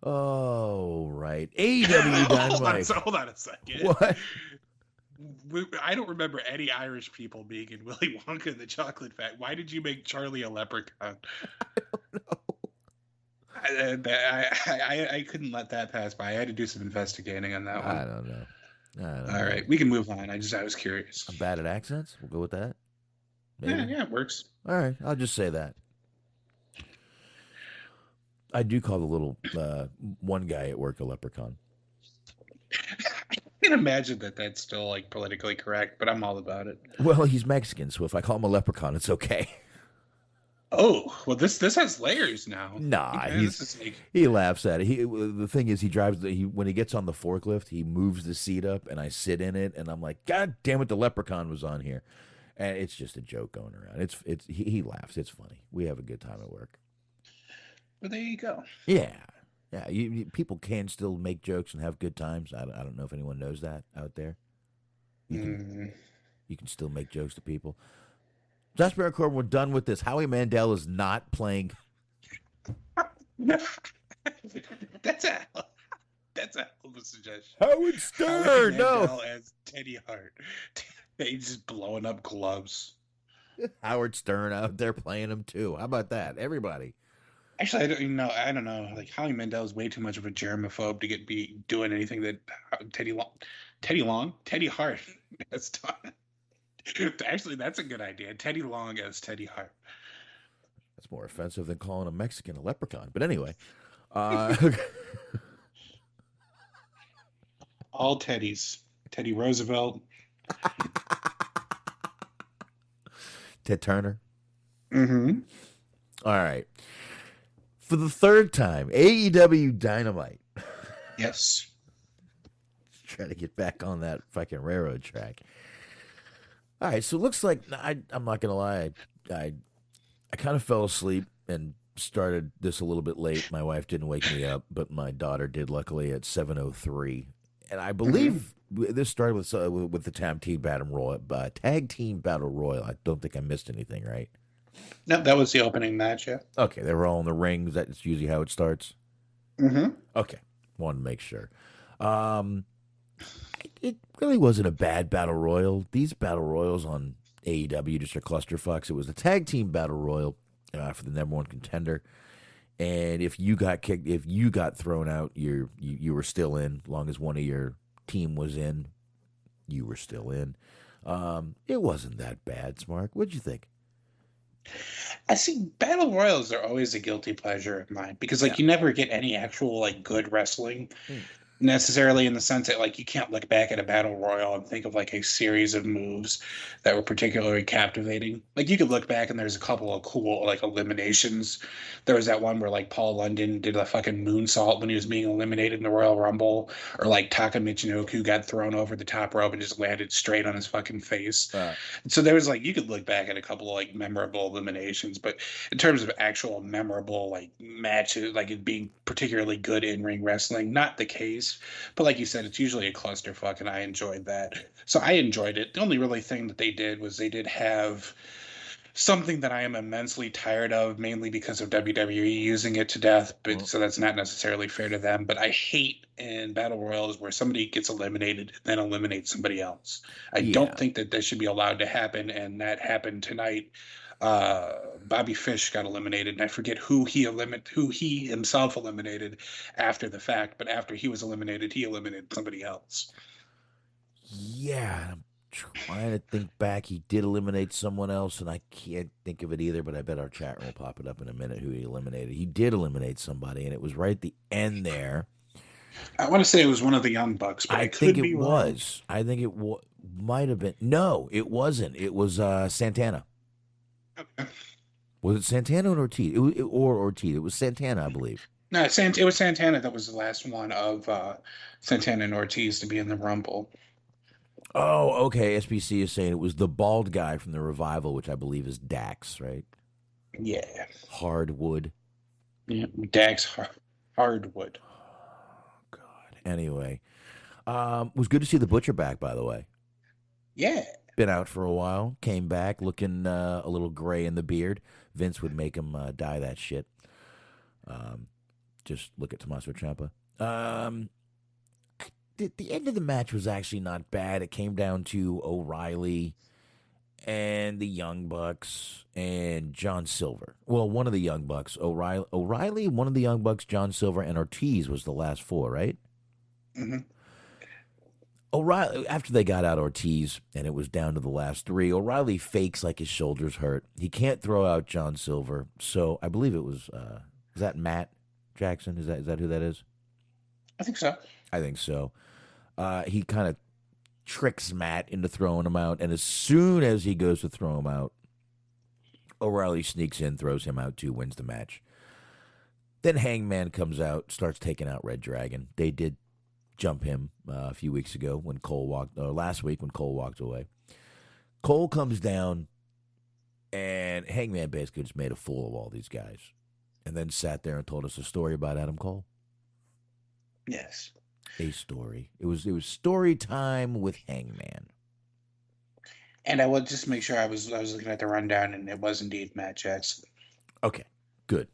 Oh, right. AEW Dynamite. Hold on a second. What? I don't remember any Irish people being in Willy Wonka and the Chocolate Factory. Why did you make Charlie a leprechaun? I don't know. I couldn't let that pass by. I had to do some investigating on that one. I don't know. All right, we can move on. I was curious. I'm bad at accents. We'll go with that. Maybe. Yeah, it works. All right, I'll just say that. I do call the little one guy at work a leprechaun. I can imagine that that's still like politically correct, but I'm all about it. Well, he's Mexican, so if I call him a leprechaun, it's okay. Oh, well, this has layers now. Nah, Yeah, he laughs at it. The thing is, when he gets on the forklift, he moves the seat up, and I sit in it, and I'm like, God damn it, the leprechaun was on here, and it's just a joke going around. He laughs. It's funny. We have a good time at work. Well, there you go. Yeah. People can still make jokes and have good times. I don't know if anyone knows that out there. You can still make jokes to people. Josh Baron Corbin, we're done with this. Howie Mandel is not playing. That's a hell of a suggestion. Howard Stern, no. As Teddy Hart. He's just blowing up gloves. Howard Stern out there playing him too. How about that? Everybody. Actually, I don't know. Like Howie Mandel is way too much of a germaphobe to be doing anything that Teddy Hart has done. Actually, that's a good idea. Teddy Long as Teddy Hart. That's more offensive than calling a Mexican a leprechaun. But anyway. All Teddys. Teddy Roosevelt. Ted Turner. Mm-hmm. All right. For the third time, AEW Dynamite. Yes. Trying to get back on that fucking railroad track. All right, so it looks like I'm not gonna lie, I kind of fell asleep and started this a little bit late. My wife didn't wake me up, but my daughter did, luckily, at 7:03. And I believe this started with the tag team battle royal. I don't think I missed anything, right? No, that was the opening match. Yeah. Okay, they were all in the rings. That's usually how it starts. Okay, wanted to make sure. It really wasn't a bad battle royal. These battle royals on AEW just are clusterfucks. It was the tag team battle royal for the number one contender, and if you got kicked, if you got thrown out, you were still in. As long as one of your team was in, you were still in. It wasn't that bad, Smark. What'd you think? I see battle royals are always a guilty pleasure of mine because you never get any actual good wrestling necessarily, in the sense that you can't look back at a battle royal and think of a series of moves that were particularly captivating. You could look back and there's a couple of cool eliminations. There was that one where Paul London did a fucking moonsault when he was being eliminated in the Royal Rumble, or Taka Michinoku got thrown over the top rope and just landed straight on his fucking face. So there was you could look back at a couple of memorable eliminations, but in terms of actual memorable matches, it being particularly good in-ring wrestling, not the case. But like you said, it's usually a clusterfuck, and I enjoyed that. So I enjoyed it. The only really thing that they did was they did have something that I am immensely tired of, mainly because of WWE using it to death. But so that's not necessarily fair to them. But I hate in battle royals where somebody gets eliminated and then eliminates somebody else. I don't think that should be allowed to happen, and that happened tonight. Bobby Fish got eliminated, and I forget who he himself eliminated after the fact, but after he was eliminated, he eliminated somebody else. Yeah, I'm trying to think back. He did eliminate someone else, and I can't think of it either, but I bet our chat room will pop it up in a minute who he eliminated. He did eliminate somebody, and it was right at the end there. I want to say it was one of the Young Bucks, but I think it was. I think it might have been. No, it wasn't. It was Santana. Okay. Was it Santana or Ortiz? Or Ortiz. It was Santana, I believe. No, it was Santana that was the last one of Santana and Ortiz to be in the Rumble. Oh, okay. SBC is saying it was the bald guy from the Revival, which I believe is Dax, right? Yeah. Hardwood. Yeah, Dax Hardwood. Oh, God. Anyway. It was good to see the Butcher back, by the way. Yeah. Been out for a while, came back looking a little gray in the beard. Vince would make him dye that shit. Just look at Tommaso Ciampa. The end of the match was actually not bad. It came down to O'Reilly and the Young Bucks and John Silver. Well, one of the Young Bucks, O'Reilly, one of the Young Bucks, John Silver, and Ortiz was the last four, right? Mm-hmm. O'Reilly, after they got out Ortiz and it was down to the last three, O'Reilly fakes like his shoulders hurt. He can't throw out John Silver. So I believe it was, is that Matt Jackson? Is that who that is? I think so. I think so. He kind of tricks Matt into throwing him out. And as soon as he goes to throw him out, O'Reilly sneaks in, throws him out too, wins the match. Then Hangman comes out, starts taking out Red Dragon. They did jump him a few weeks ago when last week when Cole walked away. Cole comes down, and Hangman basically just made a fool of all these guys, and then sat there and told us a story about Adam Cole. Yes, a story. It was story time with Hangman. And I will just make sure I was looking at the rundown, and it was indeed Matt Jackson. Okay, good.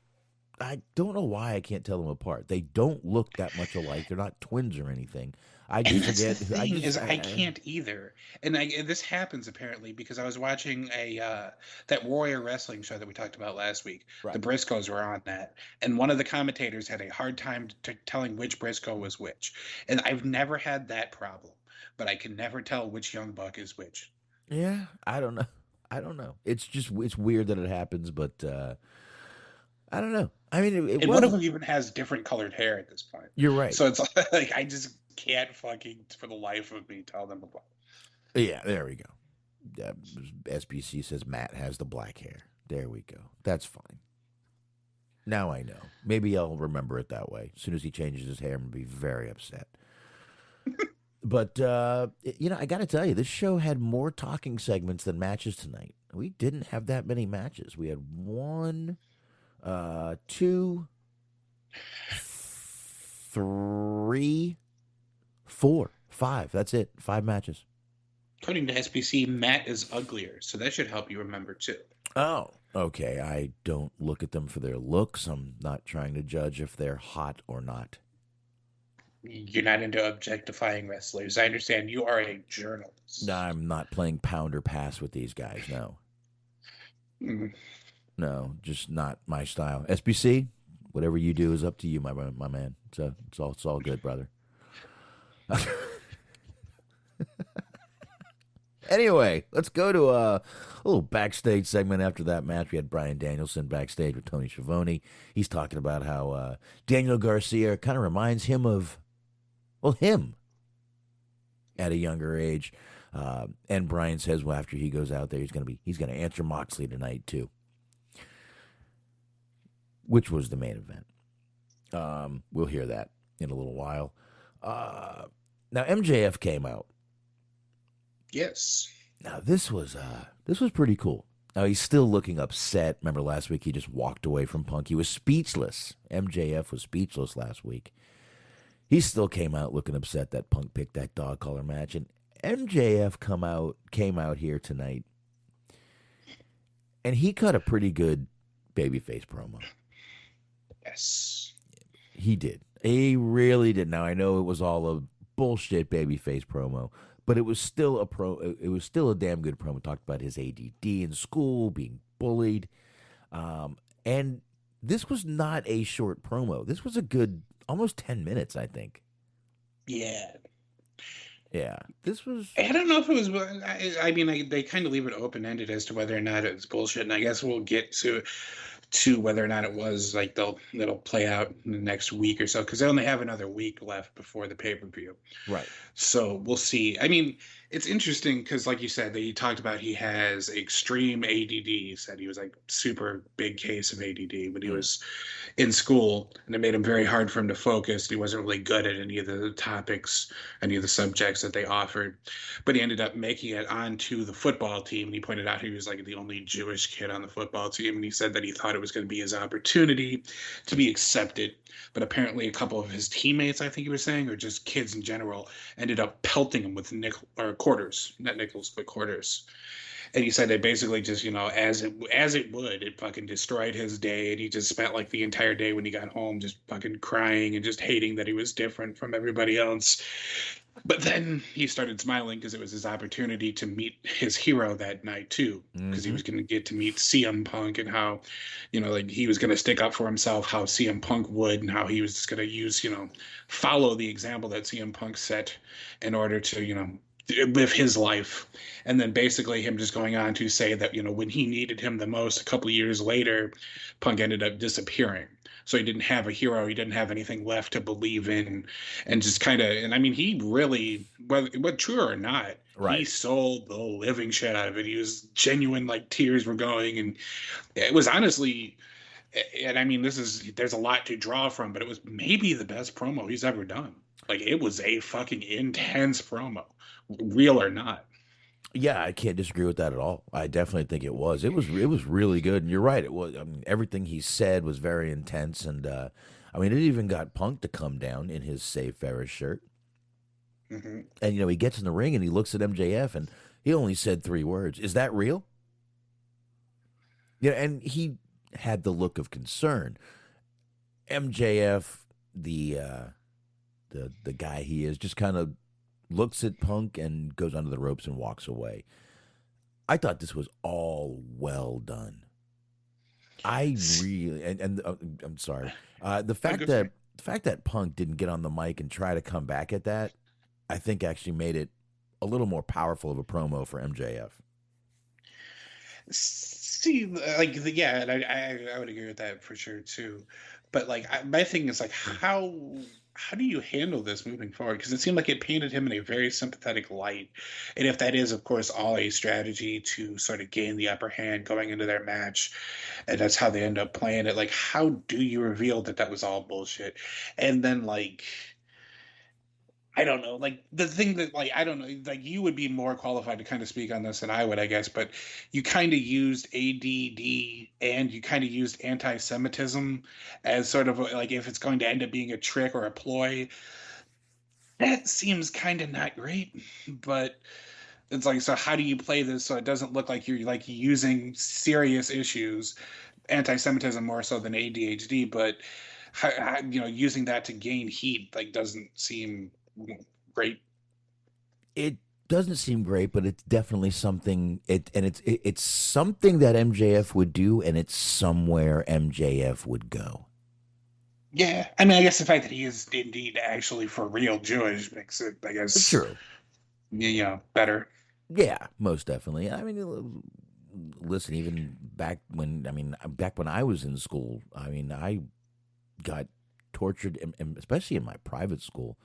I don't know why I can't tell them apart. They don't look that much alike. They're not twins or anything. I just forget. I can't either. And this happens apparently because I was watching that Warrior Wrestling show that we talked about last week. Right. The Briscoes were on that, and one of the commentators had a hard time telling which Briscoe was which. And I've never had that problem, but I can never tell which Young Buck is which. Yeah, I don't know. It's weird that it happens, but I don't know. I mean, one of them even has different colored hair at this point. You're right. So it's like I just can't fucking for the life of me tell them apart. Yeah, there we go. SBC says Matt has the black hair. There we go. That's fine. Now I know. Maybe I'll remember it that way. As soon as he changes his hair, I'm going to be very upset. But I got to tell you, this show had more talking segments than matches tonight. We didn't have that many matches. We had 1, 2, 3, 4, 5. That's it. 5 matches. According to SPC, Matt is uglier, so that should help you remember too. Oh, okay. I don't look at them for their looks. I'm not trying to judge if they're hot or not. You're not into objectifying wrestlers. I understand you are a journalist. I'm not playing pound or pass with these guys. No. No, just not my style. SBC, whatever you do is up to you, my man. It's all good, brother. Anyway, let's go to a little backstage segment after that match. We had Bryan Danielson backstage with Tony Schiavone. He's talking about how Daniel Garcia kind of reminds him of, him at a younger age. And Bryan says, well, after he goes out there, he's gonna answer Moxley tonight too, which was the main event. We'll hear that in a little while. Now MJF came out. Yes. Now this was pretty cool. Now he's still looking upset. Remember last week he just walked away from Punk. He was speechless. MJF was speechless last week. He still came out looking upset that Punk picked that dog collar match. And MJF came out here tonight, and he cut a pretty good babyface promo. Yes. He did. He really did. Now I know it was all a bullshit babyface promo, but it was still a damn good promo. Talked about his ADD in school, being bullied. And this was not a short promo. This was a good almost 10 minutes, I think. Yeah. Yeah. This was... I don't know if it was... I mean, they kind of leave it open-ended as to whether or not it's bullshit, and I guess we'll get to whether or not it was, like, it'll play out in the next week or so, because they only have another week left before the pay-per-view. Right. So we'll see. I mean, it's interesting because, like you said, he talked about he has extreme ADD. He said he was like super big case of ADD when he was in school, and it made him very hard for him to focus. He wasn't really good at any of the topics, any of the subjects that they offered. But he ended up making it onto the football team, and he pointed out he was like the only Jewish kid on the football team, and he said that he thought it was going to be his opportunity to be accepted. But apparently a couple of his teammates, I think he was saying, or just kids in general, ended up pelting him with quarters, not nickels, but quarters. And he said they basically just, as it would, it fucking destroyed his day. And he just spent like the entire day when he got home just fucking crying and just hating that he was different from everybody else. But then he started smiling because it was his opportunity to meet his hero that night too, because he was going to get to meet CM Punk and how, like he was going to stick up for himself, how CM Punk would, and how he was just going to use, follow the example that CM Punk set in order to, live his life. And then basically him just going on to say that, when he needed him the most a couple of years later, Punk ended up disappearing. So he didn't have a hero. He didn't have anything left to believe in, and just kind of. And I mean, he really, whether true or not, right, he sold the living shit out of it. He was genuine, like tears were going, and it was honestly. And I mean, there's a lot to draw from, but it was maybe the best promo he's ever done. Like it was a fucking intense promo, real or not. Yeah, I can't disagree with that at all. I definitely think it was. It was really good, and you're right. It was. I mean, everything he said was very intense, and I mean, it even got Punk to come down in his Save Ferris shirt. Mm-hmm. And he gets in the ring and he looks at MJF, and he only said 3 words: "Is that real?" Yeah, and he had the look of concern. MJF, the guy he is, just kind of looks at Punk and goes under the ropes and walks away. I thought this was all well done. I really, and I'm sorry, the fact that Punk didn't get on the mic and try to come back at that, I think actually made it a little more powerful of a promo for MJF. See, like, yeah, and I would agree with that for sure too. But like, my thing is like, how do you handle this moving forward? Because it seemed like it painted him in a very sympathetic light. And if that is, of course, all a strategy to sort of gain the upper hand going into their match, and that's how they end up playing it, like, how do you reveal that was all bullshit? And then, like, I don't know, like the thing that like I don't know, like you would be more qualified to kind of speak on this than I would, I guess, but you kind of used ADD and you kind of used anti-Semitism as sort of like if it's going to end up being a trick or a ploy, that seems kind of not great. But it's like, so how do you play this so it doesn't look like you're like using serious issues, anti-Semitism more so than ADHD, but using that to gain heat like doesn't seem great. It doesn't seem great, but it's definitely something. It's something that MJF would do, and it's somewhere MJF would go. Yeah, I mean, I guess the fact that he is indeed actually for real Jewish makes it, I guess, True. Better. Yeah, most definitely. I mean, listen, even back when I was in school, I mean, I got tortured, and especially in my private school.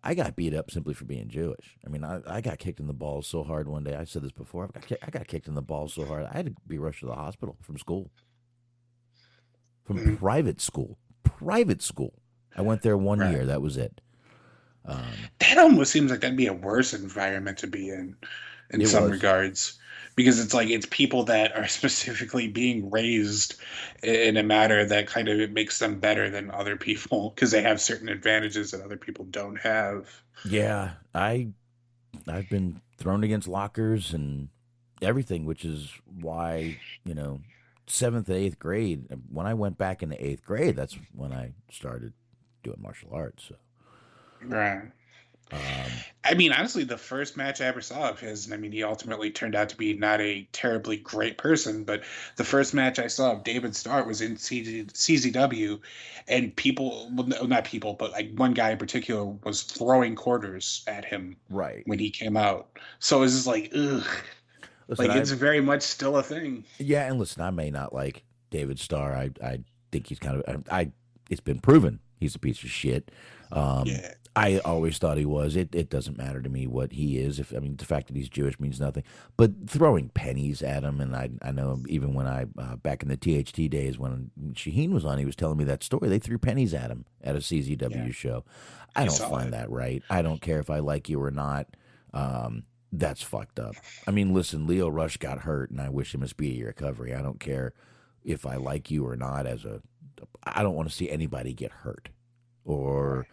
I got beat up simply for being Jewish. I mean, I got kicked in the balls so hard one day. I said this before. I got kicked in the balls so hard. I had to be rushed to the hospital from school. From private school. Private school. I went there one year. That was it. That almost seems like that'd be a worse environment to be in some regards. Because it's like it's people that are specifically being raised in a manner that kind of makes them better than other people because they have certain advantages that other people don't have. Yeah, I've been thrown against lockers and everything, which is why, 7th and 8th grade, when I went back into 8th grade, that's when I started doing martial arts. So. Right. I mean, honestly, the first match I ever saw of his, and I mean, he ultimately turned out to be not a terribly great person, but the first match I saw of David Starr was in CZW, and people, well, not people, but like one guy in particular was throwing quarters at him when he came out. So it's just like, ugh. Listen, like, it's very much still a thing. Yeah, and listen, I may not like David Starr. I think he's kind of, it's been proven he's a piece of shit. Yeah. I always thought he was. It doesn't matter to me what he is. The fact that he's Jewish means nothing. But throwing pennies at him, and I know even when back in the THT days when Shaheen was on, he was telling me that story. They threw pennies at him at a CZW show. I don't find that right. I don't care if I like you or not. That's fucked up. I mean, listen, Leo Rush got hurt, and I wish him a speedy recovery. I don't care if I like you or not. I don't want to see anybody get hurt or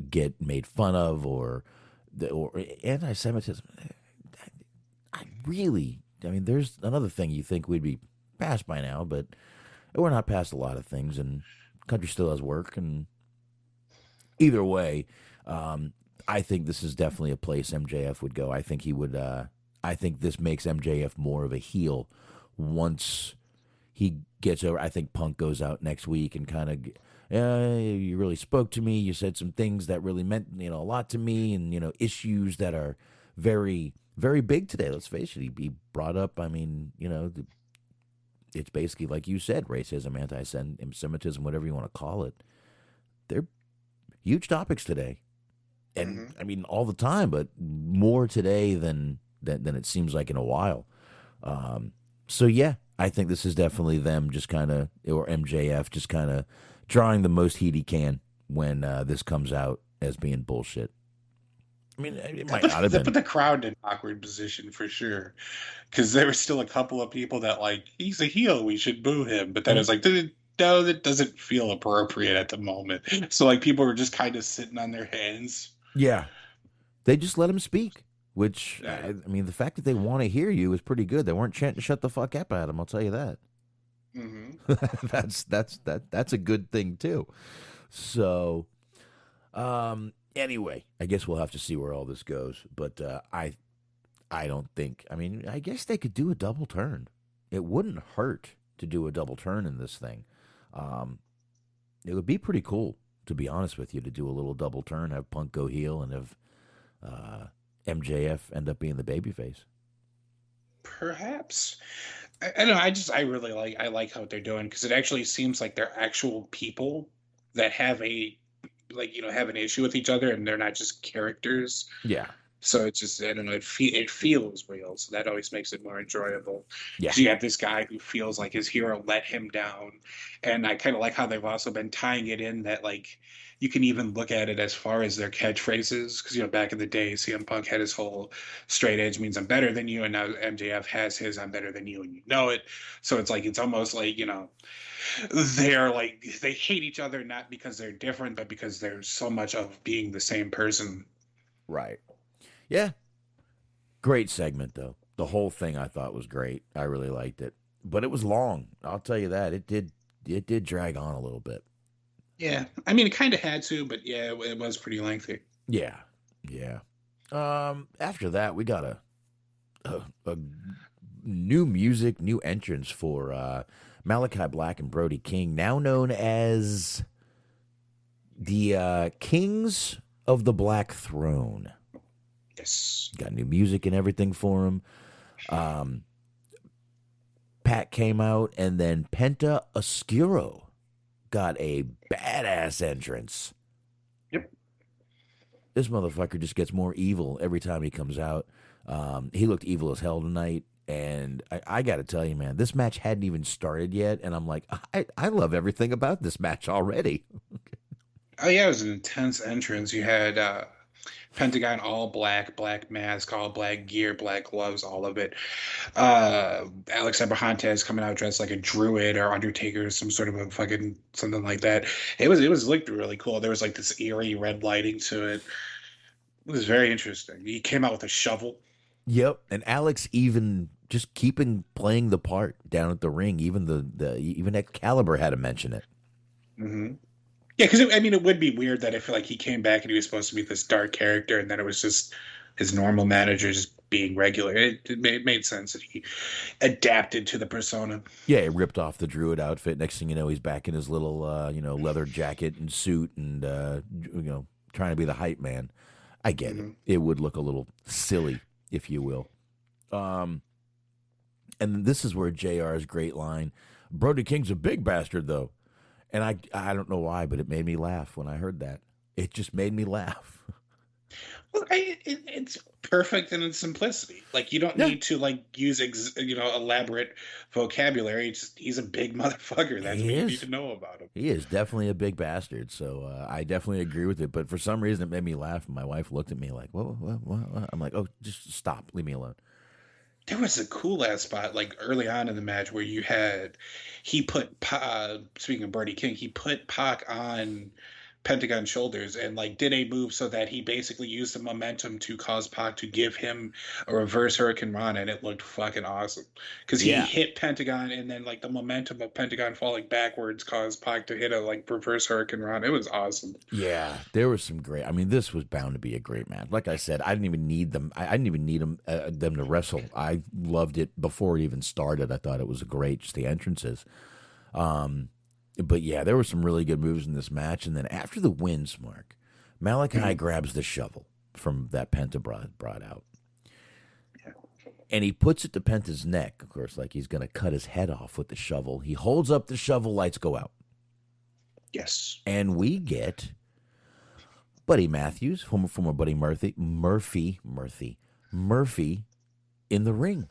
get made fun of or anti-Semitism. There's another thing you think we'd be past by now, but we're not past a lot of things, and the country still has work. And either way, I think this is definitely a place MJF would go. I think he would. I think this makes MJF more of a heel once he gets over. I think Punk goes out next week and kind of. You really spoke to me. You said some things that really meant, a lot to me, and, issues that are very, very big today. Let's face it. He brought up, it's basically like you said, racism, anti-Semitism, whatever you want to call it. They're huge topics today. And, all the time, but more today than it seems like in a while. So, yeah, I think this is definitely them just kind of, or MJF just kind of, drawing the most heat he can when this comes out as being bullshit. I mean, it might not have been. Put the crowd in an awkward position for sure. Because there were still a couple of people that, like, he's a heel, we should boo him. But then it's like, no, that doesn't feel appropriate at the moment. So, like, people were just kind of sitting on their hands. Yeah. They just let him speak. Which, the fact that they want to hear you is pretty good. They weren't chanting shut the fuck up at him, I'll tell you that. That's a good thing too. So anyway, I guess we'll have to see where all this goes, but I don't think, I guess they could do a double turn. It wouldn't hurt to do a double turn in this thing. It would be pretty cool, to be honest with you, to do a little double turn, have Punk go heel and have MJF end up being the babyface. Perhaps. I don't know. I really like how they're doing, because it actually seems like they're actual people that have have an issue with each other, and they're not just characters. Yeah. So it's just, I don't know, it feels real. So that always makes it more enjoyable. Yeah. You have this guy who feels like his hero let him down. And I kind of like how they've also been tying it in that, like, you can even look at it as far as their catchphrases, because back in the day, CM Punk had his whole straight edge means I'm better than you, and now MJF has his I'm better than you, and you know it. So it's like it's almost like they're like they hate each other not because they're different, but because there's so much of being the same person. Right. Yeah. Great segment though. The whole thing I thought was great. I really liked it, but it was long. I'll tell you that it did drag on a little bit. Yeah, I mean, it kind of had to, but yeah, it was pretty lengthy. Yeah, yeah. After that, we got a new music, new entrance for Malachi Black and Brody King, now known as the Kings of the Black Throne. Yes. Got new music and everything for him. Pat came out, and then Penta Oscuro got a badass entrance. Yep. This motherfucker just gets more evil every time he comes out. He looked evil as hell tonight, and I got to tell you, man, this match hadn't even started yet, and I'm like, I love everything about this match already. Oh yeah, it was an intense entrance. You had Pentagon all black, black mask, all black gear, black gloves, all of it. Alex Abrahantes coming out dressed like a druid or Undertaker, some sort of a fucking something like that. It was looked really cool. There was like this eerie red lighting to it. It was very interesting. He came out with a shovel. Yep, and Alex even just playing the part down at the ring. Even Excalibur had to mention it. Mm-hmm. Yeah, because it would be weird that if like he came back and he was supposed to be this dark character, and then it was just his normal manager just being regular. It made sense that he adapted to the persona. Yeah, he ripped off the druid outfit. Next thing you know, he's back in his little leather jacket and suit, and trying to be the hype man. I get it. It would look a little silly, if you will. And this is where JR's great line, Brody King's a big bastard, though. And I don't know why, but it made me laugh when I heard that. It just made me laugh. Well, it's perfect in its simplicity. Like, you don't need to like use elaborate vocabulary. He's a big motherfucker. That's what you need to know about him. He is definitely a big bastard. So I definitely agree with it. But for some reason, it made me laugh. And my wife looked at me like, what? I'm like, oh, just stop. Leave me alone. There was a cool ass spot like early on in the match where he put speaking of Brody King, he put Pac on Pentagon's shoulders and like did a move so that he basically used the momentum to cause Pac to give him a reverse Hurricane Rana, and it looked fucking awesome because he hit Pentagon, and then like the momentum of Pentagon falling backwards caused Pac to hit a like reverse Hurricane Rana. It was awesome. Yeah, there was some great. I mean, this was bound to be a great match. Like I said, I didn't even need them. I didn't even need them to wrestle. I loved it before it even started. I thought it was great, just the entrances. But yeah, there were some really good moves in this match. And then after the wins, Mark, Malachi grabs the shovel from that Penta brought out. Yeah. And he puts it to Penta's neck, of course, like he's going to cut his head off with the shovel. He holds up the shovel, lights go out. Yes. And we get Buddy Matthews, former Buddy Murphy in the ring.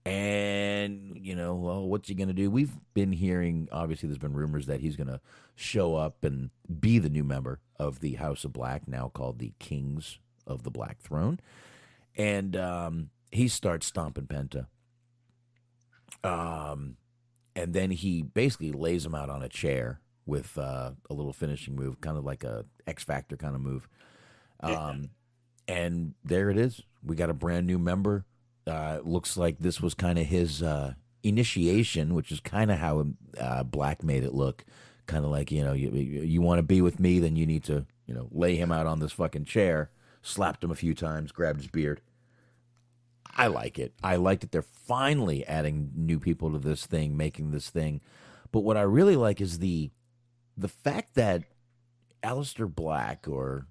And, well, what's he going to do? We've been hearing, obviously, there's been rumors that he's going to show up and be the new member of the House of Black, now called the Kings of the Black Throne. And he starts stomping Penta. And then he basically lays him out on a chair with a little finishing move, kind of like a X Factor kind of move. And there it is. We got a brand new member. Looks like this was kind of his initiation, which is kind of how Black made it look. Kind of like, you want to be with me, then you need to, lay him out on this fucking chair. Slapped him a few times, grabbed his beard. I like it. I like that they're finally adding new people to this thing, making this thing. But what I really like is the fact that Aleister Black, or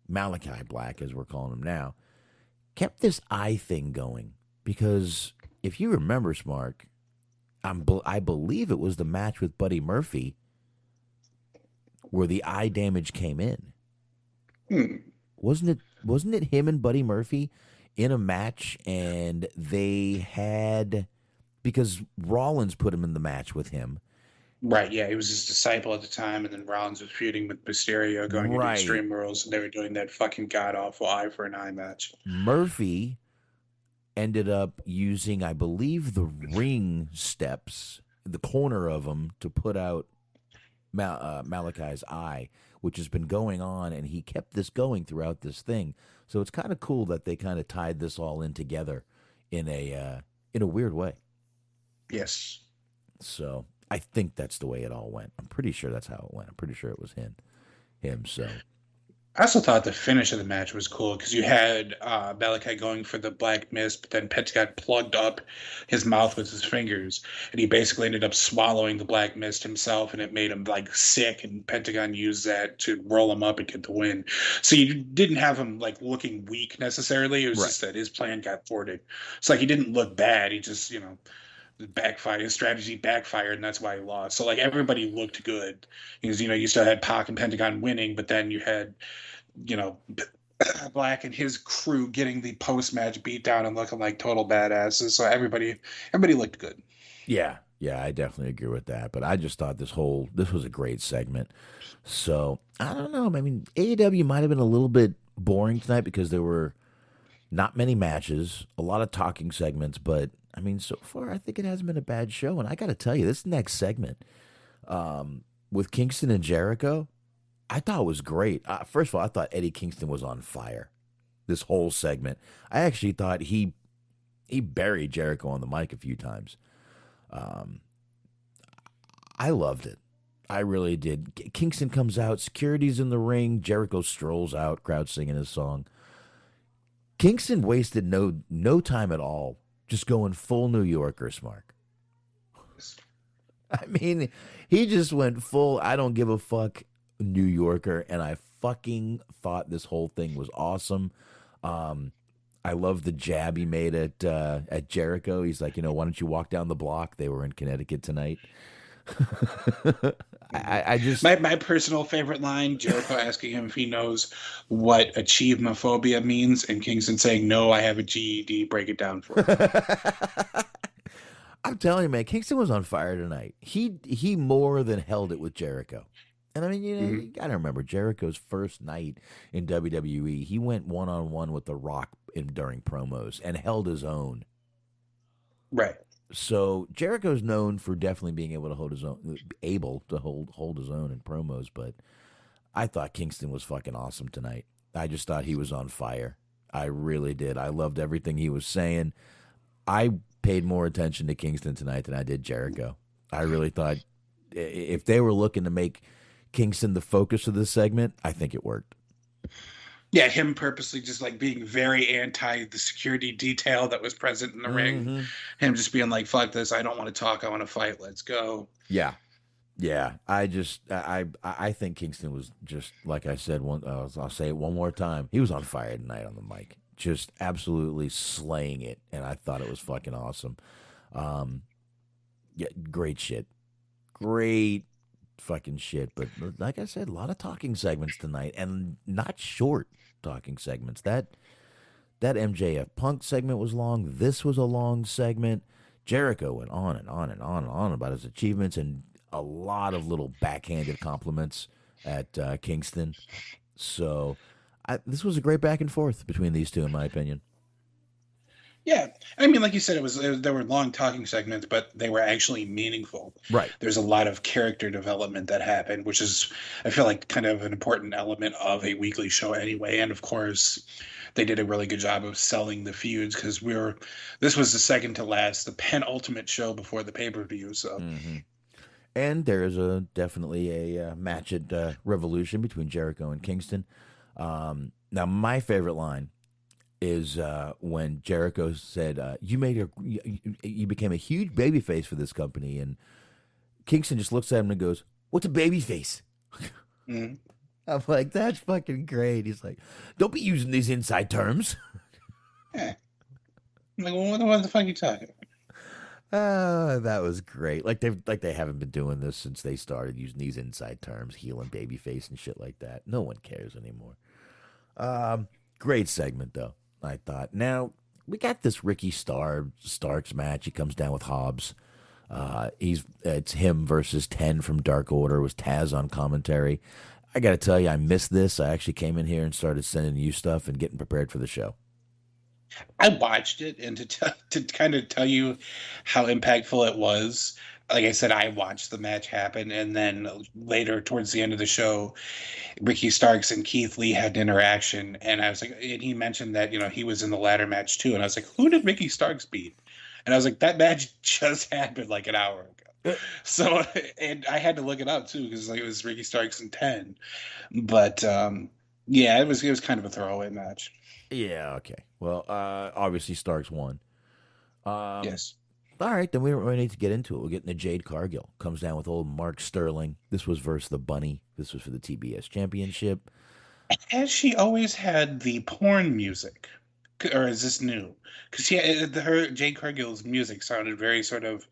Malachi Black, as we're calling him now, kept this eye thing going. Because if you remember, Smark, I believe it was the match with Buddy Murphy where the eye damage came in. Wasn't it him and Buddy Murphy in a match, and they had, because Rollins put him in the match with him, Right, yeah, he was his disciple at the time, and then Rollins was feuding with Mysterio going into Right. Extreme Rules, and they were doing that fucking god-awful eye for an eye match. Murphy ended up using, I believe, the ring steps, the corner of them, to put out Malachi's eye, which has been going on, and he kept this going throughout this thing. So it's kind of cool that they kind of tied this all in together in a weird way. Yes. So I think that's the way it all went. I'm pretty sure that's how it went. I'm pretty sure it was him. So I also thought the finish of the match was cool because you had Malachi going for the Black Mist, but then Pentagon plugged up his mouth with his fingers, and he basically ended up swallowing the Black Mist himself, and it made him like sick. And Pentagon used that to roll him up and get the win. So you didn't have him like looking weak necessarily. It was just that his plan got thwarted. It's like he didn't look bad. He just backfired. His strategy backfired, and that's why he lost. So like everybody looked good because you still had Pac and Pentagon winning, but then you had Black and his crew getting the post-match beatdown and looking like total badasses. So everybody looked good. yeah, I definitely agree with that. But I just thought this was a great segment. So I don't know. I mean, AEW might have been a little bit boring tonight because there were not many matches, a lot of talking segments, but I mean, so far I think it hasn't been a bad show. And I got to tell you, this next segment with Kingston and Jericho, I thought was great. First of all, I thought Eddie Kingston was on fire this whole segment. I actually thought he buried Jericho on the mic a few times. I loved it. I really did. Kingston comes out, security's in the ring, Jericho strolls out, crowd singing his song. Kingston wasted no time at all, just going full New Yorker, Mark. I mean, he just went full, I don't give a fuck New Yorker, and I fucking thought this whole thing was awesome. I love the jab he made at Jericho. He's like, why don't you walk down the block? They were in Connecticut tonight. I just my personal favorite line: Jericho asking him if he knows what achievemophobia means, and Kingston saying, "No, I have a GED. Break it down for me." I'm telling you, man, Kingston was on fire tonight. He more than held it with Jericho. And I mean, you got to remember Jericho's first night in WWE. He went one-on-one with The Rock during promos and held his own. Right. So Jericho's known for definitely being able to hold his own in promos. But I thought Kingston was fucking awesome tonight. I just thought he was on fire. I really did. I loved everything he was saying. I paid more attention to Kingston tonight than I did Jericho. I really thought if they were looking to make Kingston the focus of this segment, I think it worked. Yeah, him purposely just like being very anti the security detail that was present in the ring. Him just being like, fuck this, I don't want to talk, I want to fight, let's go. Yeah. I think Kingston was just, like I said, I'll say it one more time. He was on fire tonight on the mic. Just absolutely slaying it. And I thought it was fucking awesome. Yeah, great shit. Great fucking shit. But like I said, a lot of talking segments tonight, and not short talking segments. That MJF Punk segment was long. This was a long segment. Jericho went on and on and on and on about his achievements, and a lot of little backhanded compliments at Kingston. So this was a great back and forth between these two, in my opinion. Yeah, I mean, like you said, there were long talking segments, but they were actually meaningful. Right. There's a lot of character development that happened, which is, I feel like, kind of an important element of a weekly show anyway. And of course, they did a really good job of selling the feuds because this was the second to last, the penultimate show before the pay-per-view. So. Mm-hmm. And there is definitely a match at Revolution between Jericho and Kingston. Now, my favorite line is when Jericho said, you became a huge babyface for this company. And Kingston just looks at him and goes, "What's a babyface?" Mm-hmm. I'm like, that's fucking great. He's like, "Don't be using these inside terms." Yeah. I'm like, well, what the fuck are you talking about? That was great. Like they haven't been doing this since they started using these inside terms, heel and babyface and shit like that. No one cares anymore. Great segment though, I thought. Now we got this Ricky Starks match. He comes down with Hobbs. It's him versus 10 from Dark Order. It was Taz on commentary. I got to tell you, I missed this. I actually came in here and started sending you stuff and getting prepared for the show. I watched it, and to kind of tell you how impactful it was, like I said, I watched the match happen, and then later towards the end of the show, Ricky Starks and Keith Lee had an interaction, and I was like, and he mentioned that he was in the ladder match too, and I was like, who did Ricky Starks beat? And I was like, that match just happened like an hour ago. So, and I had to look it up too because it was Ricky Starks and 10, but yeah, it was kind of a throwaway match. Yeah, okay. Well, obviously Starks won. Yes. All right, then we don't really need to get into it. We're getting to Jade Cargill. Comes down with old Mark Sterling. This was versus the Bunny. This was for the TBS Championship. Has she always had the porn music? Or is this new? Because Jade Cargill's music sounded very sort of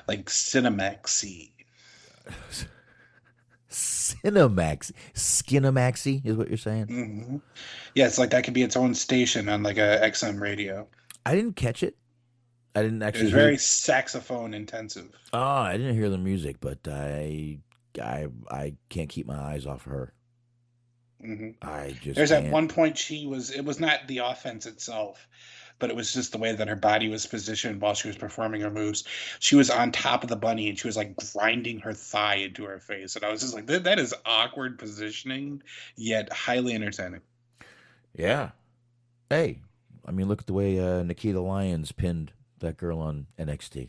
like Cinemax-y. Skinamaxy is what you're saying? Mm-hmm. Yeah, it's like that could be its own station on like a XM radio. I didn't catch it. I didn't actually. It was very saxophone intensive. Oh, I didn't hear the music, but I can't keep my eyes off her. Mm-hmm. There's at one point it was not the offense itself, but it was just the way that her body was positioned while she was performing her moves. She was on top of the Bunny and she was like grinding her thigh into her face, and I was just like, that is awkward positioning, yet highly entertaining. Yeah. Hey, I mean, look at the way Nikita Lyons pinned that girl on NXT.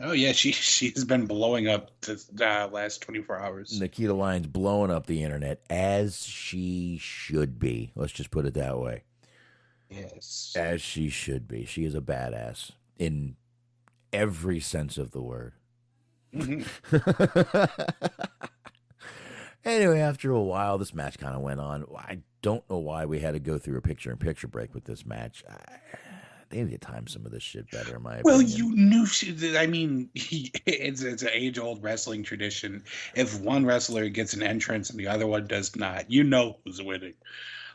Oh yeah, she's been blowing up the last 24 hours. Nikita Lyons blowing up the internet as she should be. Let's just put it that way. Yes, as she should be. She is a badass in every sense of the word. Mm-hmm. Anyway, after a while, this match kind of went on. I don't know why we had to go through a picture-in-picture break with this match. They need to time some of this shit better, in my opinion. Well, you knew. I mean, it's an age-old wrestling tradition. If one wrestler gets an entrance and the other one does not, you know who's winning.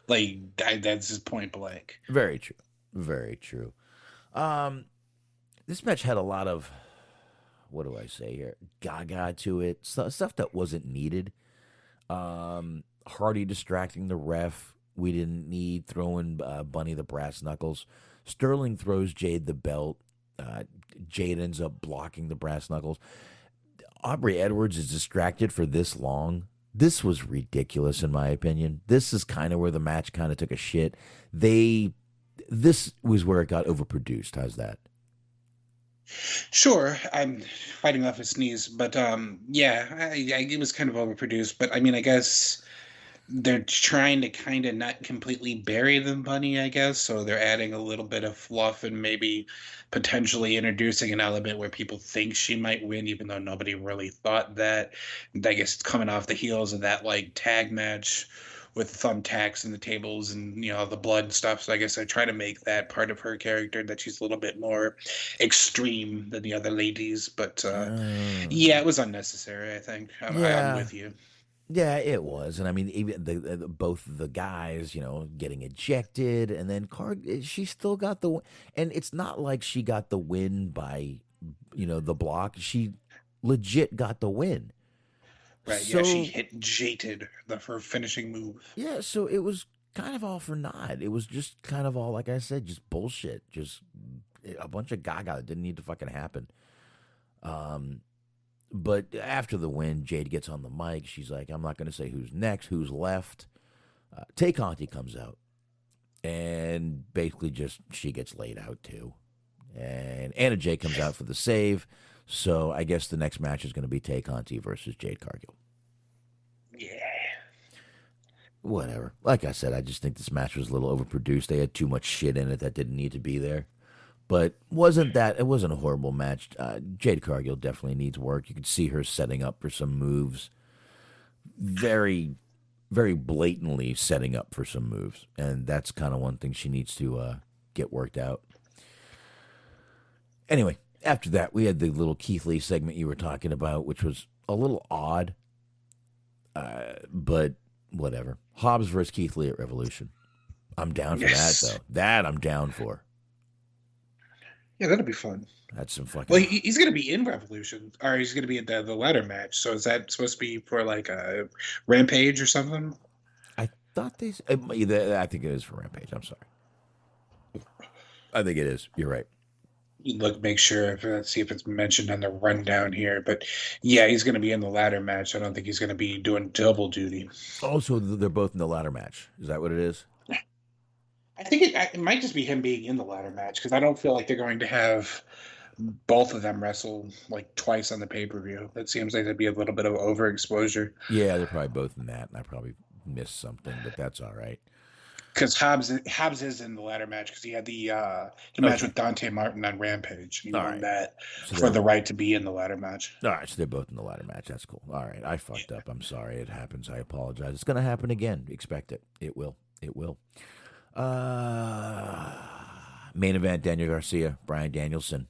Like, that's just point blank. Very true. Very true. This match had a lot of, what do I say here, gaga to it. Stuff that wasn't needed. Hardy distracting the ref. We didn't need throwing Bunny the brass knuckles. Sterling throws Jade the belt. Jade ends up blocking the brass knuckles. Aubrey Edwards is distracted for this long. This was ridiculous, in my opinion. This is kind of where the match kind of took a shit. This was where it got overproduced. How's that? Sure, I'm fighting off a sneeze, but yeah, it was kind of overproduced. But I mean, I guess they're trying to kind of not completely bury the Bunny, I guess. So they're adding a little bit of fluff and maybe potentially introducing an element where people think she might win, even though nobody really thought that. And I guess it's coming off the heels of that like tag match with thumbtacks and the tables and the blood stuff. So I guess I try to make that part of her character, that she's a little bit more extreme than the other ladies. But yeah, it was unnecessary, I think. I'm with you. Yeah, it was. And I mean, even both the guys, getting ejected, and then she still got the win. And it's not like she got the win by, the block. She legit got the win. Right, so, yeah, she hit Jaded, her finishing move. Yeah, so it was kind of all for naught. It was just kind of all, like I said, just bullshit. Just a bunch of gaga that didn't need to fucking happen. But after the win, Jade gets on the mic. She's like, I'm not going to say who's next, who's left. Tay Conti comes out. And basically just she gets laid out too. And Anna Jay comes out for the save. So I guess the next match is going to be Tay Conti versus Jade Cargill. Yeah. Whatever. Like I said, I just think this match was a little overproduced. They had too much shit in it that didn't need to be there. But it wasn't a horrible match. Jade Cargill definitely needs work. You could see her setting up for some moves. Very, very blatantly setting up for some moves. And that's kind of one thing she needs to get worked out. Anyway, after that, we had the little Keith Lee segment you were talking about, which was a little odd. But whatever. Hobbs versus Keith Lee at Revolution. I'm down for that, though. That I'm down for. Yeah, that'll be fun. That's some fucking. Well, he's going to be in Revolution, or he's going to be at the ladder match. So is that supposed to be for like a Rampage or something? I thought they. I think it is for Rampage. I'm sorry. I think it is. You're right. You look, make sure. Let's see if it's mentioned on the rundown here. But yeah, he's going to be in the ladder match. I don't think he's going to be doing double duty. Oh, so they're both in the ladder match. Is that what it is? I think it might just be him being in the ladder match because I don't feel like they're going to have both of them wrestle like twice on the pay-per-view. That seems like that'd be a little bit of overexposure. Yeah, they're probably both in that, and I probably missed something, but that's all right. Because Hobbs is in the ladder match because he had the match with Dante Martin on Rampage. He won that for the right to be in the ladder match. All right, so they're both in the ladder match. That's cool. All right, I fucked up. I'm sorry. It happens. I apologize. It's going to happen again. Expect it. It will. It will. Main event, Daniel Garcia, Bryan Danielson.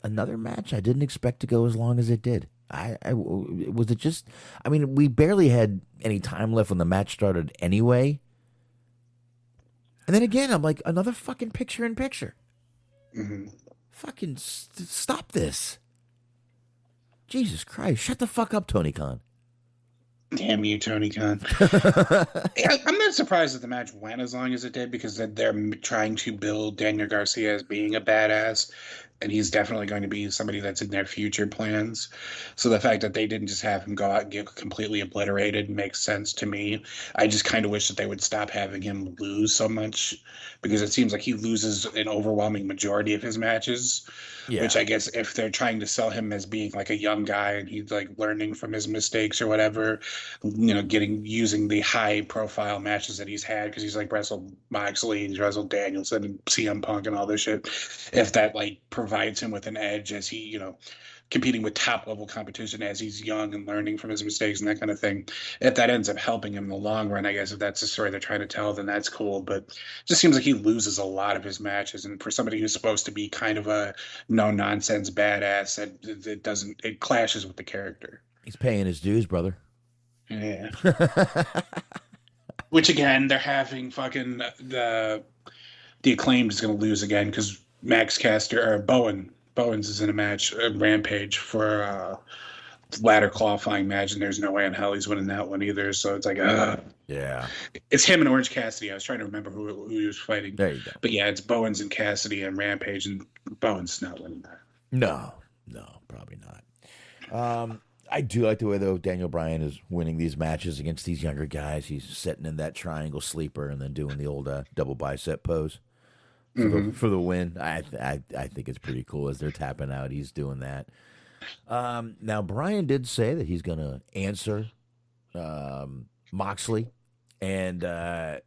Another match I didn't expect to go as long as it did. Was it just... I mean, we barely had any time left when the match started anyway. And then again, I'm like, another fucking picture-in-picture. Mm-hmm. Fucking stop this. Jesus Christ. Shut the fuck up, Tony Khan. Damn you, Tony Khan. I'm not surprised that the match went as long as it did because they're trying to build Daniel Garcia as being a badass, and he's definitely going to be somebody that's in their future plans. So the fact that they didn't just have him go out and get completely obliterated makes sense to me. I just kind of wish that they would stop having him lose so much because it seems like he loses an overwhelming majority of his matches. Yeah. Which I guess if they're trying to sell him as being like a young guy and he's like learning from his mistakes or whatever, you know, using the high profile matches that he's had because he's like wrestled Moxley, he's wrestled Danielson and CM Punk and all this shit. If that like provides him with an edge as he, you know, competing with top level competition as he's young and learning from his mistakes and that kind of thing. If that ends up helping him in the long run, I guess if that's the story they're trying to tell, then that's cool. But it just seems like he loses a lot of his matches. And for somebody who's supposed to be kind of a no nonsense badass, it clashes with the character. He's paying his dues, brother. Yeah. Which again, they're having fucking the Acclaimed is going to lose again because Max Caster or Bowens is in a match, a Rampage for a ladder qualifying match, and there's no way in hell he's winning that one either. So it's like, yeah, it's him and Orange Cassidy. I was trying to remember who he was fighting. There you go. But yeah, it's Bowens and Cassidy and Rampage, and Bowens is not winning that. No, probably not. I do like the way though Daniel Bryan is winning these matches against these younger guys. He's sitting in that triangle sleeper and then doing the old double bicep pose. For the win. I think it's pretty cool as they're tapping out. He's doing that. Now, Bryan did say that he's going to answer Moxley, and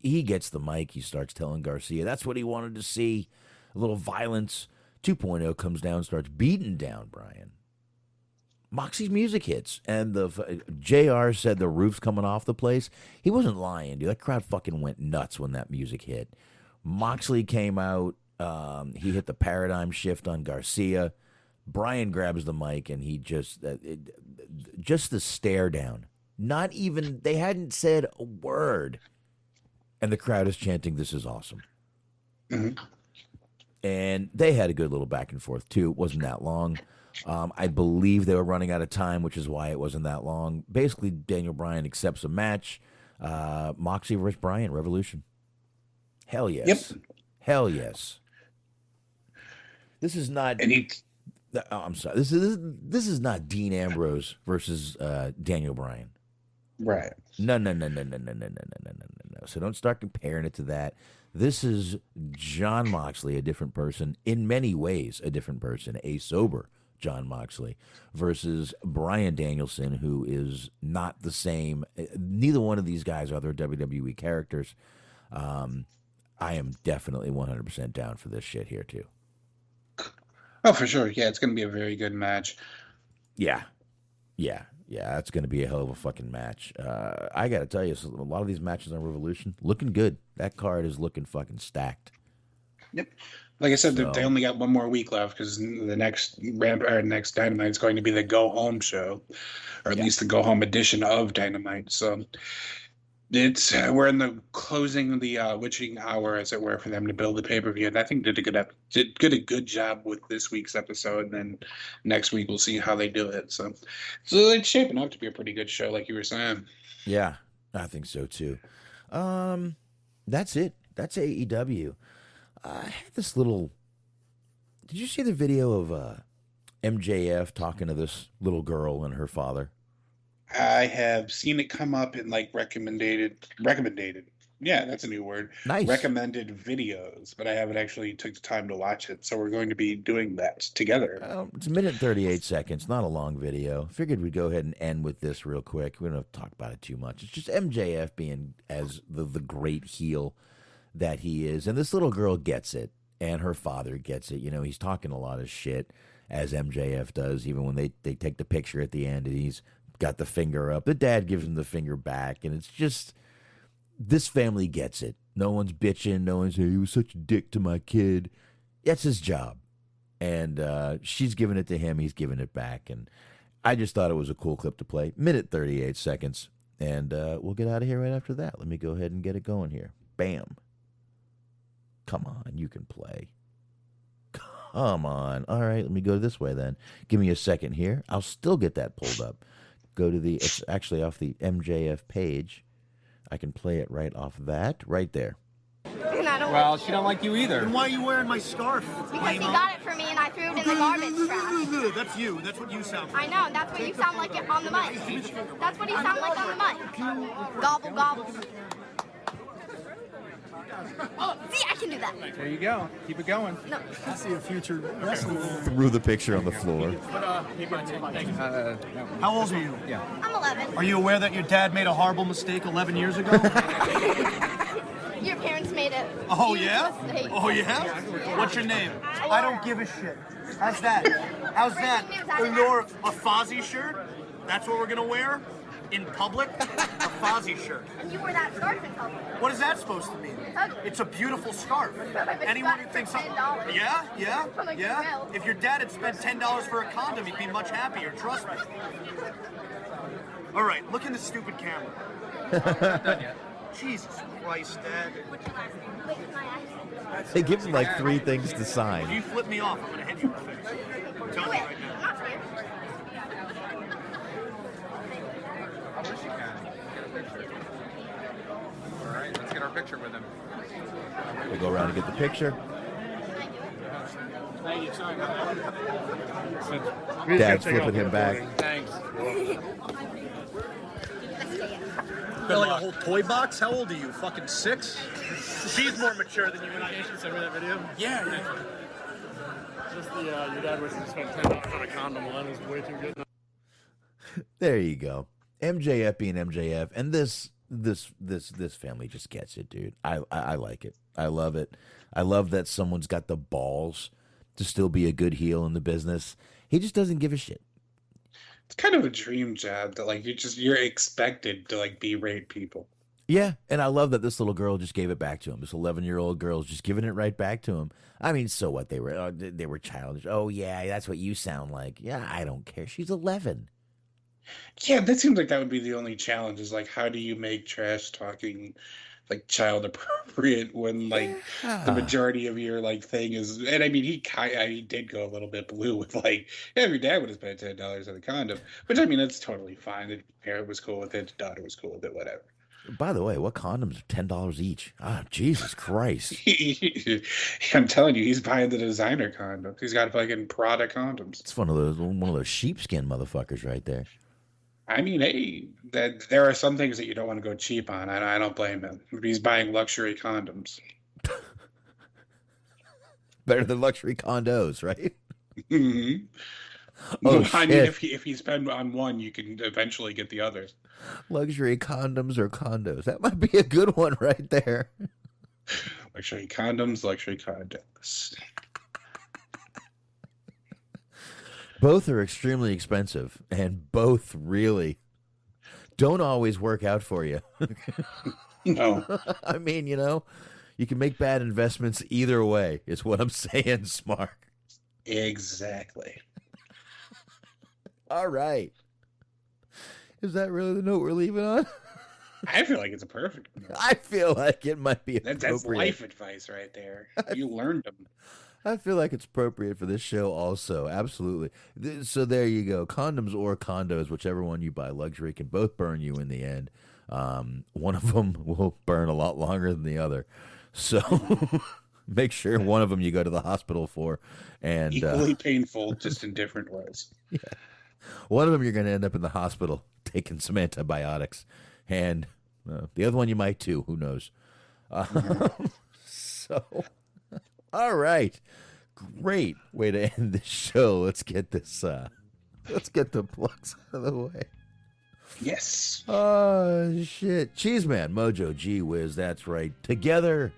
he gets the mic. He starts telling Garcia that's what he wanted to see. A little violence. 2.0 comes down, starts beating down Bryan. Moxie's music hits, and the JR said the roof's coming off the place. He wasn't lying, dude. That crowd fucking went nuts when that music hit. Moxley came out. He hit the paradigm shift on Garcia. Bryan grabs the mic, and he just the stare down. Not even, they hadn't said a word. And the crowd is chanting, "This is awesome." Mm-hmm. And they had a good little back and forth, too. It wasn't that long. I believe they were running out of time, which is why it wasn't that long. Basically, Daniel Bryan accepts a match. Moxley versus Bryan, Revolution. Hell yes. Yep. Hell yes. This is not. I'm sorry. This is not Dean Ambrose versus Daniel Bryan. Right. No. So don't start comparing it to that. This is Jon Moxley, a different person, in many ways a different person, a sober Jon Moxley, versus Bryan Danielson, who is not the same. Neither one of these guys are their WWE characters. I am definitely 100% down for this shit here, too. Oh, for sure. Yeah, it's going to be a very good match. Yeah, that's going to be a hell of a fucking match. I got to tell you, a lot of these matches on Revolution, looking good. That card is looking fucking stacked. Yep. Like I said, they only got one more week left because the next next Dynamite is going to be the Go Home show, or at least the Go Home edition of Dynamite. So It's we're in the closing of the witching hour, as it were, for them to build the pay-per-view, and I think did a good job with this week's episode. And then next week we'll see how they do it. So it's shaping up to be a pretty good show, like you were saying. Yeah, I think so too. That's it. That's AEW. I had this little. Did you see the video of MJF talking to this little girl and her father? I have seen it come up in like recommended. Yeah, that's a new word. Nice. Recommended videos, but I haven't actually took the time to watch it. So we're going to be doing that together. It's a minute 38 seconds, not a long video. Figured we'd go ahead and end with this real quick. We don't have to talk about it too much. It's just MJF being as the great heel that he is. And this little girl gets it, and her father gets it. You know, he's talking a lot of shit, as MJF does, even when they take the picture at the end and he's got the finger up. The dad gives him the finger back, and it's just, this family gets it. No one's bitching. No one's saying, he was such a dick to my kid. That's his job. And she's giving it to him. He's giving it back. And I just thought it was a cool clip to play. Minute 38 seconds. And we'll get out of here right after that. Let me go ahead and get it going here. Bam. Come on, you can play. Come on. All right, let me go this way then. Give me a second here. I'll still get that pulled up. Go to it's actually off the MJF page. I can play it right off that, right there. Well, she don't like you either. Then why are you wearing my scarf? Because he got it for me and I threw it in the garbage trash. That's you. That's what you sound like. I know. That's what you sound like on the mic. That's what you sound like on the mic. Gobble, gobble. Oh, see, I can do that. There you go. Keep it going. No. I see a future wrestler. Threw the picture on the floor. How old are you? Yeah. I'm 11. Are you aware that your dad made a horrible mistake 11 years ago? Your parents made it. Oh, huge yeah? mistake. Oh, yeah? What's your name? I don't give a shit. How's that? How's that? Or a Fozzie shirt? That's what we're going to wear? In public? A Fozzie shirt. And you wore that scarf in public. What is that supposed to mean? Ugly. It's a beautiful scarf. bet you Anyone got who it thinks for $10. Yeah. If your dad had spent $10 for a condom, he'd be much happier. Trust me. All right, look in the stupid camera. Not done yet. Jesus Christ, Dad. Wait, my accent. They give him like 3 things to If sign. you flip me off, I'm gonna hit you in the face. I'm telling you right I'm now. not scared. I wish you can. Get a picture. All right, let's get our picture with him. We go around and get the picture. Thank you. Sorry about that. Dad's flipping him back. Thanks. Got like a whole toy box? How old are you? Fucking 6? She's more mature than you and I. You should send me that video. Yeah. Just the your dad wishes to spend $10 on a condom. One is way too good. There you go. MJF being MJF, and this family just gets it, dude. I like it. I love it. I love that someone's got the balls to still be a good heel in the business. He just doesn't give a shit. It's kind of a dream job that like you're expected to like berate people. Yeah, and I love that this little girl just gave it back to him. This 11-year-old girl's just giving it right back to him. I mean, so what? They were childish. Oh yeah, that's what you sound like. Yeah, I don't care. She's 11. Yeah, that seems like that would be the only challenge. Is like, how do you make trash talking like child appropriate when like the majority of your like thing is? And I mean, he did go a little bit blue with like, yeah, your dad would have spent $10 on a condom, which I mean that's totally fine. The parent was cool with it, the daughter was cool with it, whatever. By the way, what condoms are $10 each? Ah, Jesus Christ! I'm telling you, he's buying the designer condoms. He's got fucking Prada condoms. It's one of those sheepskin motherfuckers right there. I mean, hey, there are some things that you don't want to go cheap on. I don't blame him. He's buying luxury condoms. Better than luxury condos, right? Mm-hmm. Oh, I mean, shit. if you spend on one, you can eventually get the others. Luxury condoms or condos. That might be a good one right there. Luxury condoms, luxury condoms. Both are extremely expensive, and both really don't always work out for you. No. I mean, you can make bad investments either way, is what I'm saying, Smart. Exactly. All right. Is that really the note we're leaving on? I feel like it's a perfect. I feel like it might be That's appropriate. life advice right there. You learned them. I feel like it's appropriate for this show also. Absolutely. So there you go. Condoms or condos, whichever one you buy, luxury, can both burn you in the end. One of them will burn a lot longer than the other. So make sure one of them you go to the hospital for. And Equally painful, just in different ways. Yeah. One of them you're going to end up in the hospital taking some antibiotics. And the other one you might too. Who knows? So... All right. Great way to end the show. Let's get this let's get the plugs out of the way. Yes. Oh shit. Cheeseman, Mojo, Gee Whiz, that's right. Together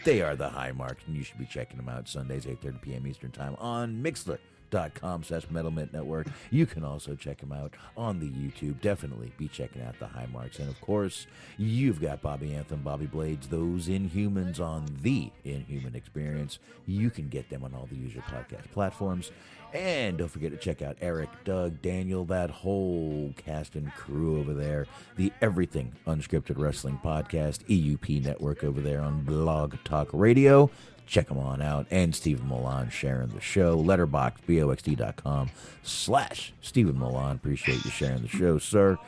they are the high marks, and you should be checking them out Sundays, 8:30 p.m. Eastern Time on Mixler.com/Metal Network. You can also check them out on the YouTube. Definitely be checking out the high marks. And of course, you've got Bobby Anthem, Bobby Blades, those Inhumans on the Inhuman Experience. You can get them on all the usual podcast platforms. And don't forget to check out Eric, Doug, Daniel, that whole cast and crew over there. The Everything Unscripted Wrestling Podcast, EUP Network over there on Blog Talk Radio. Check them on out. And Stephen Milan sharing the show. Letterboxd, BOXD.com/Stephen Milan. Appreciate you sharing the show, sir.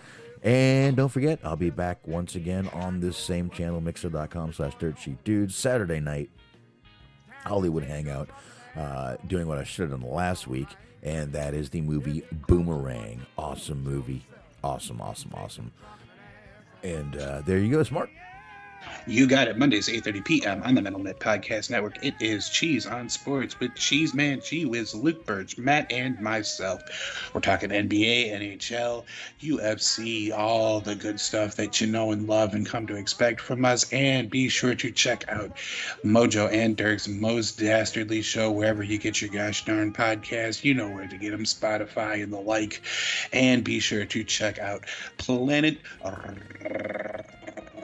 And don't forget, I'll be back once again on this same channel, Mixer.com/DirtSheetDudes, Saturday night, Hollywood Hangout, doing what I should have done last week, and that is the movie Boomerang. Awesome movie. Awesome. And there you go, Smart. You got it. Mondays, 8:30 p.m. on the Metal Net Podcast Network. It is Cheese on Sports with Cheeseman, Gee Whiz, Luke Birch, Matt, and myself. We're talking NBA, NHL, UFC, all the good stuff that you know and love and come to expect from us. And be sure to check out Mojo and Dirk's Most Dastardly Show wherever you get your gosh darn podcast. You know where to get them, Spotify and the like. And be sure to check out Planet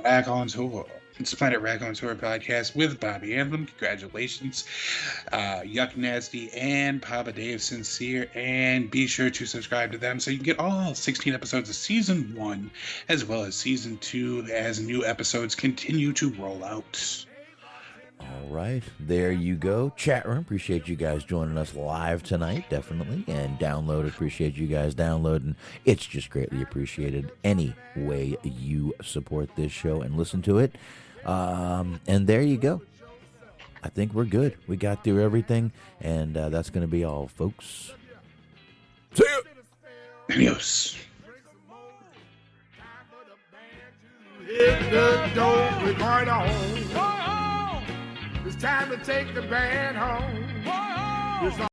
Rack on Tour. It's Planet Rack on Tour podcast with Bobby Anthem. Congratulations. Yuck Nasty and Papa Dave Sincere. And be sure to subscribe to them so you can get all 16 episodes of Season 1 as well as Season 2 as new episodes continue to roll out. All right, there you go. Chat room, appreciate you guys joining us live tonight, definitely. And download, appreciate you guys downloading. It's just greatly appreciated any way you support this show and listen to it. And there you go. I think we're good. We got through everything, and that's going to be all, folks. See ya! Adios. Hit the door, we're going home. It's time to take the band home.